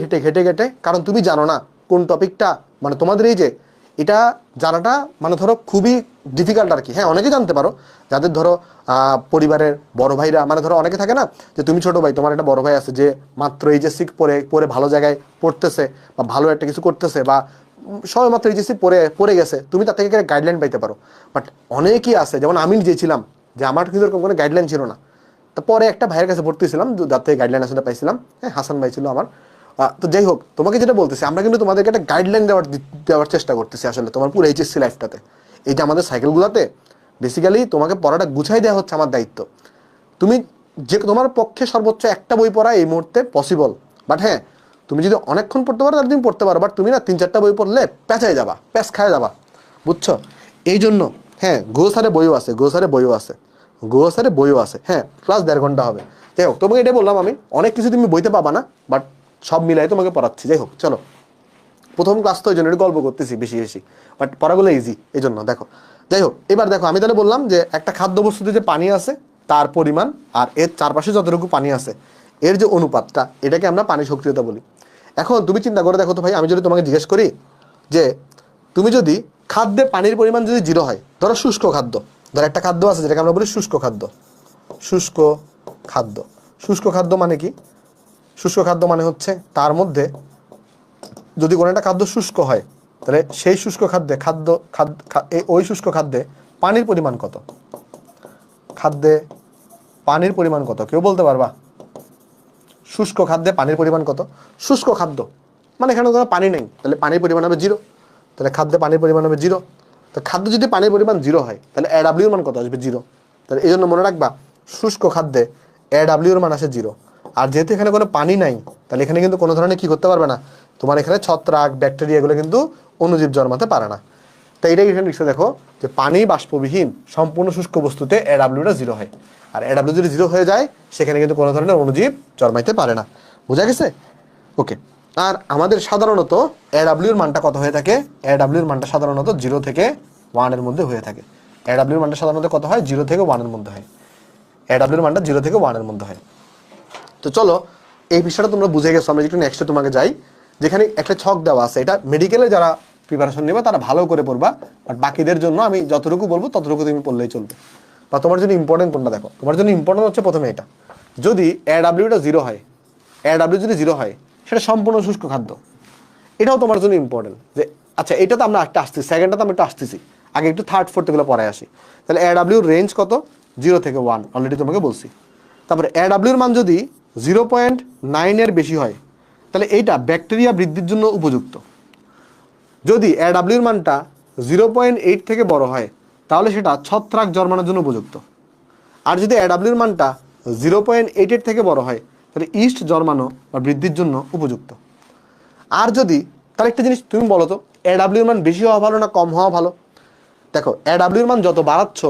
কারণ তুমি জানো না কোন টপিকটা, মানে তোমাদের এই যে এটা জানাটা মানে ধরো খুবই ডিফিকাল্ট আর কি। হ্যাঁ, অনেকে জানতে পারো, যাদের ধরো পরিবারের বড় ভাইরা, মানে ধরো অনেকে থাকে না যে তুমি ছোট ভাই, তোমার একটা বড় ভাই আছে যে মাত্র এইচএসসি পড়ে ভালো জায়গায় পড়তেছে বা ভালো একটা কিছু করতেছে, বা সবাই মাত্র এইচএসসি পড়ে গেছে, তুমি তার থেকে গাইডলাইন পাইতে পারো। বাট অনেকেই আছে, যেমন আমি নিজেছিলাম, যে আমার কিন্তু এরকম কোনো গাইডলাইন ছিল না। তারপরে একটা ভাইয়ের কাছে ভর্তিছিলাম, যার থেকে গাইডলাইন আসলে পাইছিলাম। হ্যাঁ, হাসান ভাই ছিল আমার। তো যাই হোক, তোমাকে যেটা বলতেছি, আমরা কিন্তু তোমাদেরকে একটা গাইডলাইন দেওয়ার চেষ্টা করতেছি আসলে তোমার পুরো এইচএসসি লাইফটাতে। এই যে আমাদের সাইকেলগুলোতে বেসিক্যালি তোমাকে পড়াটা গুছাই দেওয়া হচ্ছে আমার দায়িত্ব। তুমি যে তোমার পক্ষে সর্বোচ্চ একটা বই পড়া এই মুহূর্তে পসিবল, বাট হ্যাঁ তুমি যদি অনেকক্ষণ পড়তে পারো তাহলে তুমি পড়তে পারো, বাট তুমি না 3-4টা বই পড়লে প্যাচ খায় যাবা, বুঝছো? এই জন্য হ্যাঁ, গোসারে বইও আছে, হ্যাঁ, প্লাস 1.5 ঘন্টা হবে। যাই হোক, তোমাকে এটাই বললাম, আমি অনেক কিছু তুমি বইতে পাবা না, বাট সব মিলাই তোমাকে পড়াচ্ছি। যাই হোক, চলো, প্রথম ক্লাস তো এই জন্য গল্প করতেছি বেশি, বাট পড়াগুলো ইজি এই জন্য। দেখো, যাই হোক, এবার দেখো, আমি তাহলে বললাম যে একটা খাদ্যবস্তুতে যে পানি আছে তার পরিমাণ আর এর চারপাশে যতটুকু পানি আছে এর যে অনুপাতটা, এটাকে আমরা পানি সক্রিয়তা বলি। এখন তুমি চিন্তা করে দেখো তো ভাই, আমি যদি তোমাকে জিজ্ঞেস করি যে তুমি যদি খাদ্যে পানির পরিমাণ যদি 0 হয়, ধরো শুষ্ক খাদ্য, ধরো একটা খাদ্য আছে যেটাকে আমরা বলি শুষ্ক খাদ্য মানে কি? শুষ্ক খাদ্য মানে হচ্ছে তার মধ্যে যদি কোনো একটা খাদ্য শুষ্ক হয়, তাহলে সেই শুষ্ক খাদ্যে ওই শুষ্ক খাদ্যে পানির পরিমাণ কত? খাদ্যে পানির পরিমাণ কত কেউ বলতে পারবা? শুষ্ক খাদ্যে পানির পরিমাণ কত? শুষ্ক খাদ্য মানে এখানে কোনো পানি নেই, তাহলে পানির পরিমাণ হবে 0, তাহলে খাদ্যে পানির পরিমাণ হবে 0। তো খাদ্য যদি পানির পরিমাণ 0 হয়, তাহলে AW এর মান কত আসবে? 0। তাহলে এই জন্য মনে রাখবা, শুষ্ক খাদ্যে AW এর মান আসে 0। আর যেহেতু এখানে কোনো পানি নাই, তাহলে এখানে কিন্তু কোনো ধরনের কি করতে পারবে না, তোমার এখানে ছত্রাক ব্যাকটেরিয়া এগুলো কিন্তু অণুজীব জন্মাতে পারে না। তো এইটাই এখানে লিখছে, দেখো যে পানি বাষ্পবিহীন সম্পূর্ণ শুষ্ক বস্তুতে AWটা 0 হয়, আর AW যদি 0 হয়ে যায় সেখানে কিন্তু কোনো ধরনের অণুজীব জন্মাইতে পারে না। বোঝা গেছে? ওকে। আর আমাদের সাধারণত AW এর মানটা কত হয়ে থাকে? AW এর মানটা সাধারণত 0 থেকে 1 এর মধ্যে হয়ে থাকে। AW এর মানটা সাধারণত কত হয়? 0 থেকে 1 এর মধ্যে হয়। AW এর মানটা 0 থেকে 1 এর মধ্যে হয়। তো চলো, এই বিষয়টা তোমরা বুঝে গেছো, আমরা একটু নেক্সটে তোমাকে যাই যেখানে একটা ছক দেওয়া আছে, এটা মেডিকেলে যারা প্রিপারেশন নেবে তারা ভালো করে পড়বা, বাট বাকিদের জন্য আমি যতটুকু বলবো ততটুকু তুমি পড়লেই চলবে। বা তোমার জন্য ইম্পর্টেন্ট কোনটা দেখো, তোমার জন্য ইম্পর্টেন্ট হচ্ছে প্রথমে এটা, যদি AWটা 0 হয়, AW যদি 0 হয় সেটা সম্পূর্ণ শুষ্ক খাদ্য, এটাও তোমার জন্য ইম্পর্টেন্ট। যে আচ্ছা এটা তো আমরা একটা আসতেছি, সেকেন্ডটা তো আমি একটু আসতেছি, আগে একটু থার্ড ফোর্থ এগুলো পরে আসি। তাহলে AWর রেঞ্জ কত? 0 থেকে 1, অলরেডি তোমাকে বলছি। তারপরে AWর মান যদি 0.9 বেশি হয় তাহলে এইটা ব্যাকটেরিয়া বৃদ্ধির জন্য উপযুক্ত। যদি AWর মানটা 0.8 থেকে বড় হয় তাহলে সেটা ছত্রাক জন্মানোর জন্য উপযুক্ত। আর যদি AWর মানটা 0.8 থেকে বড় হয় তাহলে ইস্ট জন্মানো বা বৃদ্ধির জন্য উপযুক্ত। আর যদি, তাহলে একটা জিনিস তুমি বলো তো, AWর মান বেশি হওয়া ভালো না কম হওয়া ভালো? দেখো AWর মান যত বাড়াচ্ছ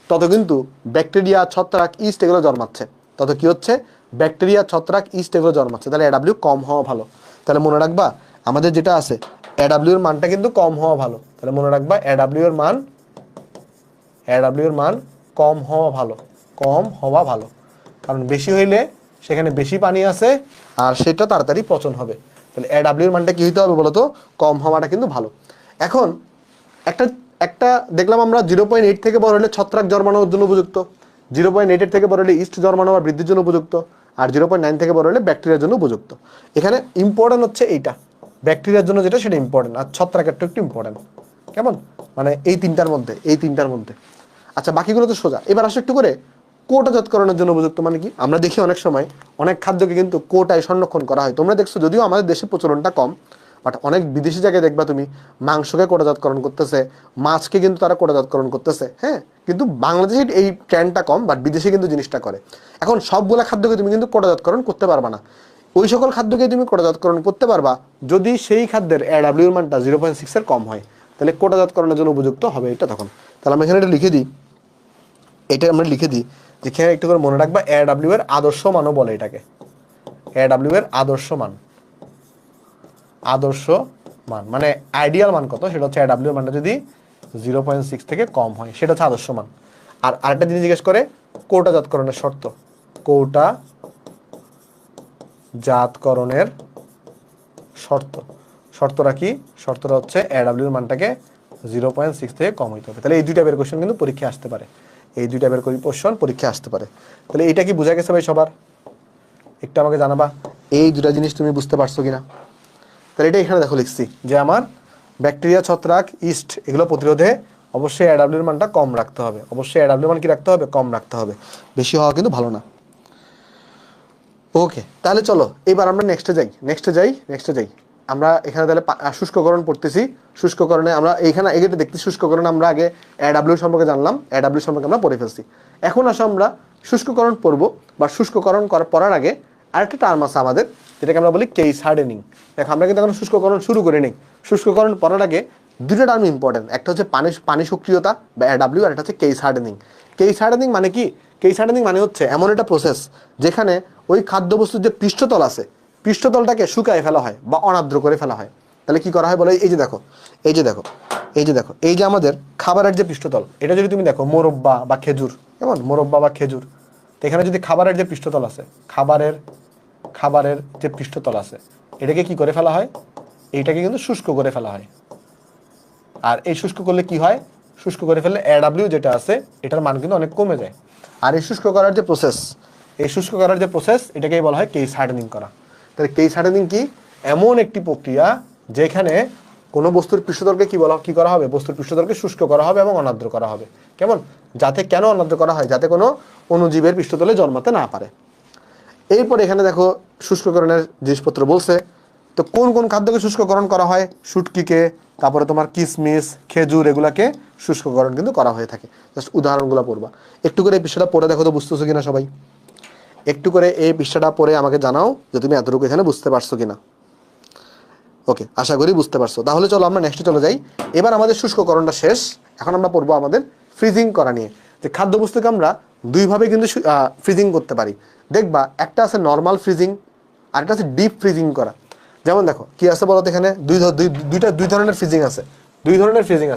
তত কিন্তু ব্যাকটেরিয়া, ছত্রাক, ইস্ট এগুলো জন্মাচ্ছে, তত কি হচ্ছে? ব্যাকটেরিয়া, ছত্রাক, ইস্ট এগুলো জন্মাচ্ছে, তাহলে AW কম হওয়া ভালো। তাহলে মনে রাখবা আমাদের যেটা আছে AWর মানটা কিন্তু কম হওয়া ভালো। তাহলে মনে রাখবা AWর মান কম হওয়া ভালো, কম হওয়া ভালো, কারণ বেশি হইলে সেখানে বেশি পানি আছে আর সেটা তাড়াতাড়ি পচন হবে। তাহলে AWর মানটা কি হইতে হবে বলো তো? কম হওয়াটা কিন্তু ভালো। এখন একটা দেখলাম আমরা 0.8 থেকে বড় হলে ছত্রাক জন্মানোর জন্য উপযুক্ত, 0.8 থেকে বড় হলে ইস্ট জন্মানো বা বৃদ্ধির জন্য উপযুক্ত, আর 0.9 থেকে বড় হলে ব্যাকটেরিয়ার জন্য উপযুক্ত। এখানে ইম্পর্টেন্ট হচ্ছে এইটা, ব্যাকটেরিয়ার জন্য যেটা সেটা ইম্পর্টেন্ট, আর ছত্রাকেরটা একটু ইম্পর্টেন্ট। কেমন? মানে এই তিনটার মধ্যে। আচ্ছা বাকিগুলো তো সোজা। এবার আসো একটু করে কোটাজাতকরণের জন্য উপযুক্ত মানে কি? আমরা দেখি অনেক সময় অনেক খাদ্যকে কিন্তু কোটায় সংরক্ষণ করা হয়। তোমরা দেখছো যদিও আমাদের দেশে প্রচলনটা কম, বাট অনেক বিদেশি জায়গায় দেখবা তুমি মাংসকে কোটাজাতকরণ করতেছে, মাছকে কিন্তু তারা কোটাজাতকরণ করতেছে। হ্যাঁ, কিন্তু বাংলাদেশে এই ট্রেন্ডটা কম, বাট বিদেশে কিন্তু জিনিসটা করে। এখন সবগুলা খাদ্যকে তুমি কিন্তু কোটাজাতকরণ করতে পারবা না। ওই সকল খাদ্যকে তুমি কোটাজাতকরণ করতে পারবা যদি সেই খাদ্যের AWর মানটা 0.6 এর কম হয়, তাহলে কোটাজাতকরণের জন্য উপযুক্ত হবে এটা তখন। তাহলে আমরা এখানে এটা লিখে দিই, যেখানে একটু করে মনে রাখবা AW এর আদর্শ মানও বলে এটাকে। AW এর আদর্শ মান মানে আইডিয়াল মান কত সেটা হচ্ছে AW এর মানটা যদি 0.6 থেকে কম হয় সেটা হচ্ছে আদর্শ মান। আর আরেকটা জিনিস জিজ্ঞেস করে কোটাজাতকরণের শর্ত, কোটাজাতকরণের শর্তটা কি? শর্তটা হচ্ছে AW এর মানটাকে 0.6 থেকে কম হইতে হবে। তাহলে এই দুই টাইপের কোশ্চেন কিন্তু পরীক্ষায় আসতে পারে, তাহলে এটা কি বোঝা গেছে ভাই সবার? একটু আমাকে জানাবা এই দুটা জিনিস তুমি বুঝতে পারছো কিনা। তাহলে এটা এখানে দেখো লিখছি যে আমার ব্যাকটেরিয়া, ছত্রাক, ইস্ট এগুলো প্রতিরোধে অবশ্যই AW এর মানটা কম রাখতে হবে, অবশ্যই AW এর মান কি রাখতে হবে? কম রাখতে হবে, বেশি হওয়া কিন্তু ভালো না। ওকে, তাহলে চলো এবার আমরা নেক্সটে যাই। আমরা এখানে তাহলে শুষ্ককরণ পড়তেছি। শুষ্ককরণে আমরা এইখানে এগিয়ে দেখতেছি শুষ্ককরণ, আমরা আগে AW সম্পর্কে জানলাম, AW সম্পর্কে আমরা পড়ে ফেলছি। এখন আসো আমরা শুষ্ককরণ পড়বো, বা শুষ্ককরণ পড়ার আগে আরেকটা টার্ম আছে আমাদের, যেটাকে আমরা বলি কেস হার্ডেনিং। দেখো আমরা কিন্তু এখন শুষ্ককরণ শুরু করে নিই। শুষ্ককরণ পড়ার আগে দুটো টার্ম ইম্পর্টেন্ট, একটা হচ্ছে পানি সক্রিয়তা বা AW, আর একটা হচ্ছে কেস হার্ডেনিং। কেস হার্ডেনিং মানে কি? কেস হার্ডেনিং মানে হচ্ছে এমন একটা প্রসেস যেখানে ওই খাদ্যবস্তুর যে পৃষ্ঠতল আছে, পৃষ্ঠতলটাকে শুকায় ফেলা হয় বা অনাদ্র করে ফেলা হয়। তাহলে কি করা হয় বলে? এই যে দেখো এই যে আমাদের খাবারের যে পৃষ্ঠতল, এটা যদি তুমি দেখো মোরব্বা বা খেজুর, কেমন? মোরব্বা বা খেজুর, তো এখানে যদি খাবারের যে পৃষ্ঠতল আছে, খাবারের যে পৃষ্ঠতল আছে, এটাকে কি করে ফেলা হয়? এইটাকে কিন্তু শুষ্ক করে ফেলা হয়। আর এই শুষ্ক করলে কি হয়? শুষ্ক করে ফেললে AW যেটা আছে এটার মান কিন্তু অনেক কমে যায়। আর এই শুষ্ক করার যে প্রসেস, এটাকেই বলা হয় কেস হার্ডেনিং করা। তাহলে কেস হার্ডেনিং কি? এমন একটি প্রক্রিয়া যেখানে কোনো বস্তুর পৃষ্ঠতলকে কি করা হবে? বস্তুর পৃষ্ঠতলকে শুষ্ক করা হবে এবং অনাদ্র করা হবে। কেমন? কেন অনাদ্র করা হয়? যাতে কোনো অণুজীবের পৃষ্ঠতলে জন্মাতে না পারে। এরপর এখানে দেখো শুষ্ককরণের জিনিসপত্র বলছে। তো কোন কোন খাদ্যকে শুষ্ককরণ করা হয়? শুটকিকে, তারপরে তোমার কিশমিশ, খেজুর, এগুলাকে শুষ্ককরণ কিন্তু করা হয়ে থাকে। জাস্ট উদাহরণগুলো পড়বা। একটু করে এই পৃষ্ঠাটা পড়ে দেখো তো বুঝতেছো কিনা সবাই। একটু করে এই পৃষ্ঠাটা পড়ে আমাকে জানাও যে তুমি এতটুকু এখানে বুঝতে পারছো কিনা। ওকে, আশা করি বুঝতে পারছো। তাহলে চলো আমরা নেক্সটে চলে যাই। এবার আমাদের শুষ্ককরণটা শেষ, এখন আমরা পড়বো আমাদের ফ্রিজিং করা নিয়ে। যে খাদ্যবস্তুকে আমরা দুইভাবে কিন্তু ফ্রিজিং করতে পারি। দেখবা একটা আছে নর্মাল ফ্রিজিং, আর একটা আছে ডিপ ফ্রিজিং করা। যেমন দেখো কি আছে বলতো, এখানে দুই ধরনের ফ্রিজিং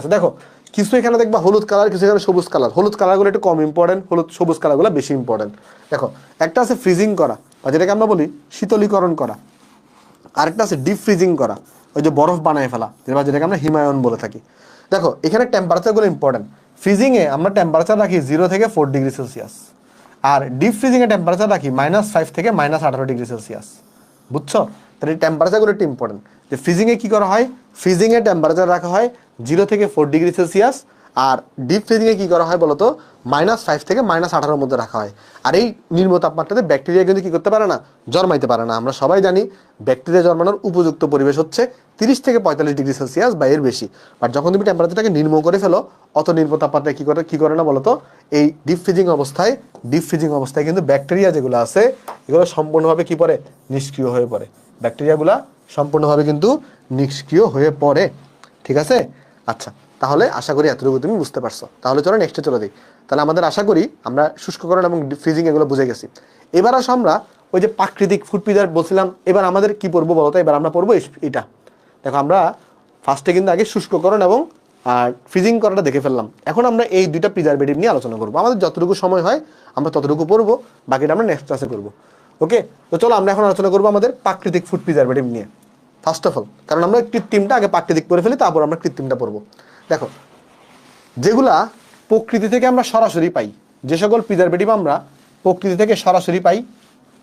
আছে। দেখো কিছু এখানে দেখবা হলুদ কালার, কিছু এখানে সবুজ কালার। হলুদ কালারগুলো একটু কম ইম্পর্টেন্ট, সবুজ কালারগুলো বেশি ইম্পর্টেন্ট। দেখো একটা আছে ফ্রিজিং করা, বা যেটাকে আমরা বলি শীতলীকরণ করা, আরেকটা আছে ডিপ ফ্রিজিং করা, ওই যে বরফ বানায় ফেলা, যেটাকে আমরা হিমায়ন বলে থাকি। দেখো এখানে টেম্পারেচারগুলো ইম্পর্টেন্ট। ফ্রিজিংয়ে আমরা টেম্পারেচার রাখি 0 থেকে 4 ডিগ্রি সেলসিয়াস, আর ডিপ ফ্রিজিংয়ে টেম্পারেচার রাখি -5 থেকে -18 ডিগ্রি সেলসিয়াস। বুঝছো? তাহলে এই টেম্পারেচারগুলো একটু ইম্পর্টেন্ট। যে ফ্রিজিংয়ে কী করা হয়, ফ্রিজিংয়ে টেম্পারেচার রাখা হয় 0 থেকে 4 ডিগ্রি সেলসিয়াস, আর ডিপ ফ্রিজিংয়ে কী করা হয় বলতো, -5 থেকে -18 মধ্যে রাখা হয়। আর এই নিম্ন তাপমাত্রাতে ব্যাকটেরিয়া কিন্তু কী করতে পারে না, জন্মাইতে পারে না। আমরা সবাই জানি ব্যাকটেরিয়া জন্মানোর উপযুক্ত পরিবেশ হচ্ছে 30 থেকে 45 ডিগ্রি সেলসিয়াস বা এর বেশি। বাট যখন তুমি টেম্পারেচারটাকে নিম্ন করে ফেলো, অত নিম্ন তাপমাত্রায় কী করে না বলতো, এই ডিপ ফ্রিজিং অবস্থায় কিন্তু ব্যাকটেরিয়া যেগুলো আছে এগুলো সম্পূর্ণভাবে কী পড়ে, নিষ্ক্রিয় হয়ে পড়ে। ব্যাকটেরিয়াগুলা সম্পূর্ণভাবে কিন্তু নিষ্ক্রিয় হয়ে পড়ে। ঠিক আছে? আচ্ছা, তাহলে আশা করি এতটুকু তুমি বুঝতে পারছো। তাহলে চলো নেক্সটে চলে দিই। তাহলে আমাদের আশা করি আমরা শুষ্ককরণ এবং ফ্রিজিং এগুলো বুঝে গেছি। এবার আসো আমরা ওই যে প্রাকৃতিক ফুড প্রিজার্ভ বলছিলাম, এবার আমাদের কি পড়বো বলতো, এবার আমরা পড়বো এটা। দেখো আমরা ফার্স্টে কিন্তু আগে শুষ্ককরণ এবং ফ্রিজিং করাটা দেখে ফেললাম। এখন আমরা এই দুইটা প্রিজারভেটিভ নিয়ে আলোচনা করবো। আমাদের যতটুকু সময় হয় আমরা ততটুকু পড়বো, বাকিটা আমরা নেক্সট ক্লাসে করবো। ওকে, তো চলো আমরা এখন আলোচনা করবো আমাদের প্রাকৃতিক ফুড প্রিজারভেটিভ নিয়ে ফার্স্ট অফ অল। কারণ আমরা কৃত্রিমটা আগে প্রাকৃতিক পড়ে ফেলি, তারপর আমরা কৃত্রিমটা পড়বো। দেখো যেগুলা প্রকৃতি থেকে আমরা সরাসরি পাই, যে সকল প্রিজারভেটিভ আমরা প্রকৃতি থেকে সরাসরি পাই,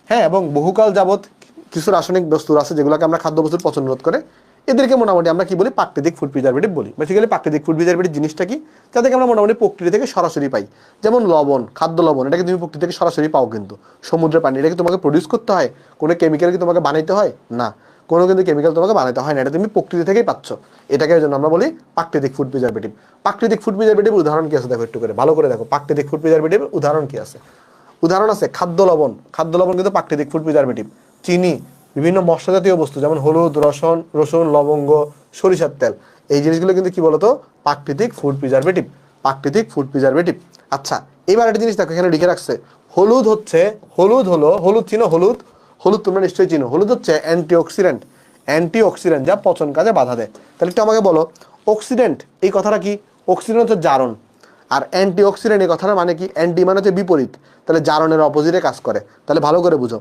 হ্যাঁ, এবং বহুকাল যাবত কিছু রাসায়নিক বস্তু আছে যেগুলোকে আমরা খাদ্যবস্তুর পচন রোধ করে, এদেরকে মোটামুটি আমরা কি বলি, প্রাকৃতিক ফুড প্রিজারভেটিভ বলি। বেসিক্যালি প্রাকৃতিক ফুড প্রিজারভেটিভ জিনিসটা কি, যাদেরকে আমরা মোটামুটি প্রকৃতি থেকে সরাসরি পাই। যেমন লবণ, খাদ্য লবণ, এটাকে তুমি প্রকৃতি থেকে সরাসরি পাও, কিন্তু সমুদ্রের পানি, এটাকে তোমাকে প্রডিউস করতে হয়, কোনো কেমিক্যাল কি তোমাকে বানাইতে হয় না, কোনো কিন্তু কেমিক্যাল তোমাকে বানাইতে হয় না, এটা তুমি প্রকৃতি থেকেই পাচ্ছ। এটাকে জন্য আমরা বলি প্রাকৃতিক ফুড প্রিজারভেটিভ। প্রাকৃতিক ফুড প্রিজারভেটিভ উদাহরণ কি আছে দেখো, একটু করে ভালো করে দেখো। প্রাকৃতিক ফুড প্রিজারভেটিভ উদাহরণ কি আছে? উদাহরণ আছে খাদ্য লবণ কিন্তু প্রাকৃতিক ফুড প্রিজারভেটিভ। চিনি, বিভিন্ন মশলা জাতীয় বস্তু যেমন হলুদ, রসুন, লবঙ্গ, সরিষার তেল, এই জিনিসগুলো কিন্তু কি বলতো, প্রাকৃতিক ফুড প্রিজারভেটিভ। আচ্ছা, এবার একটা জিনিস দেখো, এখানে লিখে রাখছে হলুদ চিনো, হলুদ তোমরা নিশ্চয়ই চিনো। হলুদ হচ্ছে অ্যান্টিঅক্সিডেন্ট, যা পচন কাজে বাধা দেয়। তাহলে একটু আমাকে বলো, অক্সিডেন্ট এই কথাটা কি? অক্সিডেন্ট হচ্ছে জারণ, আর অ্যান্টিঅক্সিডেন্ট এই কথাটা মানে কি? অ্যান্টি মানে হচ্ছে বিপরীত, তাহলে জারণের অপোজিটে কাজ করে। তাহলে ভালো করে বুঝো,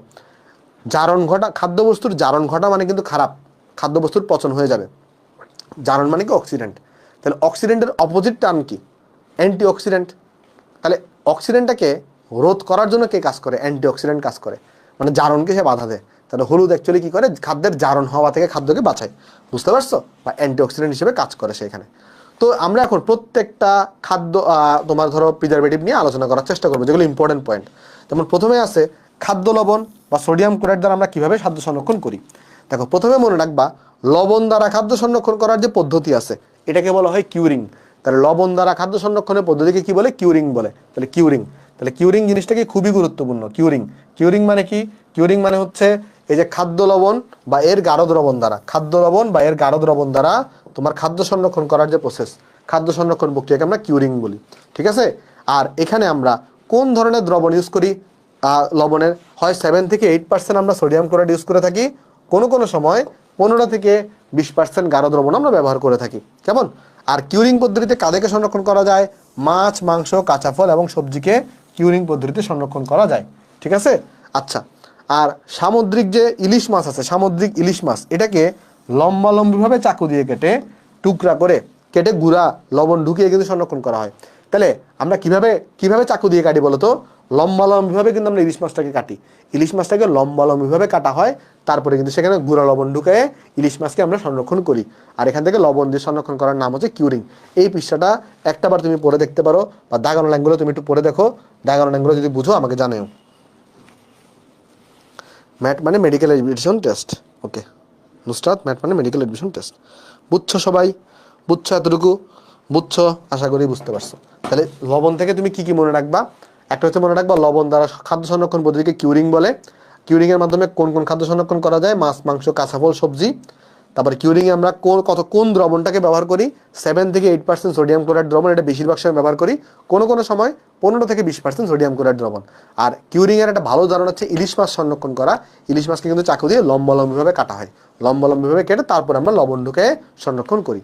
জারণ ঘটা, খাদ্যবস্তুর জারণ ঘটা মানে কিন্তু খারাপ, খাদ্যবস্তুর পচন হয়ে যাবে। জারণ মানে কি? অক্সিডেন্ট। তাহলে অক্সিডেন্টের অপোজিট টার্ম কি? অ্যান্টিঅক্সিডেন্ট। তাহলে অক্সিডেন্টটাকে রোধ করার জন্য কে কাজ করে? অ্যান্টিঅক্সিডেন্ট কাজ করে, মানে জারণকে সে বাধা দেয়। তাহলে হলুদ অ্যাকচুয়ালি কি করে? খাদ্যের জারণ হওয়া থেকে খাদ্যকে বাঁচায়, বুঝতে পারছো? বা অ্যান্টিঅক্সিডেন্ট হিসেবে কাজ করে সেখানে। তো আমরা এখন প্রত্যেকটা খাদ্য তোমার ধরো প্রিজারভেটিভ নিয়ে আলোচনা করার চেষ্টা করবো, যেগুলো ইম্পর্টেন্ট পয়েন্ট। যেমন প্রথমে আছে খাদ্য লবণ বা সোডিয়াম ক্লোরাইড দ্বারা আমরা কিভাবে খাদ্য সংরক্ষণ করি। দেখো প্রথমে মনে রাখবা, লবণ দ্বারা খাদ্য সংরক্ষণ করার যে পদ্ধতি আছে এটাকে বলা হয় কিউরিং। তাহলে লবণ দ্বারা খাদ্য সংরক্ষণের পদ্ধতিকে কি বলে? কিউরিং বলে। তাহলে কিউরিং জিনিসটা কি খুবই গুরুত্বপূর্ণ। কিউরিং মানে কি? কিউরিং মানে হচ্ছে এই যে খাদ্য লবণ বা এর গাঢ় দ্রবণ দ্বারা তোমার খাদ্য সংরক্ষণ করার যে প্রসেস, খাদ্য সংরক্ষণ প্রক্রিয়াকে আমরা কিউরিং বলি। ঠিক আছে? আর এখানে আমরা কোন ধরনের দ্রবণ ইউজ করি? লবণের হয় 7 থেকে 8% আমরা সোডিয়াম ক্লোরাইড ইউজ করে থাকি, কোনো সময় 15 থেকে 20% গাঢ় দ্রবণ আমরা ব্যবহার করে থাকি। কেমন? আর কিউরিং পদ্ধতিতে কাদেরকে সংরক্ষণ করা যায়? মাছ, মাংস, কাঁচা ফল এবং সবজিকে কিউরিং পদ্ধতিতে সংরক্ষণ করা যায়। ঠিক আছে? আচ্ছা, আর সামুদ্রিক যে ইলিশ মাছ আছে, সামুদ্রিক ইলিশ মাছ, এটাকে লম্বালম্বিভাবে চাকু দিয়ে টুকরা করে কেটে গুঁড়া লবণ ঢুকিয়ে কিন্তু সংরক্ষণ করা হয়। তাহলে আমরা কিভাবে চাকু দিয়ে কাটি বলতো? লম্বালম্বিভাবে কিন্তু আমরা ইলিশ মাছটাকে কাটি। ইলিশ মাছটাকে লম্বালম্বিভাবে কাটা হয়, তারপরে কিন্তু সেখানে গুঁড়া লবণ ঢুকিয়ে ইলিশ মাছকে আমরা সংরক্ষণ করি। আর এখান থেকে লবণ দিয়ে সংরক্ষণ করার নাম হচ্ছে কিউরিং। এই পৃষ্ঠাটা একটাবার তুমি পড়ে দেখতে পারো, বা দাগানো লাইনগুলো তুমি একটু পড়ে দেখো। দাগানো লাইনগুলো যদি বুঝো আমাকে জানাও। ম্যাট মানে মেডিকেল এডুকেশন টেস্ট। ওকে নুসরাত, ম্যাট মানে মেডিকেল এডুকেশন টেস্ট। বুঝছো সবাই? বুঝছো? এতটুকু বুঝছো? আশা করি বুঝতে পারছো। তাহলে লবণ থেকে তুমি কি মনে রাখবা? একটা হচ্ছে মনে রাখবা, লবণ দ্বারা খাদ্য সংরক্ষণ পদ্ধতিকে কিউরিং বলে। কিউরিংয়ের মাধ্যমে কোন খাদ্য সংরক্ষণ করা যায়? মাছ, মাংস, কাঁচা ফল, সবজি। তারপরে কিউরিংয়ে আমরা কোন দ্রবণটাকে ব্যবহার করি? 7 থেকে 8% সোডিয়াম ক্লোরাইড দ্রবণ, এটা বেশিরভাগ সময় ব্যবহার করি। কোনো সময় 15 থেকে 20% সোডিয়াম ক্লোরাইড দ্রবণ। আর কিউরিংয়ের একটা ভালো উদাহরণ হচ্ছে ইলিশ মাছ সংরক্ষণ করা। ইলিশ মাছকে কিন্তু চাকু দিয়ে লম্বালম্বিভাবে কাটা হয়, লম্বালম্বিভাবে কেটে তারপর আমরা লবণ ঢুকে সংরক্ষণ করি।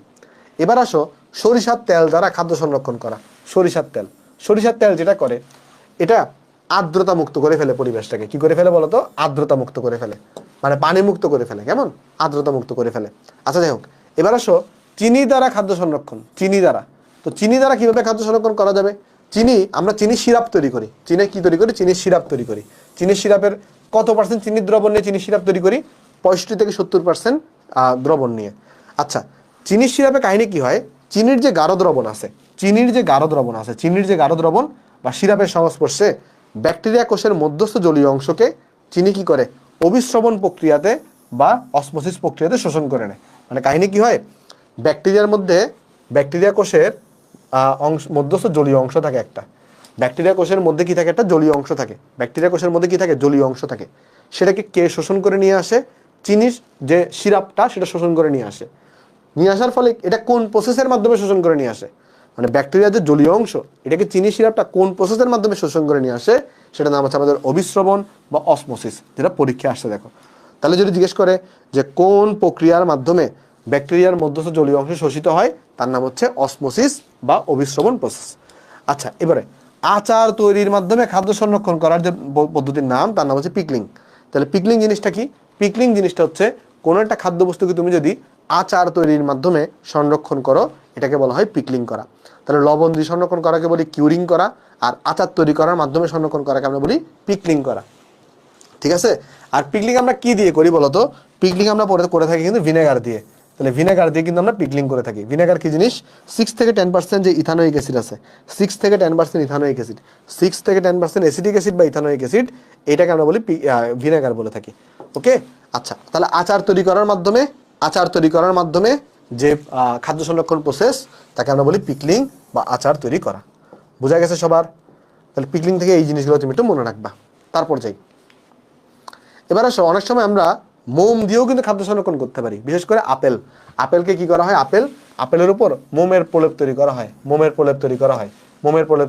এবার আসো সরিষার তেল দ্বারা খাদ্য সংরক্ষণ করা। সরিষার তেল যেটা করে, এটা আর্দ্রতা মুক্ত করে ফেলে পরিবেশটাকে। কি করে ফেলে বলতো? আর্দ্রতা মুক্ত করে ফেলে, মানে পানি মুক্ত করে ফেলে। কেমন? আর্দ্রতা মুক্ত করে ফেলে। আচ্ছা যাই হোক, এবার আসো চিনি দ্বারা খাদ্য সংরক্ষণ। চিনি দ্বারা, তো চিনি দ্বারা কিভাবে খাদ্য সংরক্ষণ করা যাবে? আমরা চিনি সিরাপ তৈরি করি। চিনি কি তৈরি করি? চিনির সিরাপ তৈরি করি। চিনির সিরাপের কত পার্সেন্ট চিনির দ্রবণ নিয়ে চিনির সিরাপ তৈরি করি? 65 থেকে 70% দ্রবণ নিয়ে। আচ্ছা, চিনির সিরাপে কাহিনী কি হয়? চিনির যে গাঢ় দ্রবণ আছে, চিনির যে গাঢ় দ্রবণ বা সিরাপের সংস্পর্শে ব্যাকটেরিয়া কোষের মধ্যস্থ জলীয় অংশকে চিনি কি করে? অভিস্রবণ প্রক্রিয়াতে বা অসমোসিস প্রক্রিয়াতে শোষণ করে নেয়। মানে কাহিনী কি হয়? ব্যাকটেরিয়া কোষের মধ্যস্থ জলীয় অংশ থাকে একটা। ব্যাকটেরিয়া কোষের মধ্যে কি থাকে? একটা জলীয় অংশ থাকে। ব্যাকটেরিয়া কোষের মধ্যে কি থাকে? জলীয় অংশ থাকে। সেটাকে কে শোষণ করে নিয়ে আসে? চিনির যে সিরাপটা সেটা শোষণ করে নিয়ে আসে। নিয়ে আসার ফলে এটা কোন প্রসেসের মাধ্যমে শোষণ করে নিয়ে আসে? মানে ব্যাকটেরিয়ার যে জলীয় অংশ, এটাকে চিনি সিরাপটা কোন প্রসেসের মাধ্যমে শোষণ করে নিয়ে আসে? সেটার নাম হচ্ছে আমাদের অভিস্রবণ বা অসমোসিস, যেটা পরীক্ষায় আসছে। দেখো, তাহলে যদি জিজ্ঞেস করে যে কোন প্রক্রিয়ার মাধ্যমে ব্যাকটেরিয়ার মধ্যস্থ জলীয় অংশ শোষিত হয়, তার নাম হচ্ছে অসমোসিস বা অভিস্রবণ প্রসেস। আচ্ছা, এবারে আচার তৈরির মাধ্যমে খাদ্য সংরক্ষণ করার যে পদ্ধতির নাম, তার নাম হচ্ছে পিকলিং। তাহলে পিকলিং জিনিসটা কি? পিকলিং জিনিসটা হচ্ছে কোনো একটা খাদ্যবস্তুকে তুমি যদি আচার তৈরির মাধ্যমে সংরক্ষণ করো, এটাকে বলা হয় পিকলিং করা। তাহলে লবণ দিয়ে সংরক্ষণ করাকে বলি কিউরিং করা, আর আচার তৈরি করার মাধ্যমে সংরক্ষণ করাকে আমরা বলি পিকলিং করা। ঠিক আছে? আর পিকলিং আমরা কি দিয়ে করি বলতো? পিকলিং আমরা করে থাকি কিন্তু ভিনেগার দিয়ে। তাহলে ভিনেগার দিয়ে কিন্তু আমরা পিকলিং করে থাকি। ভিনেগার কি জিনিস? 6 থেকে 10% যে ইথানোয়িক অ্যাসিড আছে, 6 থেকে 10% ইথানোয়িক অ্যাসিড, 6 থেকে 10% অ্যাসিটিক অ্যাসিড বা ইথানোয়িক অ্যাসিড, এটাকে আমরা বলি ভিনেগার বলে থাকি। ওকে, আচ্ছা, তাহলে আচার তৈরি করার মাধ্যমে যে খাদ্য সংরক্ষণ প্রসেস, তাকে আমরা বলি পিকলিং বা আচার তৈরি করা। বোঝা গেছে সবার? তাহলে পিকলিং থেকে এই জিনিসগুলো তুমি একটু মনে রাখবা। তারপর যাই, এবার আসো, অনেক সময় আমরা মোম দিয়েও কিন্তু খাদ্য সংরক্ষণ করতে পারি। বিশেষ করে আপেলকে কি করা হয়? আপেলের উপর মোমের প্রলেপ তৈরি করা হয়। মোমের প্রলেপ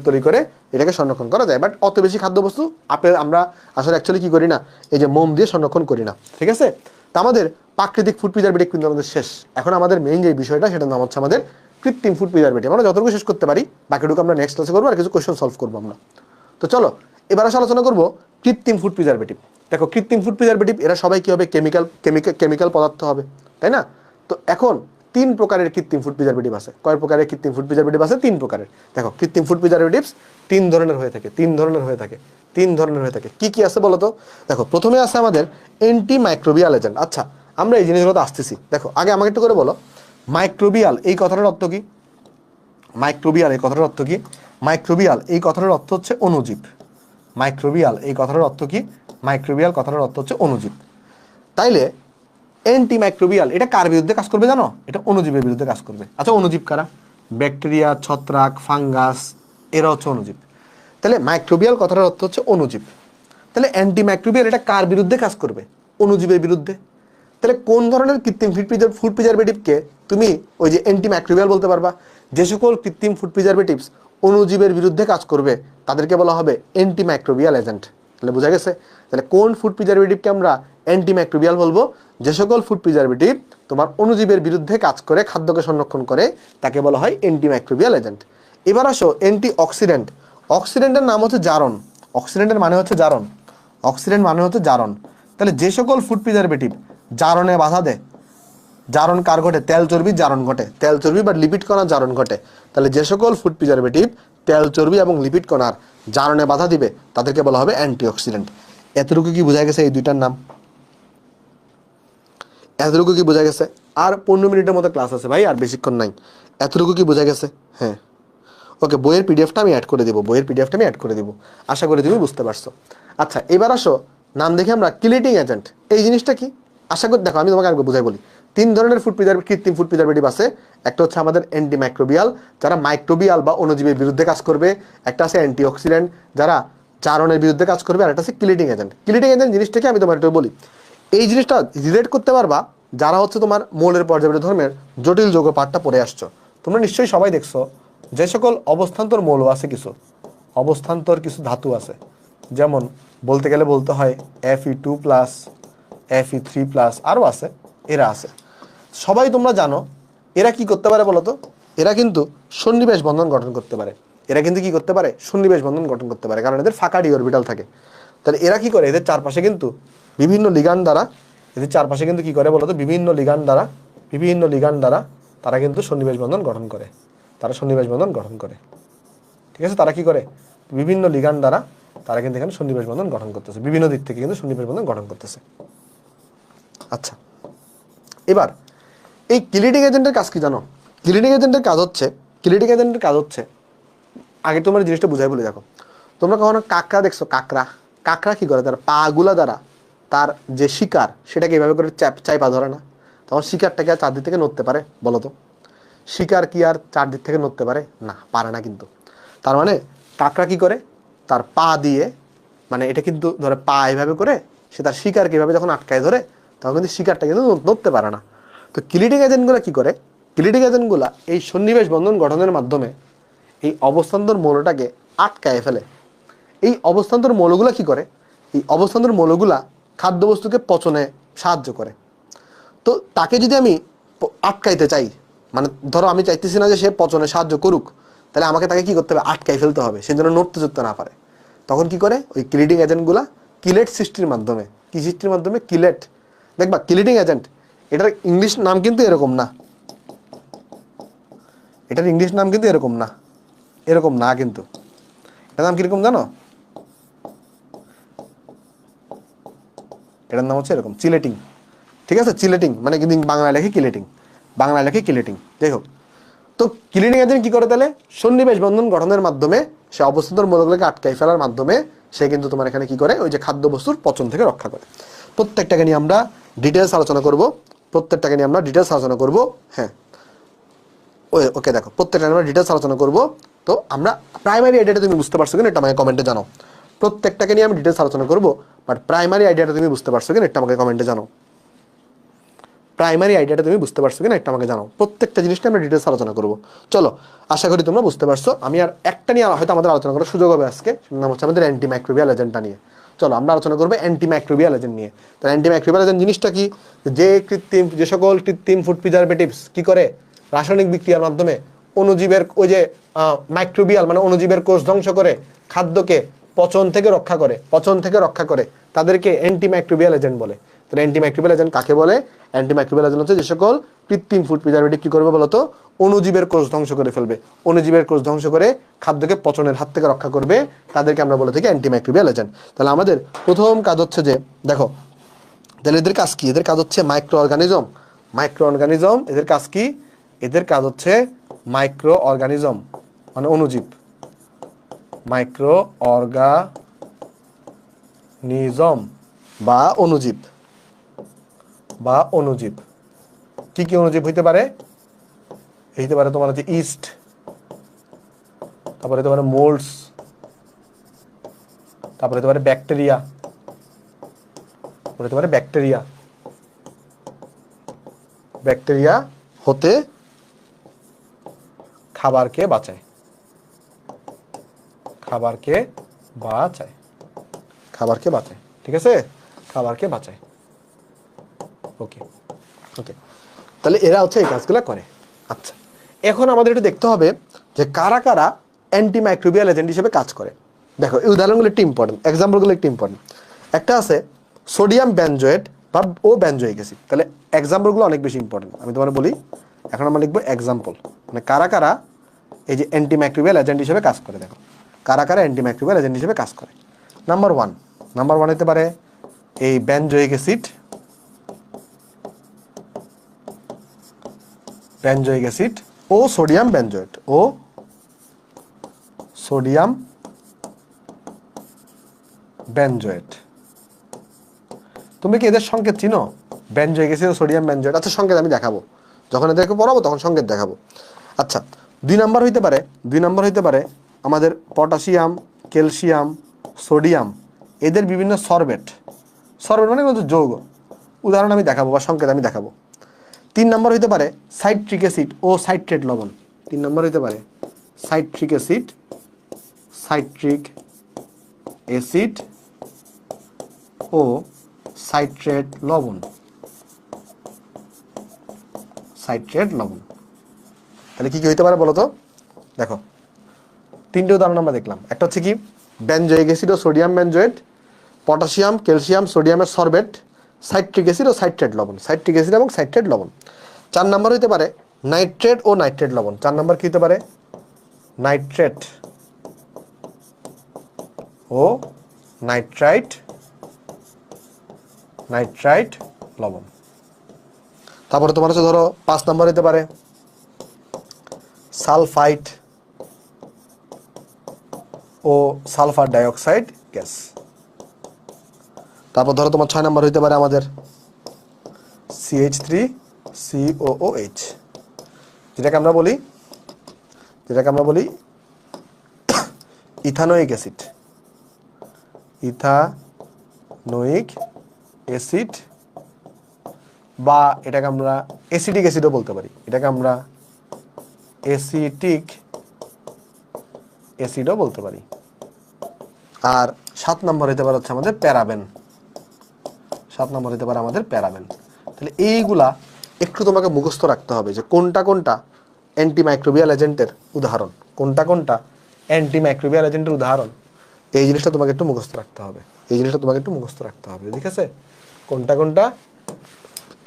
তৈরি করে এটাকে সংরক্ষণ করা যায়। বাট অত বেশি খাদ্যবস্তু আপেল আমরা আসলে অ্যাকচুয়ালি কি করি না, এই যে মোম দিয়ে সংরক্ষণ করি না। ঠিক আছে? তা আমাদের প্রাকৃতিক ফুড প্রিজারভেটিভ কিন্তু আমাদের শেষ। এখন আমাদের মেইন যে বিষয়টা, সেটার নাম হচ্ছে আমাদের কৃত্রিম ফুড প্রিজারভেটিভ। আমরা যতটুকু শেষ করতে পারি, বাকিটুকু আমরা নেক্সট ক্লাসে করবো, আর কিছু কোয়েশ্চেন সলভ করবো আমরা। তো চলো এবার আসলে আলোচনা করবো কৃত্রিম ফুড প্রিজারভেটিভ। দেখো, কৃত্রিম ফুড প্রিজারভেটিভ এরা সবাই কি হবে? কেমিক্যাল পদার্থ হবে, তাই না? তো এখন 3 প্রকারের কৃত্রিম ফুড প্রিজারভেটিভ আছে। কয় প্রকারের কৃত্রিম ফুড প্রিজারভেটিভ আছে? 3 প্রকারের। দেখো, কৃত্রিম ফুড প্রিজারভেটিভস 3 ধরনের হয়ে থাকে। কি কি আছে বলো তো? দেখো, প্রথমে আছে আমাদের অ্যান্টি মাইক্রোবিয়াল এজেন্ট। আচ্ছা, আমরা এই জিনিসগুলো তো আসতেছি। দেখো, আগে আমাকে একটু করে বলো, মাইক্রোবিয়াল এই কথাটার অর্থ কি? মাইক্রোবিয়াল এই কথাটার অর্থ হচ্ছে অণুজীব। মাইক্রোবিয়াল এই কথাটার অর্থ কি? মাইক্রোবিয়াল কথাটার অর্থ হচ্ছে অণুজীব। তাইলে অ্যান্টি মাইক্রোবিয়াল এটা কার বিরুদ্ধে কাজ করবে জানো? এটা অণুজীবের বিরুদ্ধে কাজ করবে। আচ্ছা, অণুজীব কারা? ব্যাকটেরিয়া, ছত্রাক, ফাঙ্গাস, এরা হচ্ছে অণুজীব। তাহলে মাইক্রোবিয়াল কথাটার অর্থ হচ্ছে অণুজীব। তাহলে অ্যান্টি মাইক্রোবিয়াল এটা কার বিরুদ্ধে কাজ করবে? অণুজীবের বিরুদ্ধে। তাহলে কোন ধরনের কৃত্রিম ফুড প্রিজারভেটিভকে তুমি ওই যে অ্যান্টি মাইক্রোবিয়াল বলতে পারবা? যে সকল কৃত্রিম ফুড প্রিজারভেটিভস অণুজীবের বিরুদ্ধে কাজ করবে, তাদেরকে বলা হবে অ্যান্টি মাইক্রোবিয়াল এজেন্ট। তাহলে বোঝা গেছে? তাহলে কোন ফুড প্রিজারভেটিভকে আমরা অ্যান্টি মাইক্রোবিয়াল বলবো? যে সকল ফুড প্রিজারভেটিভ তোমার অণুজীবের বিরুদ্ধে কাজ করে খাদ্যকে সংরক্ষণ করে, তাকে বলা হয় অ্যান্টি মাইক্রোবিয়াল এজেন্ট। এবার আসো অ্যান্টি অক্সিডেন্ট। অক্সিডেন্টের নাম হচ্ছে জারণ। অক্সিডেন্টের মানে হচ্ছে জারণ। তাহলে যে সকল ফুড প্রিজারভেটিভ জারণে বাধা দেয়, জারণ কার ঘটে? তেল চর্বির জারণ ঘটে। তেল চর্বি বা লিপিড কণার জারণ ঘটে। তাহলে যে সকল ফুড প্রিজারভেটিভ তেল চর্বি এবং লিপিড কণার জারণে বাধা দিবে, তাদেরকে বলা হবে অ্যান্টিঅক্সিডেন্ট। এতটুকু কি বোঝা গেছে? এই দুইটার নাম এতটুকু কি বোঝা গেছে? আর 15 মিনিটের মতো ক্লাস আছে ভাই, আর বেশিক্ষণ নাই। এতটুকু কি বোঝা গেছে? হ্যাঁ, ওকে। বইয়ের পিডিএফটা আমি অ্যাড করে দিব। আশা করি তুমি বুঝতে পারছো। আচ্ছা, এবার আসো, নাম দেখে আমরা কিলেটিং এজেন্ট। এই জিনিসটা কি? আশা করি, দেখো আমি তোমাকে আগে বুঝাই বলি। 3 ধরনের কৃত্রিম ফুড প্রিজারভেটিভ আছে। একটা হচ্ছে আমাদের অ্যান্টি মাইক্রোবিয়াল, যারা মাইক্রোবিয়াল বা অণুজীবের বিরুদ্ধে কাজ করবে। একটা আছে অ্যান্টিঅক্সিডেন্ট, যারা জারণের বিরুদ্ধে কাজ করবে। আর একটা আছে কিলেটিং এজেন্ট। কিলেটিং এজেন্ট জিনিসটাকে আমি তোমার একটু বলি। এই জিনিসটা রিলেট করতে পারবা যারা হচ্ছে তোমার মৌলের পর্যায়বৃত্ত ধর্মের জটিল যৌগ পাঠটা পড়ে আসছো। তোমরা নিশ্চয়ই সবাই দেখছো যে সকল অবস্থান্তর মৌল আছে, কিছু ধাতু আছে, যেমন বলতে গেলে বলতে হয় Fe2+, Fe3+, আরও আছে, এরা আছে। সবাই তোমরা জানো এরা কি করতে পারে বলো তো? এরা কিন্তু সন্নিবেশ বন্ধন গঠন করতে পারে। এরা কিন্তু কি করতে পারে, সন্নিবেশ বন্ধন গঠন করতে পারে, কারণ এদের ফাঁকা ডি অরবিটাল থাকে। তাহলে এরা কি করে, এদের চারপাশে কিন্তু বিভিন্ন লিগ্যান্ড দ্বারা, এদের চারপাশে কিন্তু কি করে বলতো, বিভিন্ন লিগ্যান্ড দ্বারা তারা কিন্তু সন্নিবেশ বন্ধন গঠন করে, তারা সন্নিবেশ বন্ধন গঠন করে। ঠিক আছে, তারা কি করে, বিভিন্ন লিগ্যান্ড দ্বারা তারা কিন্তু এখানে সন্নিবেশ বন্ধন গঠন করতেছে, বিভিন্ন দিক থেকে কিন্তু সন্নিবেশ বন্ধন গঠন করতেছে। আচ্ছা, এবার এই কিলিটিং এজেন্টের কাজ কি জানো? কিলিটিং এজেন্টের কাজ হচ্ছে আগে তোমরা জিনিসটা বুঝাই বলে দেখো, তোমরা কখনো কাঁকড়া দেখছো? কাঁকড়া কি করে, তার পাগুলা দ্বারা তার যে শিকার সেটাকে এইভাবে করে চাইপা ধরে না, তখন শিকারটাকে আর চারদিক থেকে নড়তে পারে? বলো তো, শিকার কি আর চারদিক থেকে নড়তে পারে? না, পারে না। কিন্তু তার মানে কাঁকড়া কি করে, তার পা দিয়ে, মানে এটা কিন্তু ধরে পা এইভাবে করে সে তার শিকারকে এইভাবে যখন আটকায় ধরে, তখন কিন্তু শিকারটা কিন্তু নড়তে পারে না। তো কিলিটিং এজেন্টগুলো কি করে, কিলিটিং এজেন্টগুলো এই সন্নিবেশ বন্ধন গঠনের মাধ্যমে এই অবস্থান্তর মৌলটাকে আটকায় ফেলে। এই অবস্থান্তর মৌলগুলা কি করে, এই অবস্থান্তর মৌলগুলা খাদ্যবস্তুকে পচনে সাহায্য করে। তো তাকে যদি আমি আটকাইতে চাই, মানে ধরো আমি চাইতেছি না যে সে পচনে সাহায্য করুক, তাহলে আমাকে তাকে কি করতে হবে, আটকাই ফেলতে হবে, সে যেন নড়তে চড়তে না পারে। তখন কি করে, ওই কিলিটিং এজেন্টগুলা কিলেট সৃষ্টির মাধ্যমে, কি সৃষ্টির মাধ্যমে, কিলেট। দেখবা কিলিটিং এজেন্ট, এটার ইংলিশ নাম কিন্তু এরকম না, এটার ইংলিশ নাম কিন্তু এরকম না কিন্তু এটার নাম কিরকম জানো? এটার নাম হচ্ছে এরকম, চিলেটিং। ঠিক আছে, চিলেটিং মানে কিন্তু বাংলায় লেখে কিলেটিং, যাই হোক। তো কিলিটিং এজেন্ট কি করে, তাহলে সন্নিবেশ বন্ধন গঠনের মাধ্যমে সে অবস্থান্তর মৌলগুলোকে আটকাই ফেলার মাধ্যমে সে কিন্তু তোমার এখানে কি করে, ওই যে খাদ্যবস্তুর পচন থেকে রক্ষা করে। প্রত্যেকটাকে নিয়ে আমরা ডিটেলস আলোচনা করব, হ্যাঁ ওকে। দেখো প্রত্যেকটা আমরা ডিটেলস আলোচনা করব। তো আমরা প্রাইমারি আইডিয়াটা তুমি বুঝতে পারছো কিনা এটা আমাকে কমেন্টে জানাও। প্রত্যেকটাকে নিয়ে আমি ডিটেলস আলোচনা করব, বাট প্রাইমারি আইডিয়াটা তুমি বুঝতে পারছো কিনা এটা আমাকে কমেন্টে জানাও। প্রত্যেকটা জিনিসটা আমরা ডিটেলস আলোচনা করব। চলো, আশা করি তোমরা বুঝতে পারছো। আমি আর একটা নিয়ে হয়তো আমাদের আলোচনা করার সুযোগ হবে আজকে, নাম হচ্ছে আমাদের অ্যান্টিমাইক্রোবিয়াল এজেন্টটা নিয়ে। চলো আমরা আলোচনা করবো অ্যান্টিমাইক্রোবিয়াল এজেন্ট নিয়ে। তো অ্যান্টিমাইক্রোবিয়াল এজেন্ট জিনিসটা কি, যে সকল কৃত্রিম ফুড প্রিজারভেটিভস কি করে, রাসায়নিক বিক্রিয়ার মাধ্যমে অণুজীবের ওই যে মাইক্রোবিয়াল মানে অণুজীবের কোষ ধ্বংস করে খাদ্যকে পচন থেকে রক্ষা করে, তাদেরকে অ্যান্টিমাইক্রোবিয়াল এজেন্ট বলে। তো অ্যান্টিমাইক্রোবিয়াল এজেন্ট কাকে বলে? অ্যান্টিমাইক্রোবিয়াল এজেন্ট হচ্ছে যে সকল কৃত্রিম ফুড প্রিজারভেটিভ কি করবে বলতো, অণুজীবের কোষ ধ্বংস করে ফেলবে, অণুজীবের কোষ ধ্বংস করে খাদ্যকে পচনের হাত থেকে রক্ষা করবে, তাদেরকে আমরা বলে থাকি অ্যান্টিমাইক্রোবিয়াল এজেন্ট। তাহলে আমাদের প্রথম কাজ হচ্ছে যে দেখো, তাহলে এদের কাজ কি? এদের কাজ হচ্ছে মাইক্রো অর্গানিজম। এদের কাজ কি? এদের কাজ হচ্ছে মাইক্রো অর্গানিজম মানে অণুজীব, মাইক্রো অর্গানিজম বা অণুজীব। কি কি অণুজীব হইতে পারে? হইতে পারে তোমার হচ্ছে ইস্ট, তারপরে হতে পারে মোল্ডস, তারপরে হতে পারে ব্যাকটেরিয়া, ব্যাকটেরিয়া হতে খাবারকে বাঁচায়, ঠিক আছে, খাবারকে বাঁচায়। ওকে, তাহলে এরা হচ্ছে এই কাজগুলো করে। আচ্ছা, এখন আমাদের একটু দেখতে হবে যে কারা কারা অ্যান্টিমাইক্রোবিয়াল এজেন্ট হিসেবে কাজ করে। দেখো এই উদাহরণগুলো একটু ইম্পর্টেন্ট, এক্সাম্পলগুলো একটু ইম্পর্টেন্ট। একটা আছে সোডিয়াম বেনজোয়েট বা বেনজোইক অ্যাসিড। তাহলে এক্সাম্পলগুলো অনেক বেশি ইম্পর্টেন্ট, আমি তোমার বলি। এখন আমরা লিখবো এক্সাম্পল, মানে কারা কারা এই যে অ্যান্টিমাইক্রোবিয়াল এজেন্ট হিসেবে কাজ করে। দেখো কারা কারা অ্যান্টিমাইক্রোবিয়াল এজেন্ট হিসেবে কাজ করে। নাম্বার ওয়ান হতে পারে এই বেনজোইক অ্যাসিড ও সোডিয়াম বেনজোয়েট। তুমি কি এদের সংকেত চিনো? বেনজোইক অ্যাসিড ও সোডিয়াম বেনজোয়েট। আচ্ছা, সংকেত আমি দেখাবো, যখন এদেরকে পড়াবো তখন সংকেত দেখাবো। আচ্ছা, দুই নাম্বার হইতে পারে আমাদের পটাশিয়াম, ক্যালসিয়াম, সোডিয়াম, এদের বিভিন্ন সরবেট মানে যৌগ, উদাহরণ আমি দেখাবো বা সংকেত আমি দেখাবো। 3 নম্বর হইতে পারে সাইট্রিক অ্যাসিড ও সাইট্রেট লবণ। 3 নম্বর হইতে পারে সাইট্রিক অ্যাসিড ও সাইট্রেট লবণ। তাহলে কি কি হইতে পারে বলো তো? দেখো তিনটে উদাহরণ আমরা দেখলাম। একটা হচ্ছে কি বেনজোইক অ্যাসিড ও সোডিয়াম বেনজোয়েট, পটাশিয়াম ক্যালসিয়াম সোডিয়ামের সরবেট, সাইট্রিক অ্যাসিড ও সাইট্রেট লবণ, সাইট্রিক অ্যাসিড এবং সাইট্রেট লবণ। 4 নম্বর হইতে পারে নাইট্রেট ও নাইট্রেট লবণ। 4 নম্বর কি হতে পারে? নাইট্রেট ও নাইট্রাইট লবণ। তারপরে তোমার হচ্ছে ধরো 5 নম্বর হতে পারে সালফাইট ও সালফার ডাইঅক্সাইড গ্যাস। তারপর ধরো তোমার 6 নম্বর হইতে পারে আমাদের CH3COOH, যেটাকে আমরা বলি ইথানোয়িক অ্যাসিড, বা এটাকে আমরা অ্যাসিটিক অ্যাসিডও বলতে পারি, এটাকে আমরা অ্যাসিটিক অ্যাসিডও বলতে পারি। আর 7 নম্বর হতে পারে হচ্ছে আমাদের প্যারাবেন। 7 নম্বর হতে পারে আমাদের প্যারাবেন। তাহলে এইগুলা একটু তোমাকে মুখস্থ রাখতে হবে যে কোনটা অ্যান্টিমাইক্রোবিয়াল এজেন্টের উদাহরণ, কোনটা অ্যান্টিমাইক্রোবিয়াল এজেন্টের উদাহরণ। এই জিনিসটা তোমাকে একটু মুখস্থ রাখতে হবে, ঠিক আছে? কোনটা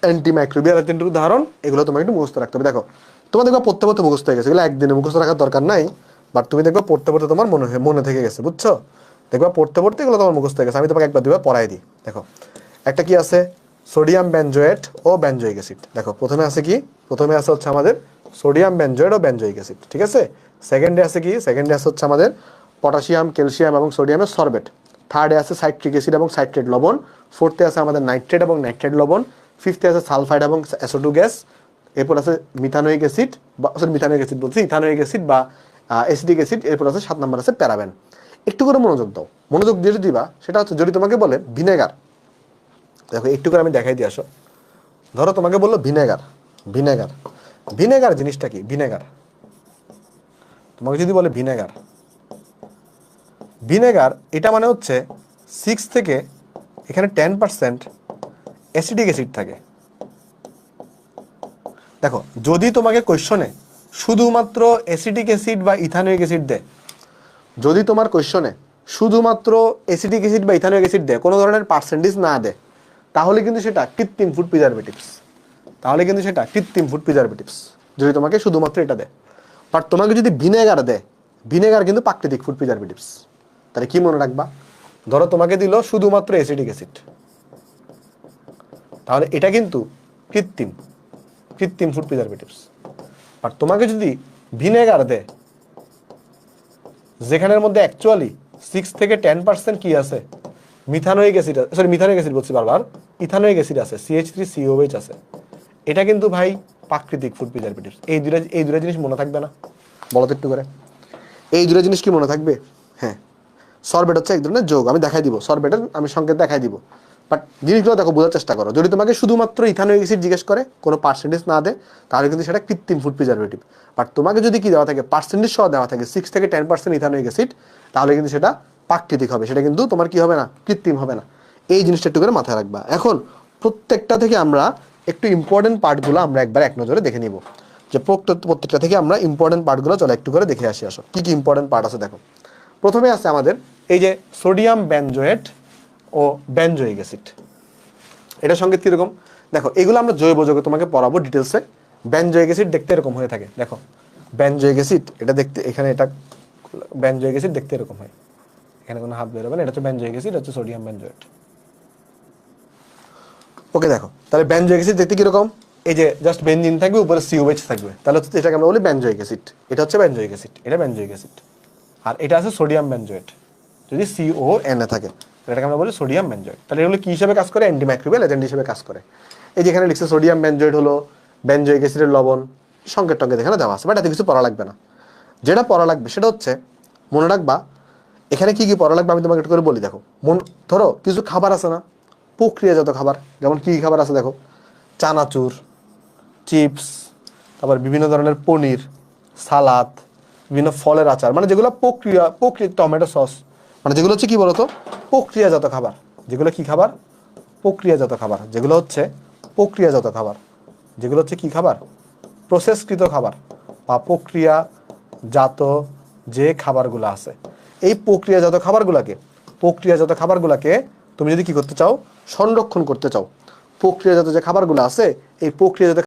অ্যান্টিমাইক্রোবিয়াল এজেন্টের উদাহরণ, এগুলো তোমাকে একটু মুখস্থ রাখতে হবে। দেখো তোমার দেখবা পড়তে মুখস্থ হয়ে গেছে, এগুলো একদিনে মুখস্থ রাখার দরকার নাই, বাট তুমি দেখবা পড়তে তোমার মনে থেকে গেছে, বুঝছো? দেখবা পড়তে এগুলো তোমার মুখস্থ হয়ে গেছে। আমি তোমাকে একবার দুবার পড়াই দিই। দেখো একটা কি আছে সোডিয়াম বেনজোয়েট ও বেনজোইক অ্যাসিড। দেখো প্রথমে আছে হচ্ছে আমাদের সোডিয়াম বেনজোয়েট ও বেনজোইক অ্যাসিড, ঠিক আছে? সেকেন্ডে আছে হচ্ছে আমাদের পটাশিয়াম ক্যালসিয়াম এবং সোডিয়ামের সরবেট। থার্ডে আছে সাইট্রিক অ্যাসিড এবং সাইট্রেট লবণ। ফোর্থে আছে আমাদের নাইট্রেট এবং নাইট্রেট লবণ। ফিফথে আছে সালফাইড এবং SO2 গ্যাস। এরপর আছে ইথানোয়িক অ্যাসিড বা অ্যাসিটিক অ্যাসিড। এরপর আছে 7 নম্বর আছে প্যারাবেন। একটু করে মনোযোগ দিয়ে দিবা। সেটা হচ্ছে যদি তোমাকে বলে ভিনেগার, দেখো একটু করে আমি দেখাই দিয়ে আসো। ধরো তোমাকে বললো ভিনেগার জিনিসটা কি? তোমাকে যদি বলে ভিনেগার এটা মানে হচ্ছে 6 থেকে এখানে 10% অ্যাসিটিক অ্যাসিড থাকে। দেখো যদি তোমাকে কোয়েশ্চনে শুধুমাত্র অ্যাসিটিক অ্যাসিড বা ইথানোয়িক অ্যাসিড দেয়, যদি তোমার কোয়েশ্চনে শুধুমাত্র অ্যাসিটিক অ্যাসিড বা ইথানোয়িক অ্যাসিড দেয়, কোনো ধরনের পার্সেন্টেজ না দেয়, তাহলে কিন্তু সেটা কৃত্রিম ফুড প্রিজারভেটিভস। যদি তোমাকে শুধুমাত্র এটা দেয়। বাট তোমাকে যদি ভিনেগার দেয়, ভিনেগার কিন্তু প্রাকৃতিক ফুড প্রিজারভেটিভস। তাহলে কি মনে রাখবা? ধরো তোমাকে দিল শুধুমাত্র অ্যাসিটিক অ্যাসিড, তাহলে এটা কিন্তু কৃত্রিম ফুড প্রিজারভেটিভস। আর তোমাকে যদি ভিনেগার দেয় যেখানের মধ্যে অ্যাকচুয়ালি 6 থেকে 10% কি আছে? ইথানোয়িক অ্যাসিড আছে, CH3COOH আছে, এটা কিন্তু ভাই প্রাকৃতিক ফুড প্রিজারভেটিভস। এই দুটা জিনিস মনে থাকবে না? বলো তো একটু করে। এই দুটা জিনিস কি মনে থাকবে? হ্যাঁ, সরবেট হচ্ছে এক ধরনের যৌগ। আমি দেখাই দিব, সরবেটের আমি সংকেত দেখাই দিব। বাট জিনিসগুলো দেখো, বোঝার চেষ্টা করো। যদি তোমাকে শুধুমাত্র ইথানোয়িক অ্যাসিড জিজ্ঞেস করে, কোনো পার্সেন্টেজ না দেয়, তাহলে কিন্তু সেটা কৃত্রিম ফুড প্রিজারভেটিভ। বাট তোমাকে যদি কি দেওয়া থাকে, পার্সেন্টেজ সহ দেওয়া থাকে 6 থেকে 10% ইথানোয়িক অ্যাসিড, তাহলে কিন্তু সেটা প্রাকৃতিক হবে, সেটা কিন্তু তোমার কি হবে না? কৃত্রিম হবে না। এই জিনিসটা একটু করে মাথায় রাখবা। এখন প্রত্যেকটা থেকে আমরা একটু ইম্পর্টেন্ট পার্টগুলো আমরা একবার এক নজরে দেখে নিব, যে প্রত্যেকটা থেকে আমরা ইম্পর্টেন্ট পার্টগুলো চলো একটু করে দেখে আসো। কি কি ইম্পর্টেন্ট পার্ট আছে দেখো। প্রথমে আছে আমাদের এই যে সোডিয়াম বেনজোয়েট ও বেনজোইক অ্যাসিড। এটার সঙ্গে কিরকম? দেখো এগুলো আমরা জৈব যৌগ তোমাকে পড়াবো ডিটেলসে। বেনজোইক অ্যাসিড দেখতে এরকম হয়ে থাকে। দেখো বেনজোইক অ্যাসিড এটা দেখতে, এখানে এটা বেনজোইক অ্যাসিড দেখতে এরকম হয়, এখানে কোনো হাত বেরোবে না। এটা হচ্ছে বেনজোইক অ্যাসিড, হচ্ছে সোডিয়াম বেনজোয়েট। ওকে, দেখো তাহলে বেনজোইক অ্যাসিড দেখতে কিরকম? এই যে জাস্ট বেনজিন থাকবে, উপরে COH থাকবে, তাহলে হচ্ছে এটাকে আমরা বলি বেনজোইক অ্যাসিড। এটা হচ্ছে বেনজোইক অ্যাসিড, এটা বেনজোইক অ্যাসিড। আর এটা আছে সোডিয়াম বেনজোয়েট, যদি CON থাকে এটাকে আমরা বলি সোডিয়াম বেনজোয়েট। তাহলে এগুলো কি হিসেবে কাজ করে? অ্যান্টিমাইক্রোবিয়াল এজেন্ট হিসেবে কাজ করে। এই যেখানে লিখছে সোডিয়াম বেনজোয়েট হলো বেনজোইক অ্যাসিডের লবণ, সংকেত টঙ্কেত এখানে দেওয়া আছে, বাট এত কিছু পড়া লাগবে না। যেটা পড়া লাগবে সেটা হচ্ছে মনে রাখবা এখানে কি কি পড়া লাগবে আমি তোমাকে একটু করে বলি। দেখো ধরো কিছু খাবার আছে না, প্রক্রিয়াজাত খাবার, যেমন কি খাবার আছে দেখো, চানাচুর, চিপস, তারপর বিভিন্ন ধরনের পনির, সালাদ, বিভিন্ন ফলের আচার, মানে যেগুলো টমেটো সস, মানে যেগুলো হচ্ছে কি বলতো প্রক্রিয়াজাত খাবার। যেগুলো কি খাবার? প্রক্রিয়াজাত খাবার। যেগুলো হচ্ছে প্রক্রিয়াজাত খাবার, যেগুলো হচ্ছে কি খাবার? প্রসেসকৃত খাবার বা প্রক্রিয়াজাত যে খাবারগুলো আছে, এই প্রক্রিয়াজাত খাবারগুলাকে তুমি যদি কি করতে চাও, সংরক্ষণ করতে চাও, প্রক্রিয়াজাত যে খাবারগুলো আছে এই প্রক্রিয়াজাত